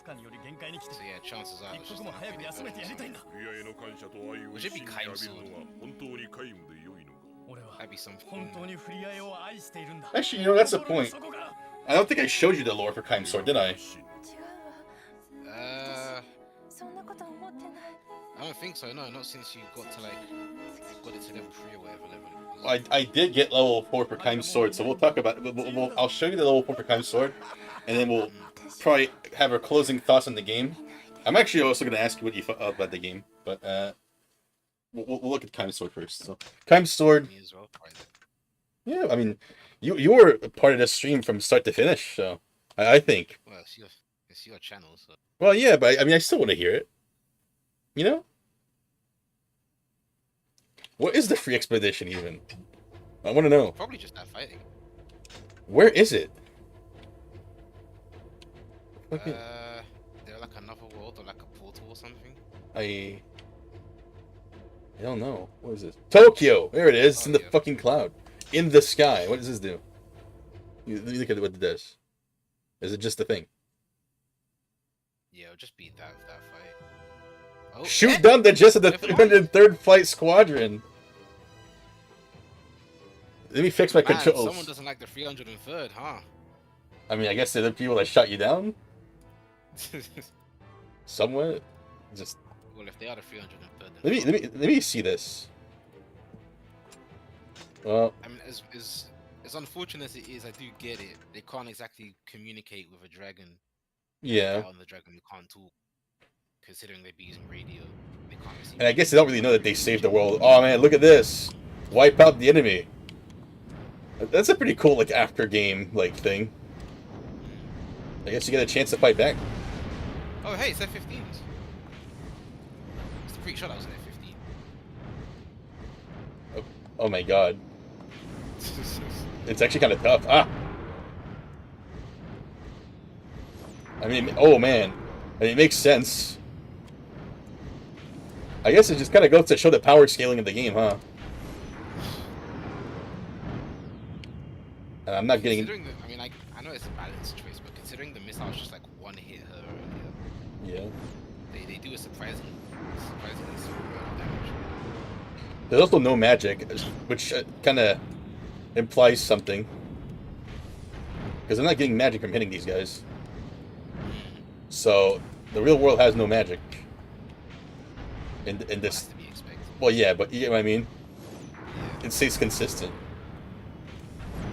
So yeah, chances are it's just an upgraded version. Would it be Kaim sword? That'd be something. Actually, that's a point. I don't think I showed you the lore for Kaim sword, did I? I don't think so. No, not since you got to got it to level 3 or whatever level it was. I did get level 4 for Kaim sword, so we'll talk about it. I'll show you the level 4 for Kaim sword, and then we'll probably have our closing thoughts on the game. I'm actually also going to ask you what you thought about the game, but we'll look at Kaim sword first. So Kaim sword. Me as well. Right. Yeah, I mean, you were a part of the stream from start to finish, so I think. Well, it's your channel, so Well, yeah, but I mean, I still want to hear it. You know, what is the free expedition even? I want to know. probably just that fighting. Where is it? Okay. They're like another world or like a portal or something. I don't know. What is this? Tokyo! There it is. It's Oh, in the yeah. fucking cloud. In the sky. What does this do? Let me look at what it does. Is it just a thing? Yeah, it'll just be that fight. Oh, Shoot down the jets of the Never mind. 303rd Flight Squadron! Let me fix my Man, controls. someone doesn't like the 303rd, huh? I mean, I guess they're the people that shot you down? Somewhat? Just... Well, if they are the 303rd, then Let me see this. Well, I mean, as unfortunate as it is, I do get it. They can't exactly communicate with a dragon. yeah. On the dragon, who can't talk. Considering they'd be using radio, they can't receive. And I guess they don't really know that they saved the world. Oh man, look at this! Wipe out the enemy. That's a pretty cool, like, after game, like, thing. I guess you get a chance to fight back. Oh, hey, it's F-15s. It's pretty sure that was an F-15. Oh my god. It's actually kind of tough. Ah! I mean, oh man. I mean, it makes sense. I guess it just kind of goes to show the power scaling of the game, huh? And I'm not getting... Considering the, I mean, I know it's a balanced choice, but considering the missiles just like one hit her earlier, Yeah. they do a surprisingly small amount of damage. There's also no magic, which kind of implies something. Because I'm not getting magic from hitting these guys. So, the real world has no magic. In That's this... to be expected. Well, yeah, but you get what I mean? Yeah. It stays consistent.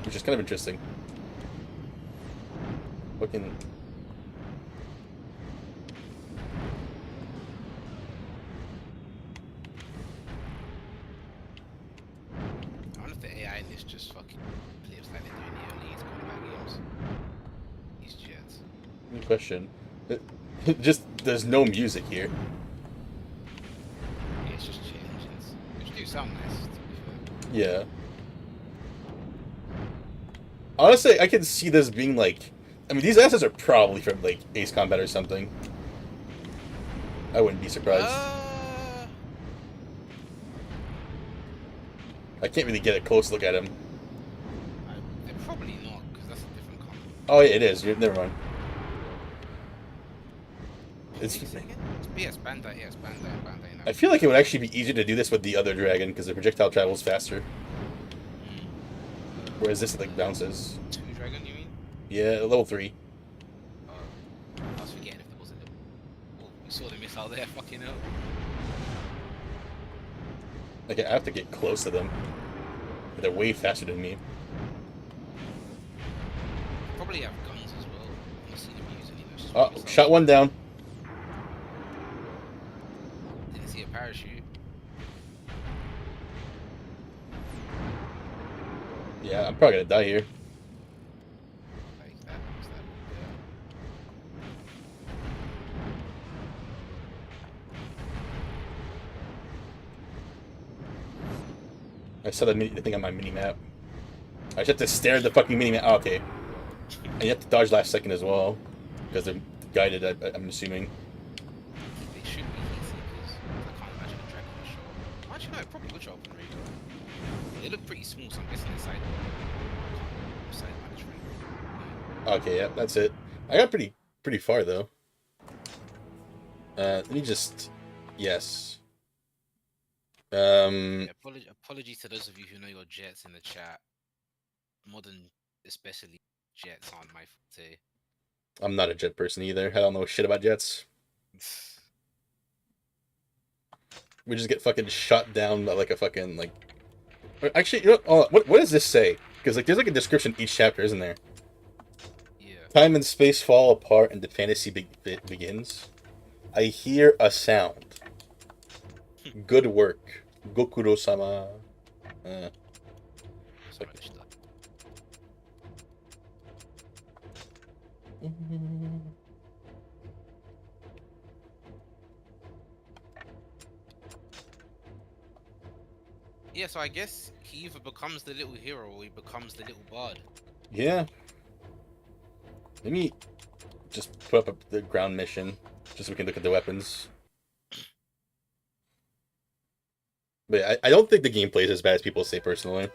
Which is kind of interesting. Fucking... I wonder if the AI in this just fucking lives like they do in the early combat games. These jets. Good question. Just, there's no music here. Yeah, it's just jet engines. Which do sound nice, to be fair. Yeah. Honestly, I can see this being like... I mean, these assets are probably from, like, Ace Combat or something. I wouldn't be surprised. I can't really get a close look at him. They're probably not, because that's a different combat. Oh, yeah, it is. Never mind. It's... Yes, Bandai, Bandai. I feel like it would actually be easier to do this with the other dragon, because the projectile travels faster. Whereas this, like, bounces. 2 dragon, you mean? Yeah, level 3. I was forgetting if there was a level. Oh, we saw the missile there, fucking hell. Like, I have to get close to them. They're way faster than me. Probably have guns as well. I've not seen them use any of those. Oh, missiles. shot one down. Didn't see a parachute. Yeah, I'm probably gonna die here. Like that, yeah. I saw the thing on my mini map. I just have to stare at the fucking mini map. Oh, okay. And you have to dodge last second as well, because they're guided. I'm assuming. They should be easy because I can't imagine a dragon would show up. Well, actually, no, it probably would show up on radar. They look pretty small, so I'm guessing they're side managed radar. Okay, yeah, that's it. I got pretty far though. Let me just... Yes. Yeah, apologies to those of you who know your jets in the chat. Modern, especially jets, aren't my forte. I'm not a jet person either. I don't know shit about jets. We just get fucking shot down by like a fucking like... Actually, you know, what does this say? Because like there's like a description each chapter, isn't there? Yeah. Time and space fall apart and the fantasy begins. I hear a sound. Good work. Gokuro-sama. Sorry, stuff. Yeah, so I guess he either becomes the little hero or he becomes the little bard. Yeah. Let me just put up the ground mission, just so we can look at the weapons. But I don't think the gameplay is as bad as people say personally.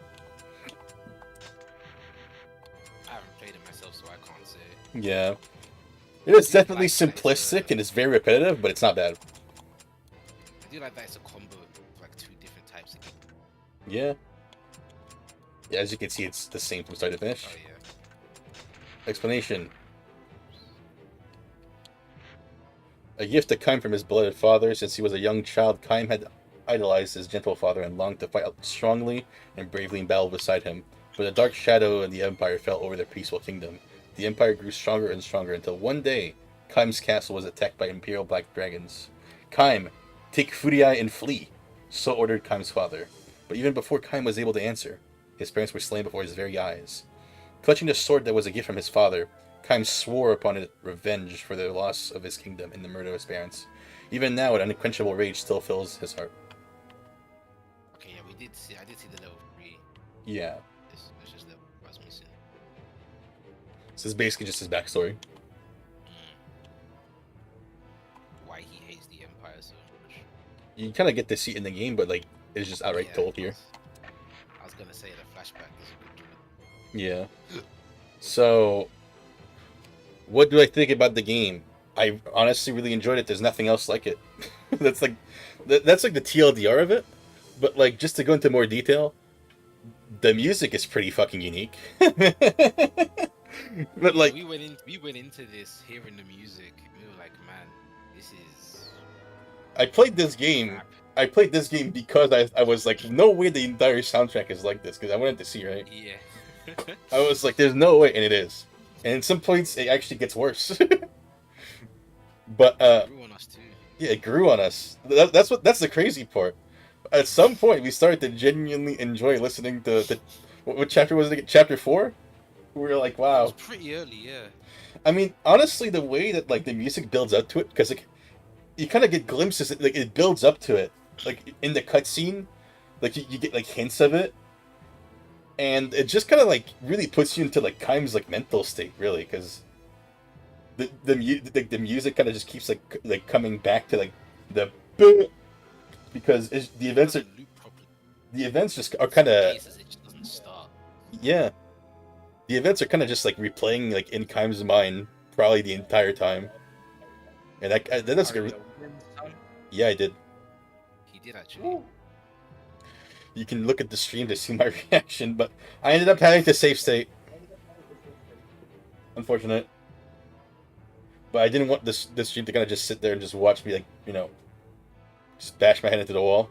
I haven't played it myself, so I can't say. Yeah. It is do definitely like that it's simplistic and it's very repetitive, but it's not bad. I do like that it's a combo of like 2 different types of game. Yeah. Yeah, as you can see, it's the same from start to finish. Oh yeah. Explanation. A gift to Kaim from his beloved father. Since he was a young child, Kaim had idolized his gentle father and longed to fight strongly and bravely in battle beside him. But a dark shadow of the Empire fell over their peaceful kingdom. The Empire grew stronger and stronger until one day, Kaim's castle was attacked by Imperial Black Dragons. Kaim, take Furiai and flee, so ordered Kaim's father. But even before Kaim was able to answer, his parents were slain before his very eyes. Clutching the sword that was a gift from his father, Kaim swore upon it revenge for the loss of his kingdom and the murder of his parents. Even now, an unquenchable rage still fills his heart. Okay, yeah, I did see the level 3. Yeah. This just the I was missing. This is basically just his backstory. Why he hates the Empire so much. You kind of get to see it in the game, but like it's just outright Yeah, told of here. course. I was gonna say the flashback is a good one. Yeah. So, what do I think about the game? I honestly really enjoyed it. There's nothing else like it. that's like the TLDR of it. But like just to go into more detail, the music is pretty fucking unique. But like we went into this hearing the music. We were like, man, this is I played this game. crap. I played this game because I was like, no way the entire soundtrack is like this, because I wanted to see, right? Yeah. I was like, there's no way, and it is. And at some points, it actually gets worse. But Grew on us too. yeah, it grew on us. That's the crazy part. At some point, we started to genuinely enjoy listening to the what chapter was it? Chapter 4. We were like, It wow. was pretty early, yeah. I mean, honestly, the way that like the music builds up to it, because like, you kind of get glimpses, like it builds up to it, like in the cutscene, like you get like hints of it, and it just kind of like really puts you into like Kaim's like mental state, really, because the music kind of just keeps like coming back to like the because the events are Doesn't loop properly. the events just are kind of Cases, it just doesn't start. yeah, the events are kind of just like replaying like in Kaim's mind probably the entire time, and that's like a yeah, I did. He did actually. You can look at the stream to see my reaction, but I ended up having to save state. Unfortunate. But I didn't want this stream to kind of just sit there and just watch me, like, you know, just bash my head into the wall.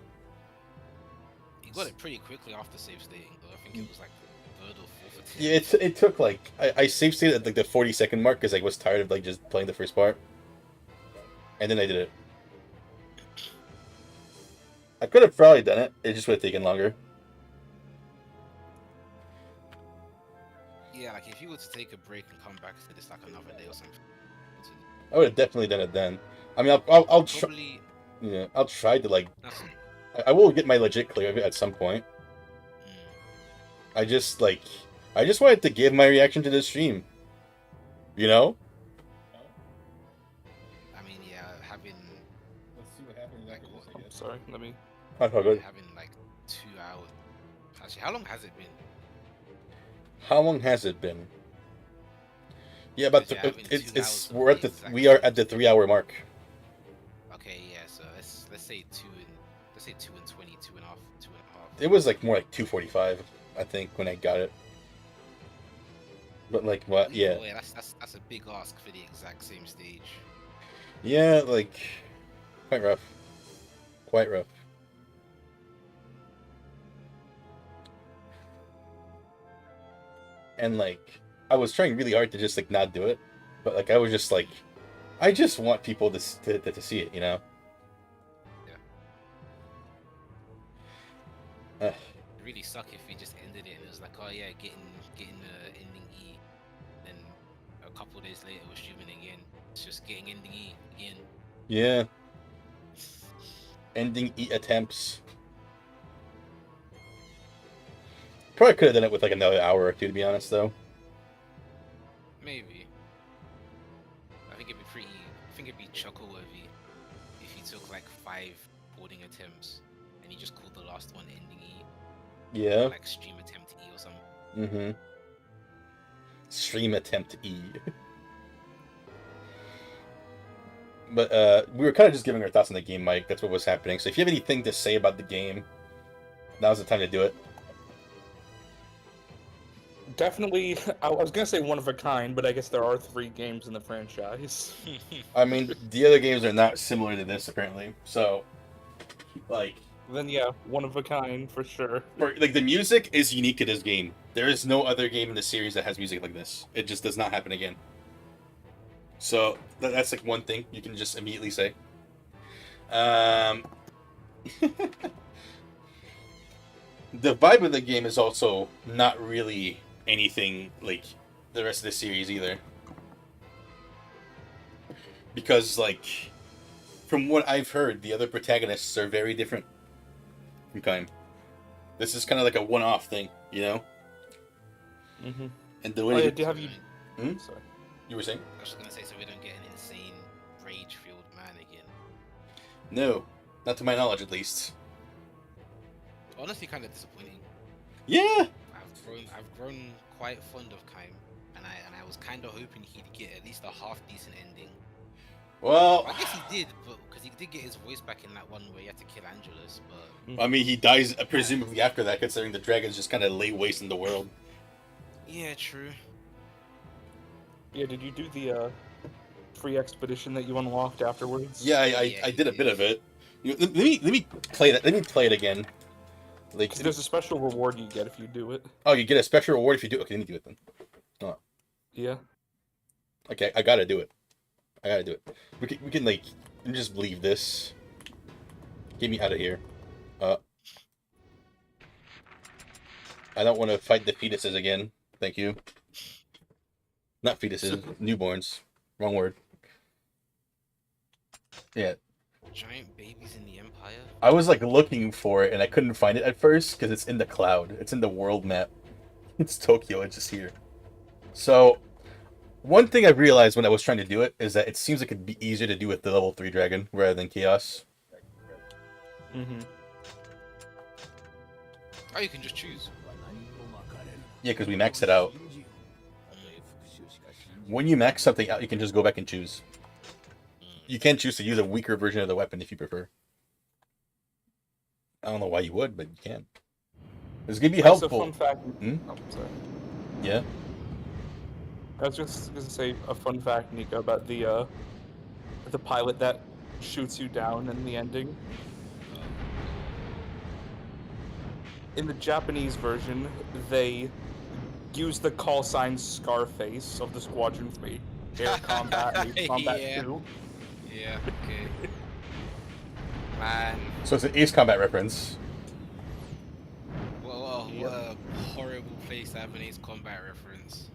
He got it pretty quickly after save stating, though. I think it was like 3rd or 4th attempt. Yeah, it took, like, I save stated at, like, the 40-second mark because I was tired of, like, just playing the first part. And then I did it. I could have probably done it. It just would have taken longer. Yeah, like if you were to take a break and come back to this like another day or something. I would have definitely done it then. I mean, I'll try. Probably. Yeah, I'll try to like. That's, I will get my legit clear of it at some point. I just wanted to give my reaction to this stream. You know? I mean, yeah, having Let's see what happens. Like what? I'm sorry, let me. How good. having like 2 hours. Actually, how long has it been? How long has it been? Yeah, but Yeah, having 2 it's hours we're at the is we are actually- at the 3-hour mark. Okay, yeah. So let's say 2 and 20, 2.5, 2.5. It was like more like 2:45, I think, when I got it. But like what? Either Yeah, way, that's a big ask for the exact same stage. yeah, like quite rough, quite rough. And like I was trying really hard to just like not do it, but like I was just like, I just want people to see it, you know. It'd really suck if we just ended it and it was like, oh yeah, getting the ending E, then a couple days later, we're streaming again. It's just getting ending E again. Yeah. Ending E attempts. Probably could have done it with like another hour or two, to be honest, though. Maybe. I think it'd be pretty. I think it'd be chuckle worthy if he took like 5 boarding attempts and he just called the last one ending E. Yeah. Like stream attempt E or something. Mm-hmm. Stream attempt E. But we were kind of just giving our thoughts on the game, Mike. That's what was happening. So if you have anything to say about the game, now's the time to do it. Definitely, I was gonna say one of a kind, but I guess there are 3 games in the franchise. I mean, the other games are not similar to this, apparently. So, like... Then yeah, one of a kind, for sure. Like, the music is unique to this game. There is no other game in the series that has music like this. It just does not happen again. So, that's like one thing you can just immediately say. The vibe of the game is also not really anything like the rest of the series either. Because, like, from what I've heard, the other protagonists are very different from Kaim. This is kind of like a one-off thing, you know? Mm-hmm. And the way Have you... Hmm? Sorry. You were saying? I was just gonna say, so we don't get an insane rage-filled man again. No. Not to my knowledge, at least. Honestly, kind of disappointing. Yeah! I've grown quite fond of Kaim, and I was kind of hoping he'd get at least a half decent ending. Well, I guess he did, but because he did get his voice back in that one where he had to kill Angelus. But I mean, he dies presumably after that, considering the dragons just kind of lay waste in the world. yeah, true. Yeah, did you do the free expedition that you unlocked afterwards? Yeah, I did a bit of it. Let me play that. Let me play it again. Like, There's a special reward you get if you do it. oh, you get a special reward if you do. Okay, let me do it then. Oh, Yeah. okay, I gotta do it. I gotta do it. We can like let me just leave this. Get me out of here. I don't want to fight the fetuses again. Thank you. Not fetuses, newborns. Wrong word. Yeah. Giant babies in the Empire. I was like looking for it and I couldn't find it at first because it's in the cloud. It's in the world map. It's Tokyo. It's just here. So, one thing I realized when I was trying to do it is that it seems like it'd be easier to do with the level 3 dragon rather than Chaos. Mm-hmm. Oh, you can just choose. Yeah, because we maxed it out. When you max something out, you can just go back and choose. You can choose to use a weaker version of the weapon if you prefer. I don't know why you would, but you can. It's gonna be helpful. Fun fact. Hmm? Oh, sorry. Yeah. I was just gonna say a fun fact, Nico, about the pilot that shoots you down in the ending. In the Japanese version, they use the call sign Scarface of the Squadron for Air Combat and Ace Combat Yeah. 2. Yeah. Okay. Man. So it's an Ace Combat reference. What Yep. a horrible place to have an Ace Combat reference.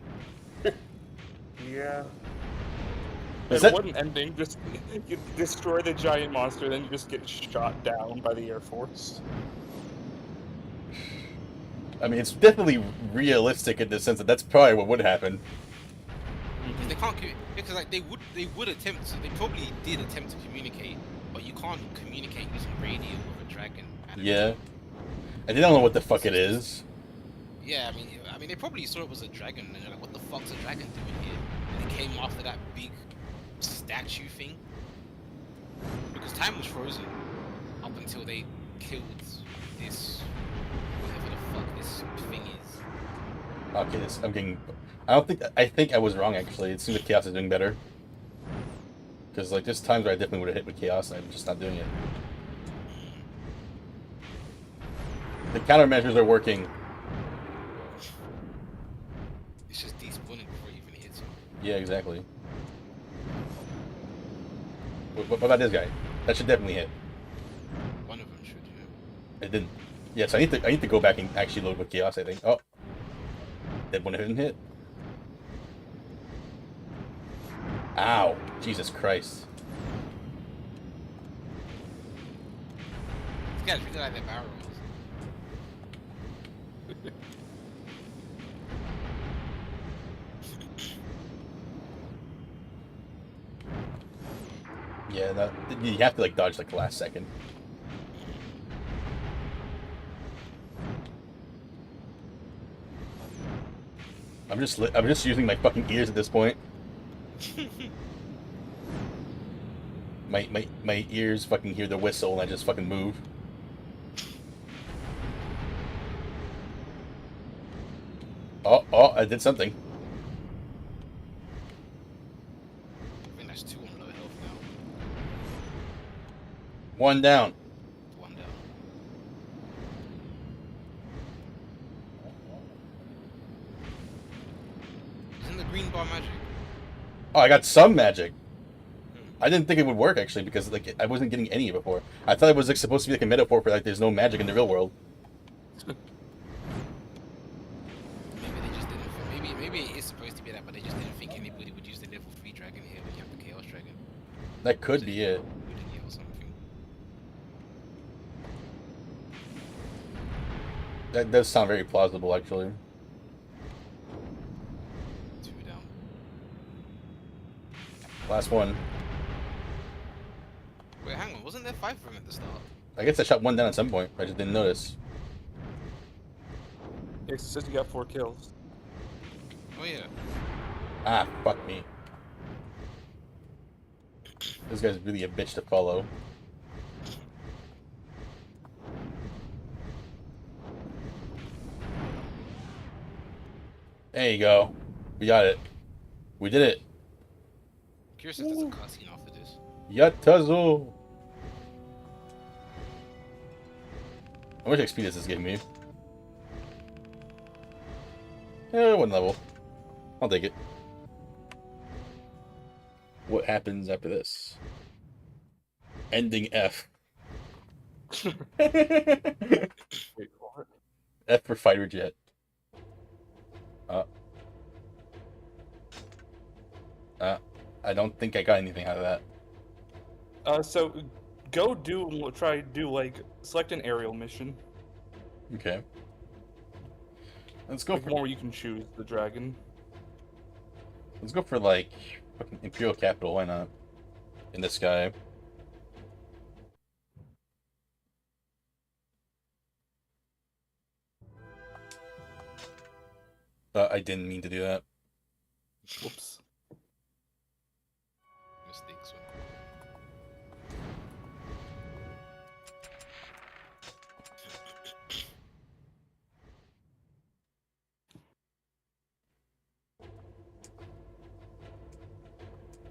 Yeah. Is And that- what an ending! Just you destroy the giant monster, then you just get shot down by the Air Force. I mean, it's definitely realistic in the sense that that's probably what would happen. Because they can't because like they would attempt to, they probably did attempt to communicate, but you can't communicate using radio with a dragon. Yeah. And they don't know what the fuck it is. Yeah, I mean they probably saw it was a dragon and they're like, what the fuck's a dragon doing here? And they came after that big statue thing. Because time was frozen up until they killed this whatever the fuck this thing is. Okay, I'm getting... I think I was wrong, actually. It seems like Chaos is doing better. Because, like, there's times where I definitely would have hit with Chaos, and I'm just not doing it. The countermeasures are working. It's just despawning before it even hits him. Yeah, exactly. What about this guy? That should definitely hit. One of them should, yeah. It didn't. Yeah, so I need to go back and actually load with Chaos, I think. Oh. That one didn't hit. Ow. Jesus Christ. These guys really like their barrels. Yeah, that, you have to like dodge like the last second. I'm just using my fucking ears at this point. My ears fucking hear the whistle and I just fucking move. Oh, I did something. I think that's 2 on low health now. One down. 1 down. Isn't the green bar magic? Oh, I got some magic. I didn't think it would work actually because like I wasn't getting any before. I thought it was like supposed to be like a metaphor for like there's no magic in the real world. Maybe they just didn't. Maybe it is supposed to be that, but they just didn't think anybody would use the level 3 dragon here when you have the chaos dragon. That could be it. Or something. That does sound very plausible actually. 2 down. Last one. Wait, hang on. Wasn't there 5 of them at the start? I guess I shot one down at some point. I just didn't notice. It says you got 4 kills. Oh yeah. Ah, fuck me. This guy's really a bitch to follow. There you go. We got it. We did it. Curious if there's a cutscene after this. Yatazo. How much XP does this give me? Eh, 1 level. I'll take it. What happens after this? Ending F. Wait, what? F for fighter jet. I don't think I got anything out of that. So go like select an aerial mission. Okay. Let's go Like for one where you can choose the dragon. Let's go for like fucking Imperial Capital. Why not? In the sky. I didn't mean to do that. Whoops. Mistakes.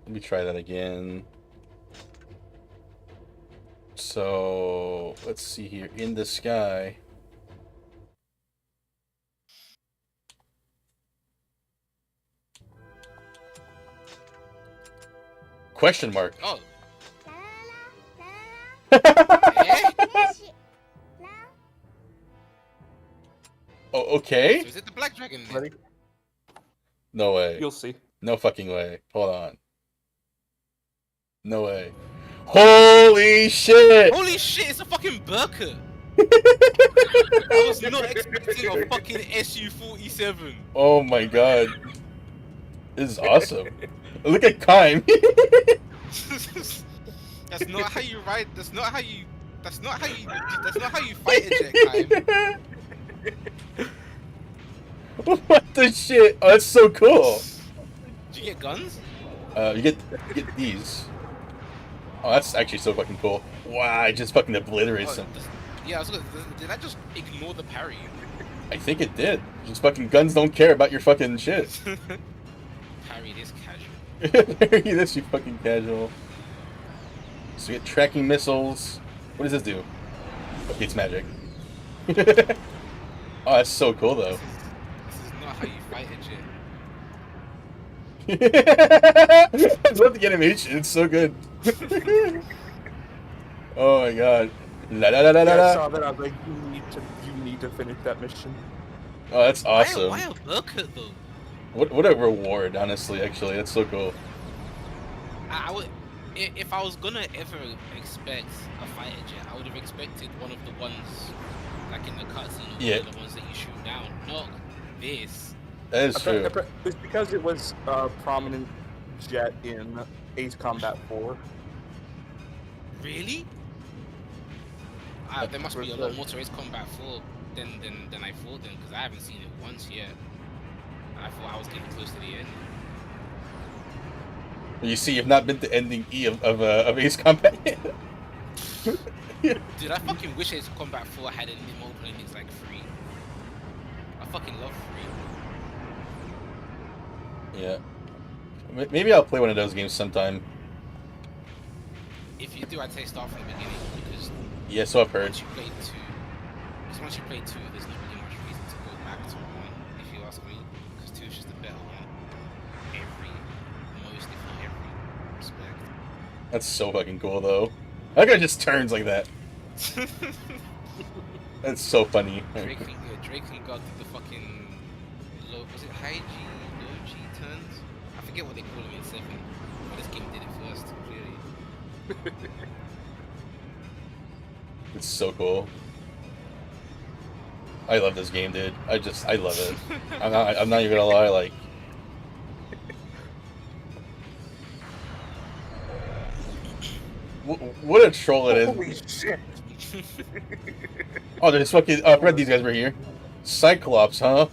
Let me try that again. So let's see here. In the sky. Question mark. Oh. Oh, okay. So is it the black dragon then? Ready? No way. You'll see. No fucking way. Hold on. No way. Holy shit! Holy shit, it's a fucking Burka! I was not expecting a fucking SU-47. Oh my god. This is awesome. Look at Kime. That's not how you ride. That's not how you fight a jet, Kime. What the shit? Oh, that's so cool. Did you get guns? You get these. Oh, that's actually so fucking cool. Wow, I just fucking obliterated some. Yeah, I was gonna, did I just ignore the parry? I think it did. Just fucking guns don't care about your fucking shit. Parry this casual. Parry this, you fucking casual. So we get tracking missiles. What does this do? Okay, it's magic. Oh, that's so cool though. This is not how you fight a jet. I love the animation. It's so good. Oh my god. La la la la la. Yeah, I la. saw that. I was like, you need to finish that mission. Oh, that's awesome. Why a Burka though? What a reward, honestly. Actually, that's so cool. I would, if I was gonna ever expect a fighter jet, I would have expected one of the ones like in the cutscene, or Yeah. one of the ones that you shoot down, not this. That is true. It's because it was a prominent jet in Ace Combat 4. Really? There must be a lot more to Ace Combat 4 than I thought then, because I haven't seen it once yet. I thought I was getting close to the end. You see, you've not been to ending E of Ace Combat yet. Dude, I fucking wish Ace Combat 4 had an open endings like 3. I fucking love 3. Yeah. Maybe I'll play one of those games sometime. If you do, I'd say start from the beginning, because Yeah, so I've heard. once you play 2, there's not really much reason to go back to 1, if you ask me, because 2 is just a better one. Most, if not every respect. That's so fucking cool, though. That guy just turns like that. That's so funny. Drakengard did the fucking was it high G, low G turns? I forget what they call them in 7, but this game did it first, clearly. It's so cool. I love this game, dude. I love it. I'm not even gonna lie, like. What a troll it is. Holy shit! Oh, there's fucking. I forgot these guys were here. Cyclops, huh?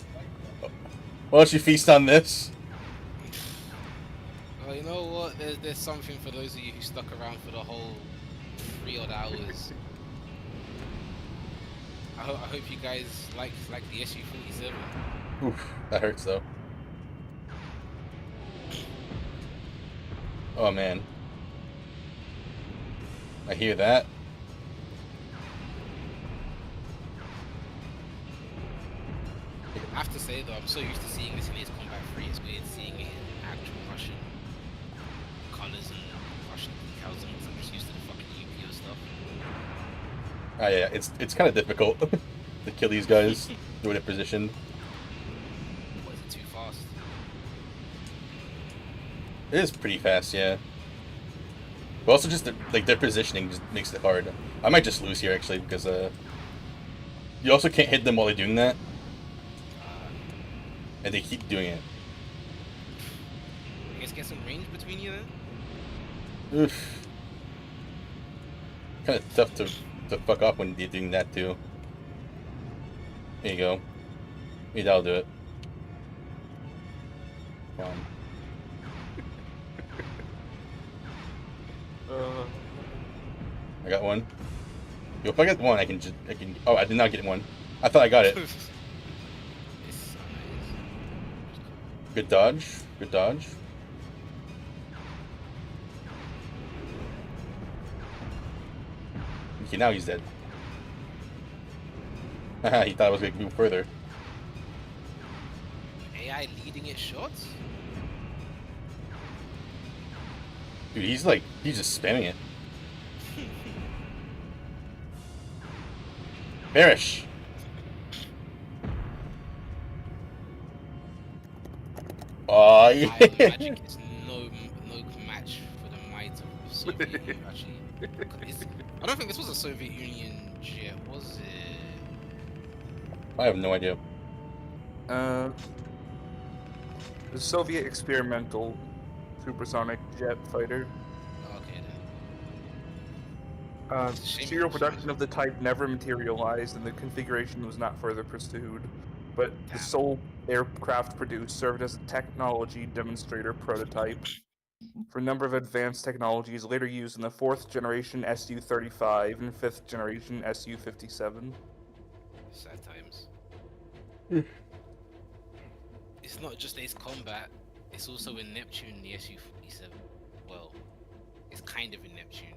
Why don't you feast on this? Well, you know what? There's something for those of you who stuck around for the whole 3 odd hours. I hope you guys like the SU-47. Oof, that hurts though. Oh man. I hear that. I have to say though, I'm so used to seeing this in Ace Combat 3, it's weird seeing it in actual Russian colours and Russian decals, and I'm just used to the fucking UPO stuff. Ah, yeah, it's kind of difficult to kill these guys the way they're positioned. What, is it too fast? It is pretty fast, yeah. But also just their positioning just makes it hard. I might just lose here actually because you also can't hit them while they're doing that, and they keep doing it. I guess get some range between you then? Oof. Kind of tough to fuck off when you're doing that too. There you go. Maybe that'll do it. Come on. I got one. Yo, if I get one, I can. Oh, I did not get one. I thought I got it. Good dodge. Good dodge. Okay, now he's dead. Haha, he thought I was going to move further. AI leading its shots? Dude, he's just spamming it. Perish! Oh, yeah. Magic is no match for the might of Soviet Union, actually. I don't think this was a Soviet Union jet, was it? I have no idea. The Soviet experimental supersonic jet fighter. Okay then. Uh, It's a shame serial it was production of the type never materialized, and the configuration was not further pursued. But the Damn. sole aircraft produced served as a technology demonstrator prototype for a number of advanced technologies later used in the 4th generation Su-35 and 5th generation Su-57. Sad times. It's not just Ace Combat, it's also in Neptune, the Su-47. Well, it's kind of in Neptune.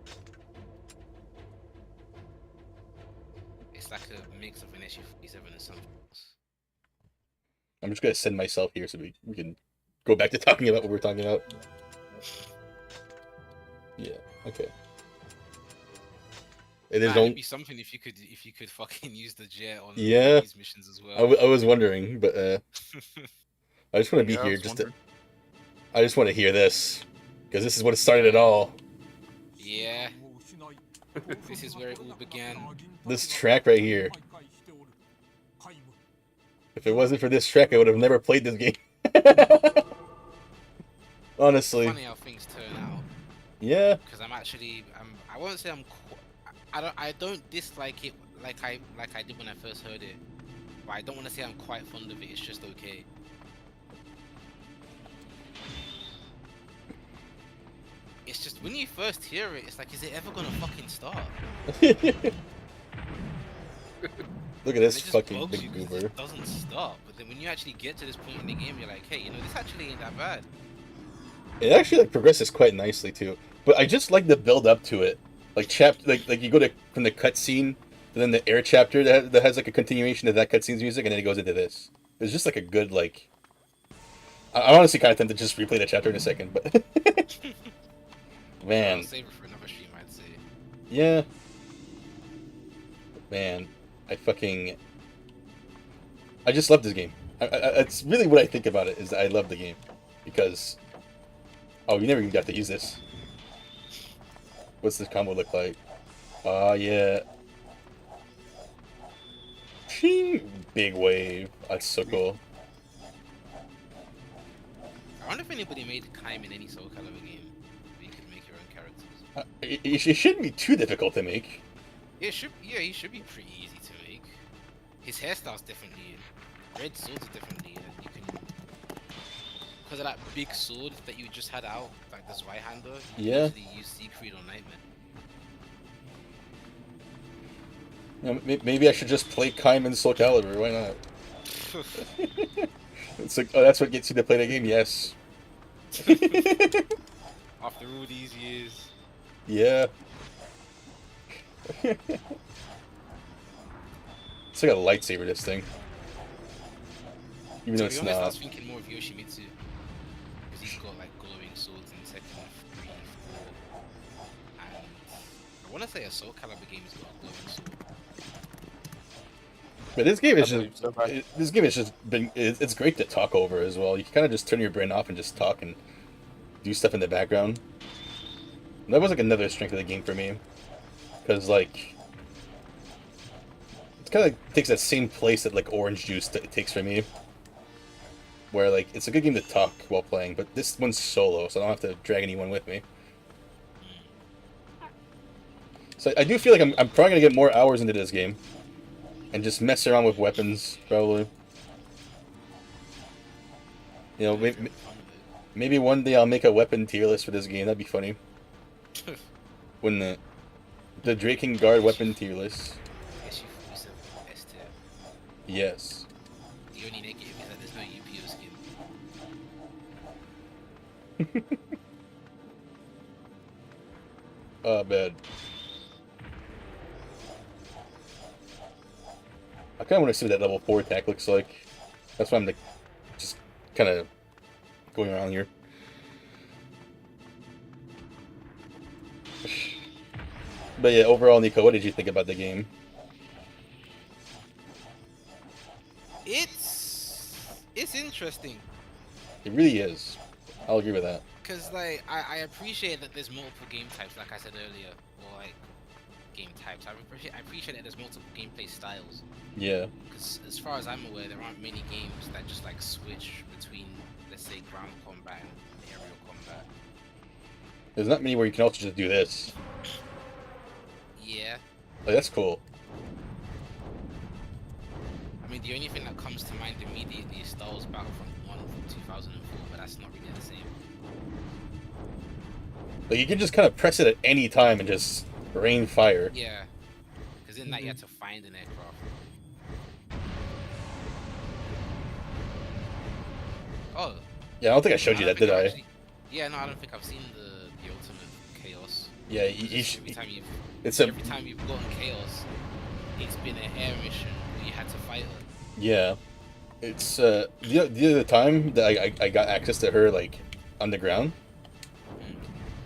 It's like a mix of an Su-47 and something else. I'm just gonna send myself here so we can go back to talking about what we're talking about. Yeah, okay. It is It'd be something if you could fucking use the jet on Yeah. these missions as well. I was wondering, but I just want to be Yeah, I here was just wondering. I just want to hear this. Because this is what started it all. Yeah. This is where it all began. This track right here. If it wasn't for this track, I would have never played this game. Honestly. Funny how things turn out. Yeah. Because I won't say I don't dislike it like I did when I first heard it. But I don't want to say I'm quite fond of it. It's just okay. It's just when you first hear it, it's like, is it ever gonna fucking start? Look at this And it just fucking bugs big you 'cause goober. it doesn't stop. But then when you actually get to this point in the game, you're like, hey, you know, this actually ain't that bad. It actually like progresses quite nicely too. But I just like the build up to it. Like like you go to from the cutscene to then the air chapter that has like a continuation of that cutscene's music, and then it goes into this. It's just like a good like. I'm honestly kind of tempted to just replay the chapter in a second, but man, I'll save it for another stream, I'd say. yeah, man, I just love this game. It's really what I think about it is that I love the game because oh, you never even got to use this. What's this combo look like? Oh yeah. Big wave. That's so cool. I wonder if anybody made Kaim in any Soul Calibur game where you could make your own characters. It shouldn't be too difficult to make. Yeah, he should be pretty easy to make. His hairstyle's differently. Red swords are differently. And you can, because of that big sword that you just had out, like this right-hander. You Yeah. can usually use Siegfried or Nightman. You know, maybe I should just play Kaim in Soul Calibur. Why not? It's like, oh, that's what gets you to play the game. Yes. After all these years. Yeah. It's like a lightsaber, this thing. Even though To it's be honest, I not. was thinking more of Yoshimitsu. Because he's got like glowing swords in Tekken 3, 4. And I want to say a Soul Calibur game's got a glowing sword. But this game is I just. believe so, right? This game has just been. It's great to talk over as well. You can kind of just turn your brain off and just talk and do stuff in the background. And that was like another strength of the game for me. Because, like. It kind of takes that same place that, like, Orange Juice takes for me. Where, like, it's a good game to talk while playing, but this one's solo, so I don't have to drag anyone with me. So I do feel like I'm probably going to get more hours into this game. And just mess around with weapons, probably. You know, maybe one day I'll make a weapon tier list for this game. That'd be funny. When the Drakengard weapon tier list. SU47 S tier. Yes. The only negative is that there's no UPO skin. Oh, bad. I kind of want to see what that level 4 attack looks like. That's why I'm like, just kind of going around here. But yeah, overall, Nico, what did you think about the game? It's interesting. It really is. I'll agree with that. Cause like I appreciate that there's multiple game types, like I said earlier, or like game types. I appreciate that there's multiple gameplay styles. Yeah. Because as far as I'm aware, there aren't many games that just like switch between, let's say, ground combat and aerial combat. There's not many where you can also just do this. Yeah. Like, that's cool. I mean, the only thing that comes to mind immediately is Star Wars Battlefront 1 from 2004, but that's not really the same. Like, you can just kind of press it at any time and just rain fire. Yeah. Because in that you had to find an aircraft. Oh. Yeah, I don't think I showed you that, did I? Yeah, no, I don't think I've seen the ultimate chaos. Yeah, you should. Every time you've gotten chaos, it's been an air mission where you had to fight her. Yeah, it's the other time that I got access to her like on the ground.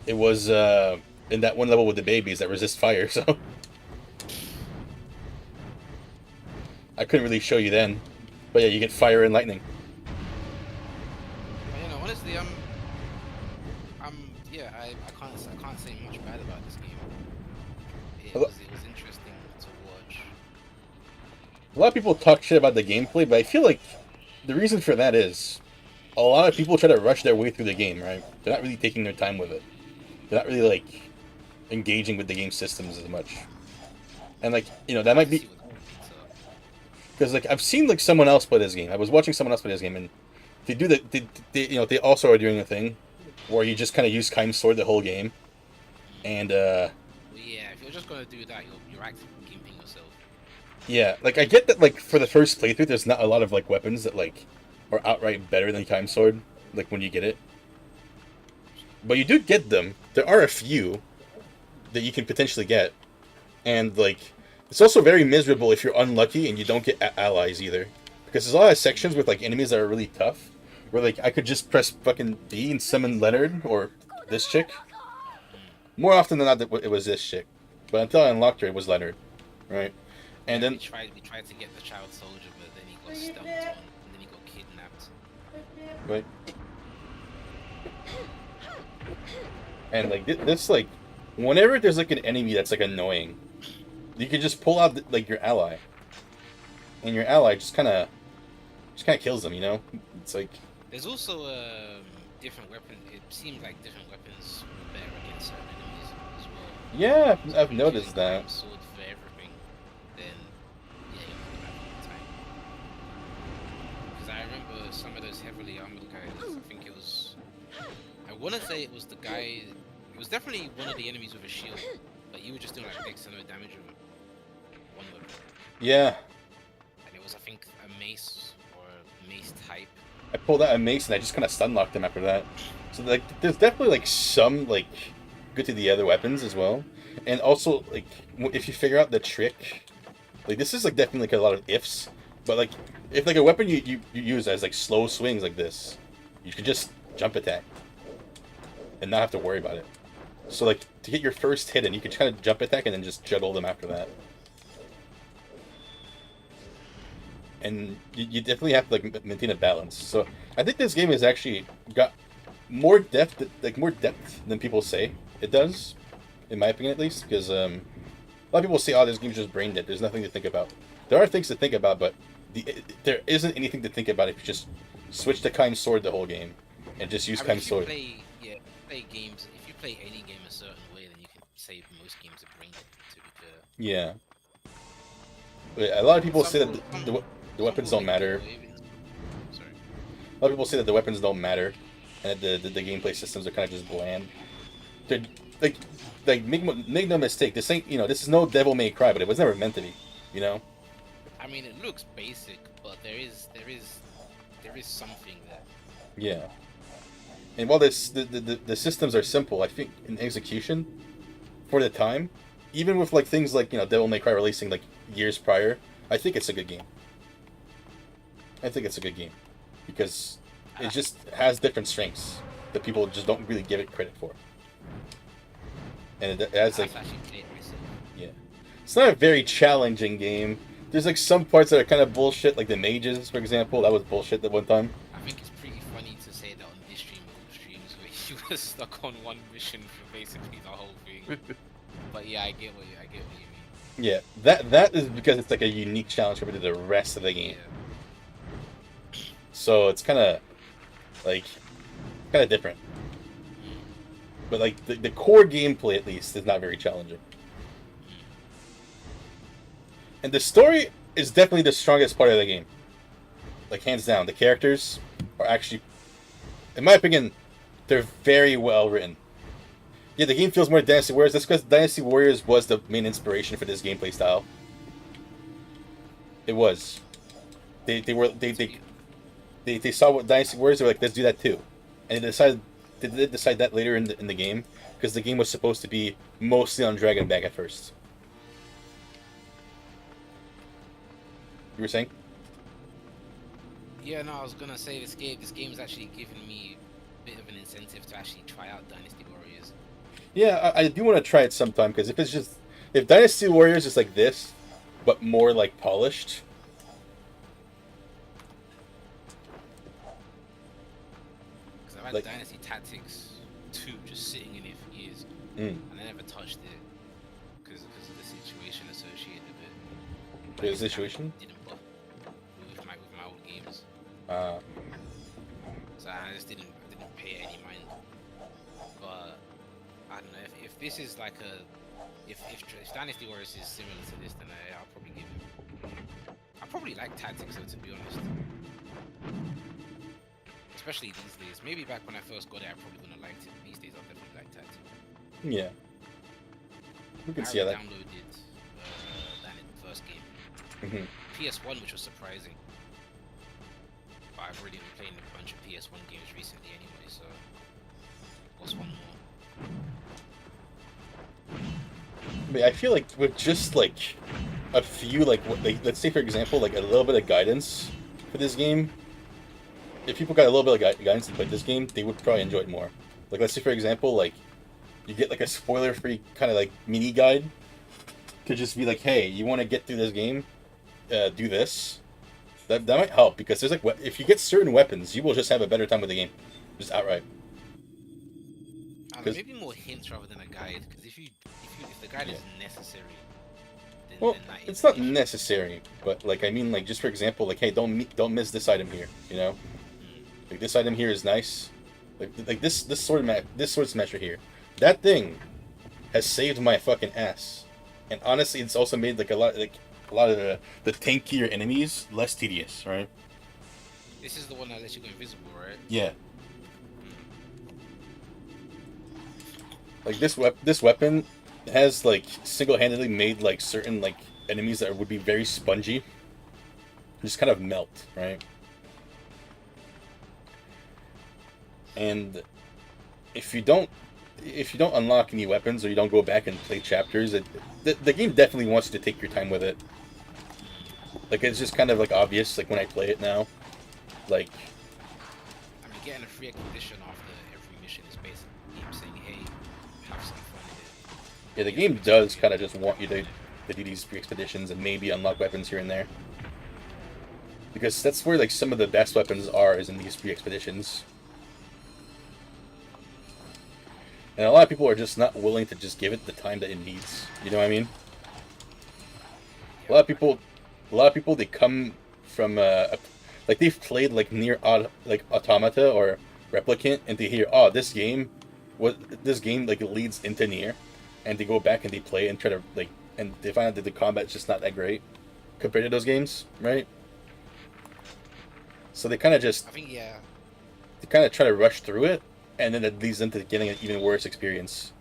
It was in that one level with the babies that resist fire, so I couldn't really show you then. But yeah, you get fire and lightning. But, you know, honestly, yeah, can't say much bad about this game. It Hello? was interesting to watch. A lot of people talk shit about the gameplay, but I feel like the reason for that is a lot of people try to rush their way through the game, right? They're not really taking their time with it. They're not really, like, engaging with the game systems as much. And, like, you know, that might be... Because, like, I've seen, like, someone else play this game. I was watching someone else play this game, and they do the... you know, they also are doing a thing where you just kind of use Kaim's sword the whole game. And, Well, yeah, if you're just gonna do that, you're actively gimping yourself. yeah, like, I get that, like, for the first playthrough, there's not a lot of, like, weapons that, like, are outright better than Kaim's sword, like, when you get it. But you do get them. There are a few that you can potentially get. And, like, it's also very miserable if you're unlucky and you don't get allies either. Because there's a lot of sections with, like, enemies that are really tough. Where, like, I could just press fucking B and summon Leonard or this chick. More often than not, it was this chick. But until I unlocked her, it was Leonard. Right? And then... We tried to get the child soldier, but then he got stumped on, and then he got kidnapped. Right. And, like, this, like... Whenever there's, like, an enemy that's, like, annoying, you can just pull out, like, your ally. And your ally just kind of kills them, you know? It's like... There's also different weapons. It seems like different weapons were better against certain enemies as well. Yeah, I've If noticed using that. Kaim's sword for everything, then yeah, you're not gonna have a good time. Because I remember some of those heavily armored guys. I think it was. I want to say it was the guy. It was definitely one of the enemies with a shield, but you were just doing like next to no damage with one weapon. Yeah. And it was, I think, a mace or a mace type. I pulled out a mace and I just kind of stun locked him after that. So, like, there's definitely, like, some, like, good to the other weapons as well. And also, like, if you figure out the trick, like, this is, like, definitely, like, a lot of ifs. But, like, if, like, a weapon you use as, like, slow swings like this, you could just jump attack and not have to worry about it. So, like, to get your first hit in, you could kind of jump attack and then just juggle them after that. And you definitely have to, like, maintain a balance. So, I think this game has actually got more depth, than people say it does, in my opinion at least. Because a lot of people say, "Oh, this game's just brain dead. There's nothing to think about." There are things to think about, but there isn't anything to think about if you just switch to Kaim's sword the whole game and just use Kaim's sword. If you play any game a certain way, then you can say most games are brain dead, to be fair. Yeah. A lot of people say that the weapons don't matter. Sorry. A lot of people say that the weapons don't matter, and that the gameplay systems are kind of just bland. They're, like make no mistake. This ain't, you know, this is no Devil May Cry, but it was never meant to be. You know. I mean, it looks basic, but there is something there. Yeah. And while the systems are simple, I think in execution, for the time, even with, like, things like, you know, Devil May Cry releasing, like, years prior, I think it's a good game. I think it's a good game. Because it just has different strengths that people just don't really give it credit for. And it has, like... I've actually played it myself. Yeah. It's not a very challenging game. There's, like, some parts that are kind of bullshit, like the mages, for example. That was bullshit at one time. I think it's pretty funny to say that on this stream or streams where you were stuck on one mission for basically the whole thing. But yeah, I get what you mean. Yeah, that is because it's, like, a unique challenge compared to the rest of the game. Yeah. So it's kind of, like, different. But, like, the core gameplay, at least, is not very challenging. And the story is definitely the strongest part of the game. Like, hands down. The characters are actually, in my opinion, they're very well written. Yeah, the game feels more Dynasty Warriors. That's because Dynasty Warriors was the main inspiration for this gameplay style. It was. They saw what Dynasty Warriors were like. Let's do that too, and they did decide that later in the game, because the game was supposed to be mostly on Dragon Back at first. You were saying? Yeah, no, I was gonna say this game's actually given me a bit of an incentive to actually try out Dynasty Warriors. Yeah, I do want to try it sometime, because if Dynasty Warriors is like this, but more, like, polished. Because I've had Dynasty Tactics 2 just sitting in it for years. Mm. and I never touched it because of the situation associated with it. The Like, situation? didn't buff with my old games, Uh, so I just didn't pay any mind. But I don't know if this is like a if Dynasty Warriors is similar to this, then I'll probably give it. I probably like tactics though, to be honest. Especially these days. Maybe back when I first got it, I probably wouldn't have liked it. These days, I'll definitely like tactics. yeah. We can I see how that. downloaded than in the first game. Mhm. PS1, which was surprising. But I've already been playing a bunch of PS1 games recently anyway, so what's one more? But I feel like with just like a few, like let's say for example, like a little bit of guidance for this game. If people got a little bit of guidance to play this game, they would probably enjoy it more. Like let's say for example, like you get like a spoiler-free kind of like mini guide. Could just be like, hey, you want to get through this game, do this. That might help because there's like if you get certain weapons, you will just have a better time with the game, just outright. I don't know, maybe more hints rather than a guide. Because if the guide is necessary, then, Well, then that is it's not an issue. necessary, but like I mean, like just for example, like hey, don't miss this item here. You know, like this item here is nice. Like this sword smasher here. That thing has saved my fucking ass. And honestly, it's also made like a lot of the tankier enemies less tedious, right? This is the one that lets you go invisible, right? Yeah. Like this weapon has like single-handedly made like certain like enemies that would be very spongy just kind of melt, right? And if you don't unlock any weapons or you don't go back and play chapters, the game definitely wants you to take your time with it. Like it's just kind of like obvious, like when I play it now, like I mean, getting a free expedition after every mission is basically him saying, "Hey, have some fun here." yeah, the game does kind of just want you to do these free expeditions and maybe unlock weapons here and there. Because that's where like some of the best weapons are, is in these free expeditions. And a lot of people are just not willing to just give it the time that it needs. You know what I mean? A lot of people, they come from like they've played like near like Automata or Replicant, and they hear, oh, this game like leads into Nier, and they go back and they play and try to like, and they find out that the combat's just not that great compared to those games, right? So they kind of just I think yeah. they kind of try to rush through it, and then it leads them to getting an even worse experience.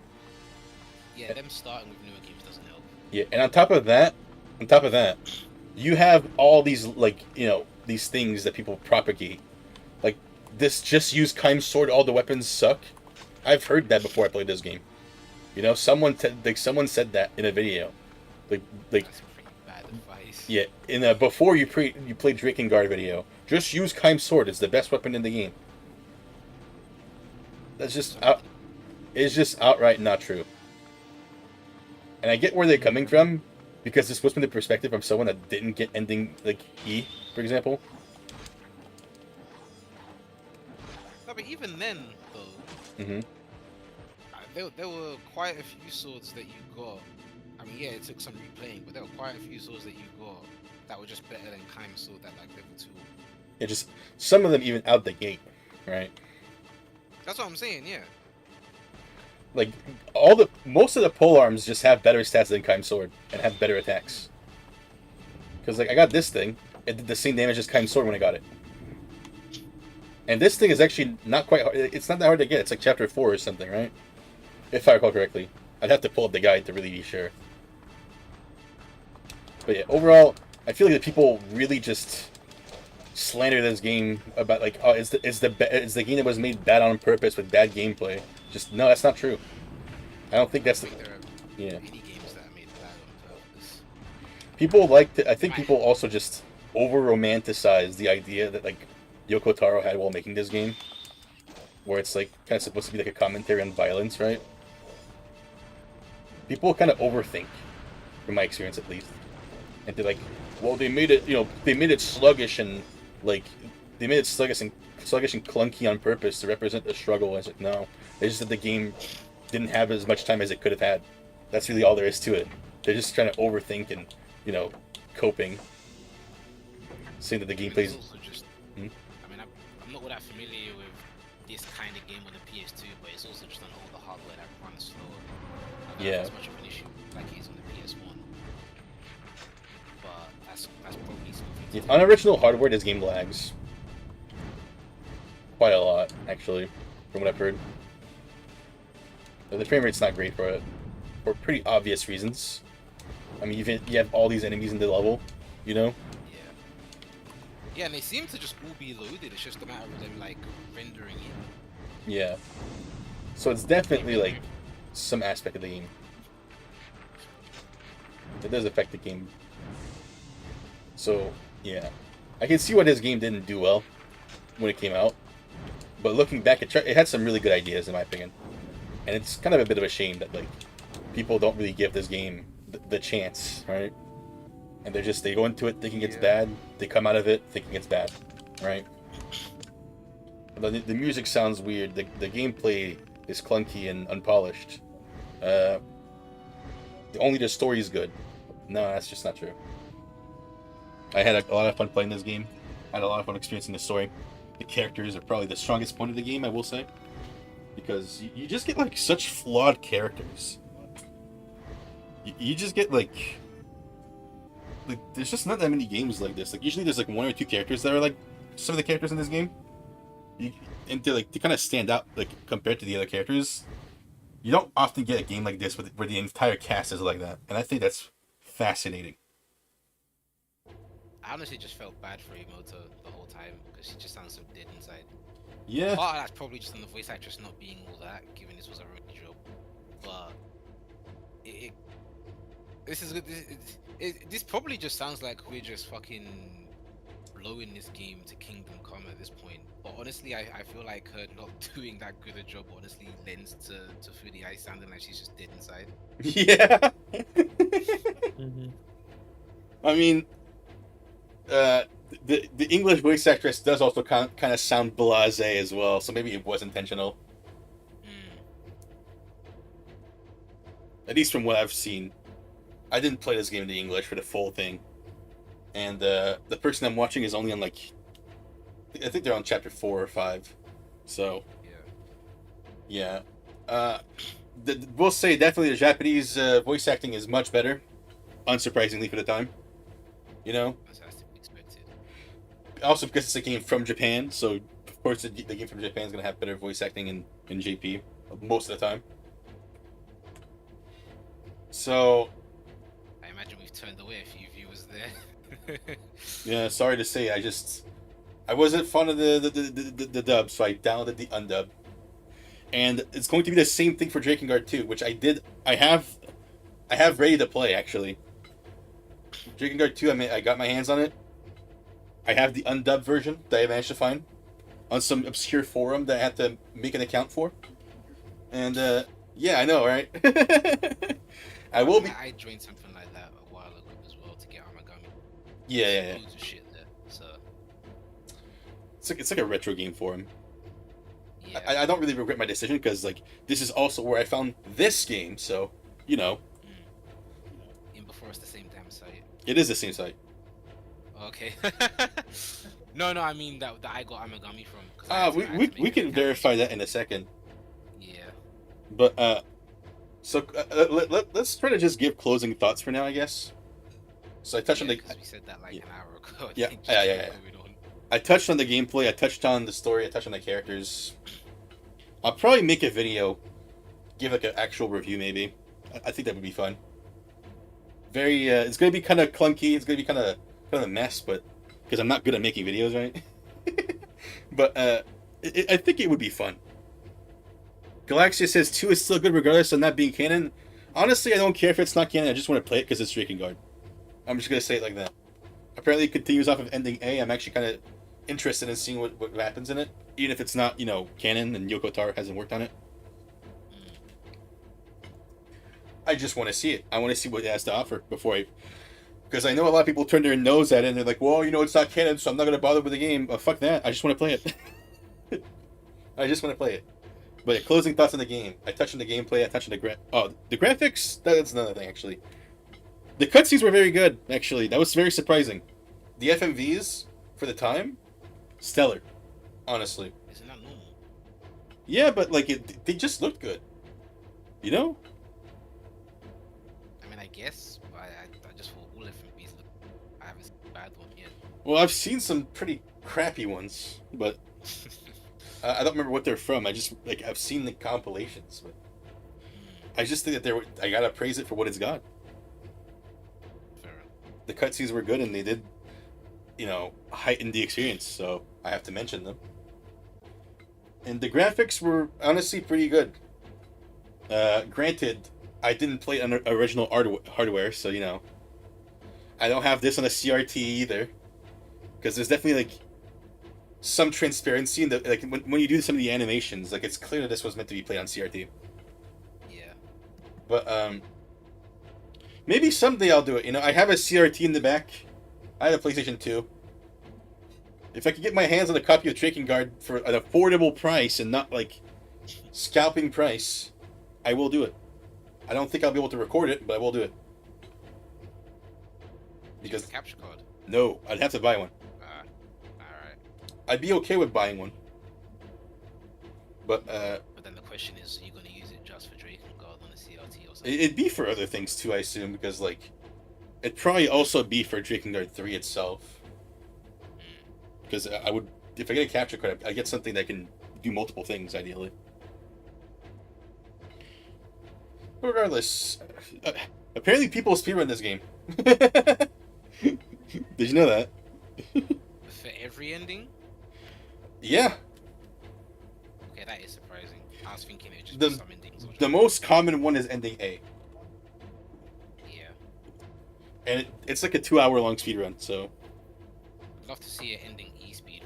Yeah, them starting with newer games doesn't help. Yeah, and on top of that, you have all these like these things that people propagate, like this just use Kaim's sword. All the weapons suck. I've heard that before I played this game. You know, someone said that in a video, like That's pretty bad advice. yeah, in a before you played Drakengard video. Just use Kaim's sword. It's the best weapon in the game. That's just it's just outright not true. And I get where they're coming from, because this was from the perspective of someone that didn't get ending like E, for example. No, but even then, though, Mm-hmm. there were quite a few swords that you got. I mean, yeah, it took some replaying, but there were quite a few swords that you got that were just better than Kaim's sword at like level 2. Yeah, just some of them even out the gate, right? That's what I'm saying, yeah. Like most of the pole arms just have better stats than Kaim's sword and have better attacks. Because like I got this thing, it did the same damage as Kaim's sword when I got it. And this thing is actually not quite hard. It's not that hard to get. It's like chapter 4 or something, right? If I recall correctly. I'd have to pull up the guide to really be sure. But yeah, overall, I feel like the people really just slander this game about like, oh, it's the game that was made bad on purpose with bad gameplay. Just no, that's not true. I don't think that's the I think there are yeah. many games that are made bad on purpose. People like to. I think people also just over romanticize the idea that like Yoko Taro had while making this game, where it's like kind of supposed to be like a commentary on violence, right? People kind of overthink, from my experience at least, and they're like, well, they made it sluggish and like they made it sluggish and clunky on purpose to represent the struggle. And it's like, no, it's just that the game didn't have as much time as it could have had. That's really all there is to it. They're just trying to overthink and, you know, coping. Saying that the gameplay's... It's also just, Hmm? I mean, I'm not all that familiar with this kind of game on the PS2, but it's also just on all the hardware that runs slower. I don't know Yeah. if it's much of an issue like it is on the PS1. But that's probably something to On original hardware, this game lags. Quite a lot, actually, from what I've heard. The frame rate's not great for it. For pretty obvious reasons. I mean, you have all these enemies in the level, you know? Yeah. Yeah, and they seem to just all be loaded. It's just a matter of them like rendering it. Yeah. So it's definitely like some aspect of the game. It does affect the game. So, yeah. I can see why this game didn't do well when it came out. But looking back, it had some really good ideas, in my opinion. And it's kind of a bit of a shame that, like, people don't really give this game the chance, right? And they go into it thinking it's bad. They come out of it thinking it's bad, right? The music sounds weird. The gameplay is clunky and unpolished. Only the story is good. No, that's just not true. I had a lot of fun playing this game. I had a lot of fun experiencing the story. The characters are probably the strongest point of the game, I will say. Because you just get, like, such flawed characters. You just get, like, there's just not that many games like this. Like, usually there's, like, one or two characters that are, like, some of the characters in this game. And they kind of stand out, like, compared to the other characters. You don't often get a game like this where the entire cast is like that. And I think that's fascinating. I honestly just felt bad for Emoto the whole time because she just sounds so dead inside. Yeah. Part of that's probably just on the voice actress not being all that, given this was a rookie job. But this probably just sounds like we're just fucking blowing this game to Kingdom Come at this point. But honestly, I feel like her not doing that good a job honestly lends to Foodie Eye sounding like she's just dead inside. Yeah. I mean, the English voice actress does also kind of sound blasé as well, so maybe it was intentional. At least from what I've seen. I didn't play this game in the English for the full thing. And the person I'm watching is only on, like, I think they're on chapter 4 or 5. So, yeah. We'll say definitely the Japanese voice acting is much better. Unsurprisingly for the time. You know? That's has to be expected. Also because it's a game from Japan, so of course the game from Japan is going to have better voice acting in JP most of the time. So... I imagine we've turned away a few viewers there. Yeah, sorry to say, I wasn't fond of the dub, so I downloaded the undub. And it's going to be the same thing for Drakengard 2, which I have ready to play, actually. Drakengard 2, I got my hands on it. I have the undubbed version that I managed to find on some obscure forum that I had to make an account for. And, yeah, I know, right? I joined something like that a while ago as well to get Amagami. Yeah. Loads of shit there, so... It's like a retro game forum. Yeah. I don't really regret my decision because, like, this is also where I found this game, so, you know. In before it's the same damn site. It is the same site. Okay. no, I mean that I got Amagami from. 'Cause I had to We make can an account. verify that in a second. Yeah. But, so let's try to just give closing thoughts for now, I guess. So I touched on the... Because we said that like an hour ago. I Yeah, think, yeah. going on. I touched on the gameplay, I touched on the story, I touched on the characters. I'll probably make a video, give like an actual review maybe. I think that would be fun. Very, it's gonna be kind of clunky, it's gonna be kind of a mess, but because I'm not good at making videos, right? But I think it would be fun. Galaxia says 2 is still good regardless of not being canon. Honestly, I don't care if it's not canon, I just want to play it because it's Drakengard. I'm just gonna say it like that. Apparently it continues off of ending A. I'm actually kind of interested in seeing what happens in it. Even if it's not, canon and Yoko Taro hasn't worked on it. I just want to see it. I want to see what it has to offer before I... Because I know a lot of people turn their nose at it and they're like, well, it's not canon, so I'm not going to bother with the game. Fuck that. I just want to play it. I just want to play it. But yeah, closing thoughts on the game. I touched on the gameplay. I touched on the graphics. That's another thing actually. The cutscenes were very good. Actually, that was very surprising. The FMVs for the time, stellar. Honestly. Isn't that normal? Yeah, but like they just looked good. You know? I mean, I guess. But I just thought all FMVs look. I haven't seen a bad one yet. Well, I've seen some pretty crappy ones, but I don't remember what they're from. I've seen the compilations, but I just think that I gotta praise it for what it's got. Fair enough. The cutscenes were good, and they did, heighten the experience. So I have to mention them. And the graphics were honestly pretty good. Granted, I didn't play on original hardware, so I don't have this on a CRT either, because there's definitely some transparency in the when you do some of the animations, it's clear that this was meant to be played on CRT. Yeah. But maybe someday I'll do it. I have a CRT in the back. I have a PlayStation 2. If I could get my hands on a copy of Drakengard for an affordable price and not scalping price, I will do it. I don't think I'll be able to record it, but I will do it. Because a capture card. No, I'd have to buy one. Alright. I'd be okay with buying one. But then the question is, are you going to use it just for Drakengard on a CRT or something? it'd be for other things too, I assume, because it'd probably also be for Drakengard 3 itself. Because I would, if I get a capture card, I get something that can do multiple things, ideally. Regardless, apparently people speedrun this game. Did you know that? For every ending? Yeah. Okay, that is surprising. I was thinking it would just The- be some endings. Or The most common one is ending A. yeah. And it's like a 2-hour-long speedrun, so... I'd love to see it ending E speed.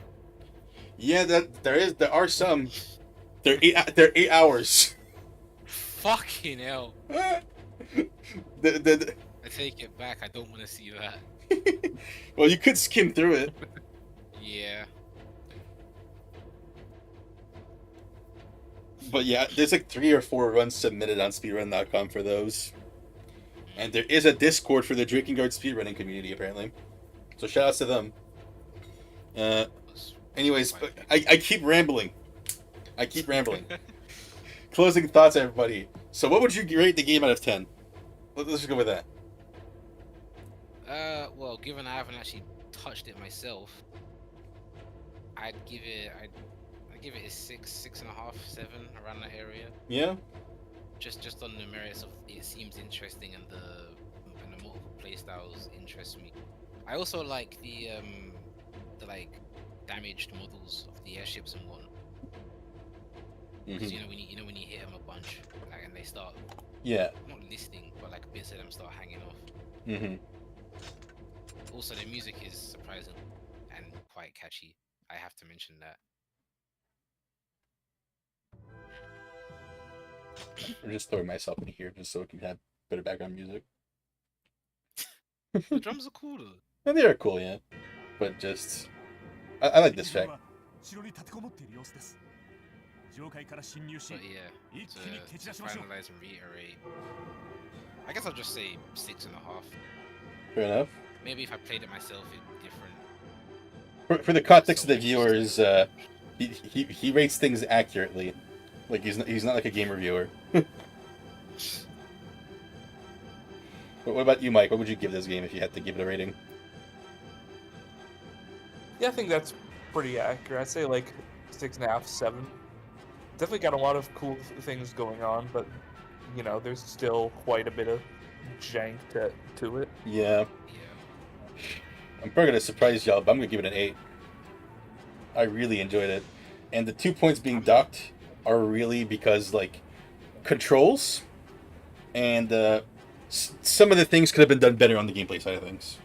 Yeah, there are some. They're 8 hours. Fucking hell. the, I take it back. I don't want to see that. well, you could skim through it. Yeah. But yeah, there's 3 or 4 runs submitted on speedrun.com for those. And there is a Discord for the Drakengard speedrunning community, apparently. So shout outs to them. Anyways, I keep rambling. Closing thoughts, everybody. So what would you rate the game out of 10? Let's just go with that. Well, given I haven't actually touched it myself, I'd give it a 6.5, 7, around that area. Yeah? Just on the merits of it seems interesting and the multiple playstyles interest me. I also like the damaged models of the airships and whatnot. Because Mm-hmm. when you hit them a bunch, and they start Yeah. not listing, but bits of them start hanging off. Mm-hmm. Also, the music is surprising and quite catchy. I have to mention that. I'm just throwing myself in here just so it can have better background music. The drums are cool though. And they are cool, yeah. But just... I like this fact. 城に立てこもっている様子です。上階から侵入し、 But yeah, 一気に蹴散らしましょう。 finalize and reiterate, I guess I'll just say 6.5. Fair enough. Maybe if I played it myself, it'd be different. For the context of the viewers, he rates things accurately. He's not like a game reviewer. But what about you, Mike? What would you give this game if you had to give it a rating? Yeah, I think that's pretty accurate. I'd say 6.5, 7. Definitely got a lot of cool things going on, but there's still quite a bit of jank to it. Yeah. Yeah. I'm probably gonna surprise y'all, but I'm gonna give it an 8. I really enjoyed it. And the 2 points being docked are really because, controls and some of the things could have been done better on the gameplay side of things.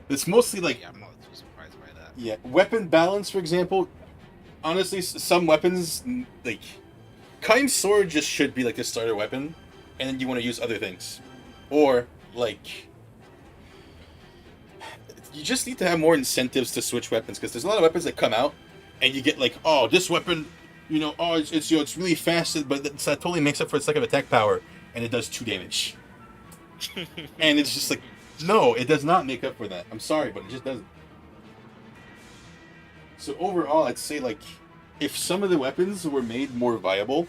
It's mostly Yeah, I'm not too surprised by that. yeah, weapon balance, for example. Honestly, some weapons, cutting sword just should be the starter weapon, and then you want to use other things. Or, you just need to have more incentives to switch weapons, because there's a lot of weapons that come out, and you get oh, this weapon you know, oh, it's you know, it's really fast, but that totally makes up for its lack of attack power, and it does 2 damage. And it's just like, no, it does not make up for that. I'm sorry, but it just doesn't. So overall, I'd say, like, if some of the weapons were made more viable,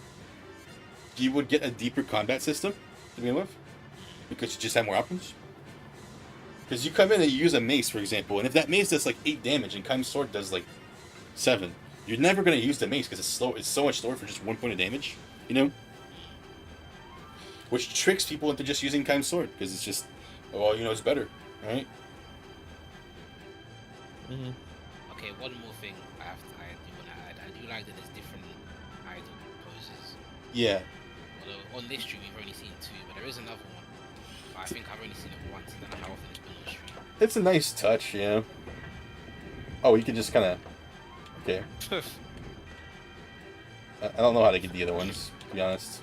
you would get a deeper combat system to begin with, because you just have more options. Because you come in and you use a mace, for example, and if that mace does like 8 damage and Kai's sword does like 7, you're never going to use the mace because it's slow. It's so much slower for just 1 point of damage, you know? Which tricks people into just using Kai's sword, because it's just, well, you know, it's better, right? Mm-hmm. Okay, one more thing I do want to add. I do like that there's different idol poses. Yeah. Although on this stream we've only seen 2, but there is another one. But I think I've only seen it once. I don't know how often it's been on stream. It's a nice touch, yeah. Oh, you can just kind of... Okay. I don't know how to get the other ones, to be honest.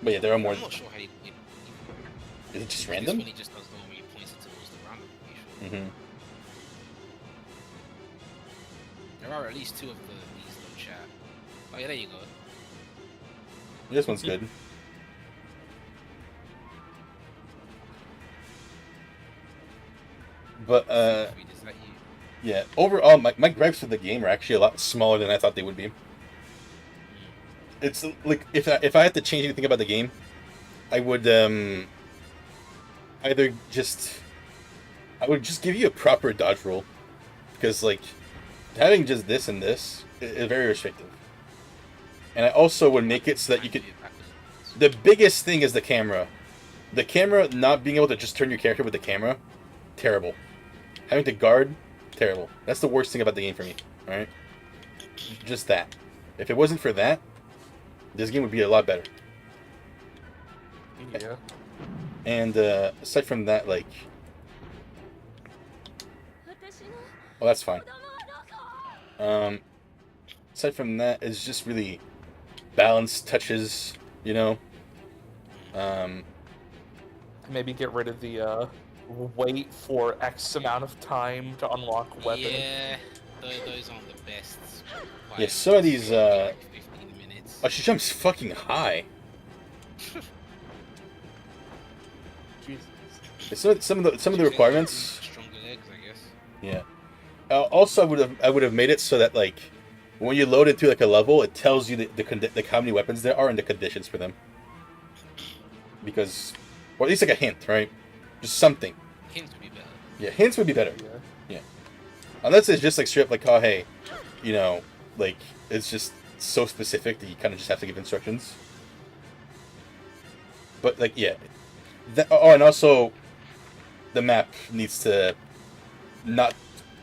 But yeah, there are more... I'm not sure how you Is it just This random? one he just does the one where he points it towards the random. Are you sure? Mm-hmm. There are at least 2 of these though, chat. Oh yeah, there you go. This one's good. But, Siegfried, is that you? yeah, overall, my gripes with the game are actually a lot smaller than I thought they would be. It's like, if I had to change anything about the game, I would either just... I would just give you a proper dodge roll. Because, like, having just this and this is very restrictive. And I also would make it so that you could... The biggest thing is the camera. The camera, not being able to just turn your character with the camera, terrible. Having to guard, terrible. That's the worst thing about the game for me, alright? Just that. If it wasn't for that, this game would be a lot better. Yeah. And aside from that, like... Well, that's fine. Aside from that, it's just really balanced touches, you know? Maybe get rid of the wait for X amount of time to unlock weapon. Yeah, those aren't the best. Yeah, some of these, Like 15 minutes. Oh, she jumps fucking high. Jesus. Some of the requirements... Stronger legs, I guess. Yeah. Also, I would have made it so that, like, when you load into like a level, it tells you like how many weapons there are and the conditions for them. Because, or at least like a hint, right? Just something. Hints would be better. Yeah, hints would be better. Yeah. Yeah. Unless it's just like straight up like, oh hey, you know, like it's just so specific that you kind of just have to give instructions. But like, yeah. Oh, and also, the map needs to not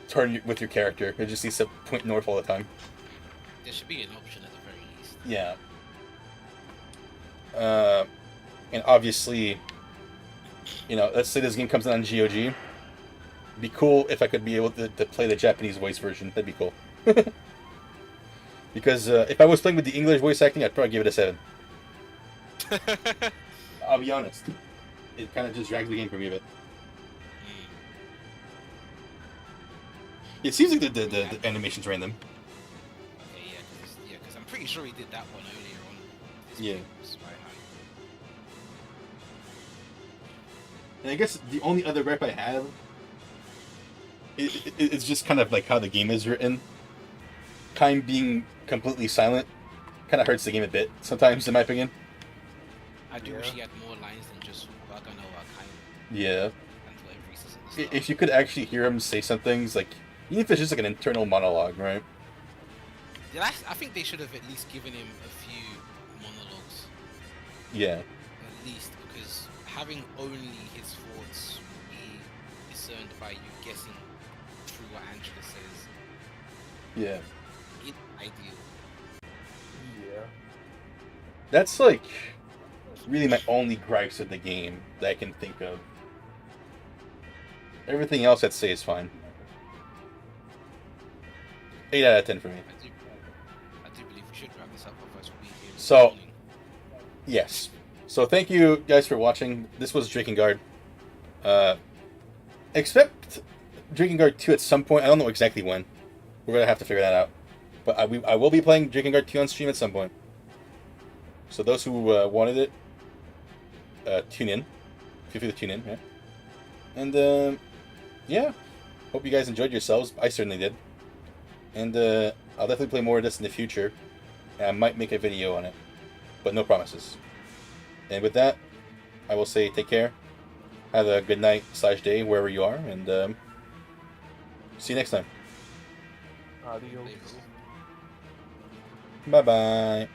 turn with your character. It just needs to point north all the time. There should be an option at the very least. Yeah. And obviously, you know, let's say this game comes out on GOG. It'd be cool if I could be able to play the Japanese voice version. That'd be cool. Because if I was playing with the English voice acting, I'd probably give it a 7. I'll be honest. It kind of just drags the game for me a bit. It seems like the animation's random. Okay, yeah, because I'm pretty sure he did that one earlier on. This Yeah. game, Spy High. And I guess the only other gripe I have it's just kind of like how the game is written. Time being completely silent kind of hurts the game a bit sometimes, in my opinion. I do wish he had more lines than just Waga no Wakai Yeah. and whatever he says at the start. If you could actually hear him say some things, like, even if it's just like an internal monologue, right? Yeah, I think they should have at least given him a few monologues. Yeah. At least, because having only his thoughts be discerned by you guessing through what Angela says Yeah. is ideal. Yeah. That's like really my only gripes with the game that I can think of. Everything else I'd say is fine. 8 out of 10 for me. I do believe we should wrap this up, otherwise we'll be here in the So- morning. Yes. So thank you guys for watching. This was Drakengard. Expect Drakengard 2 at some point. I don't know exactly when. We're gonna have to figure that out. But I will be playing Drakengard 2 on stream at some point. So those who wanted it, tune in. Feel free to tune in, yeah. And yeah, hope you guys enjoyed yourselves. I certainly did. And I'll definitely play more of this in the future. And I might make a video on it, but no promises. And with that, I will say take care. Have a good night / day wherever you are, and see you next time. Adios. Later. Bye bye.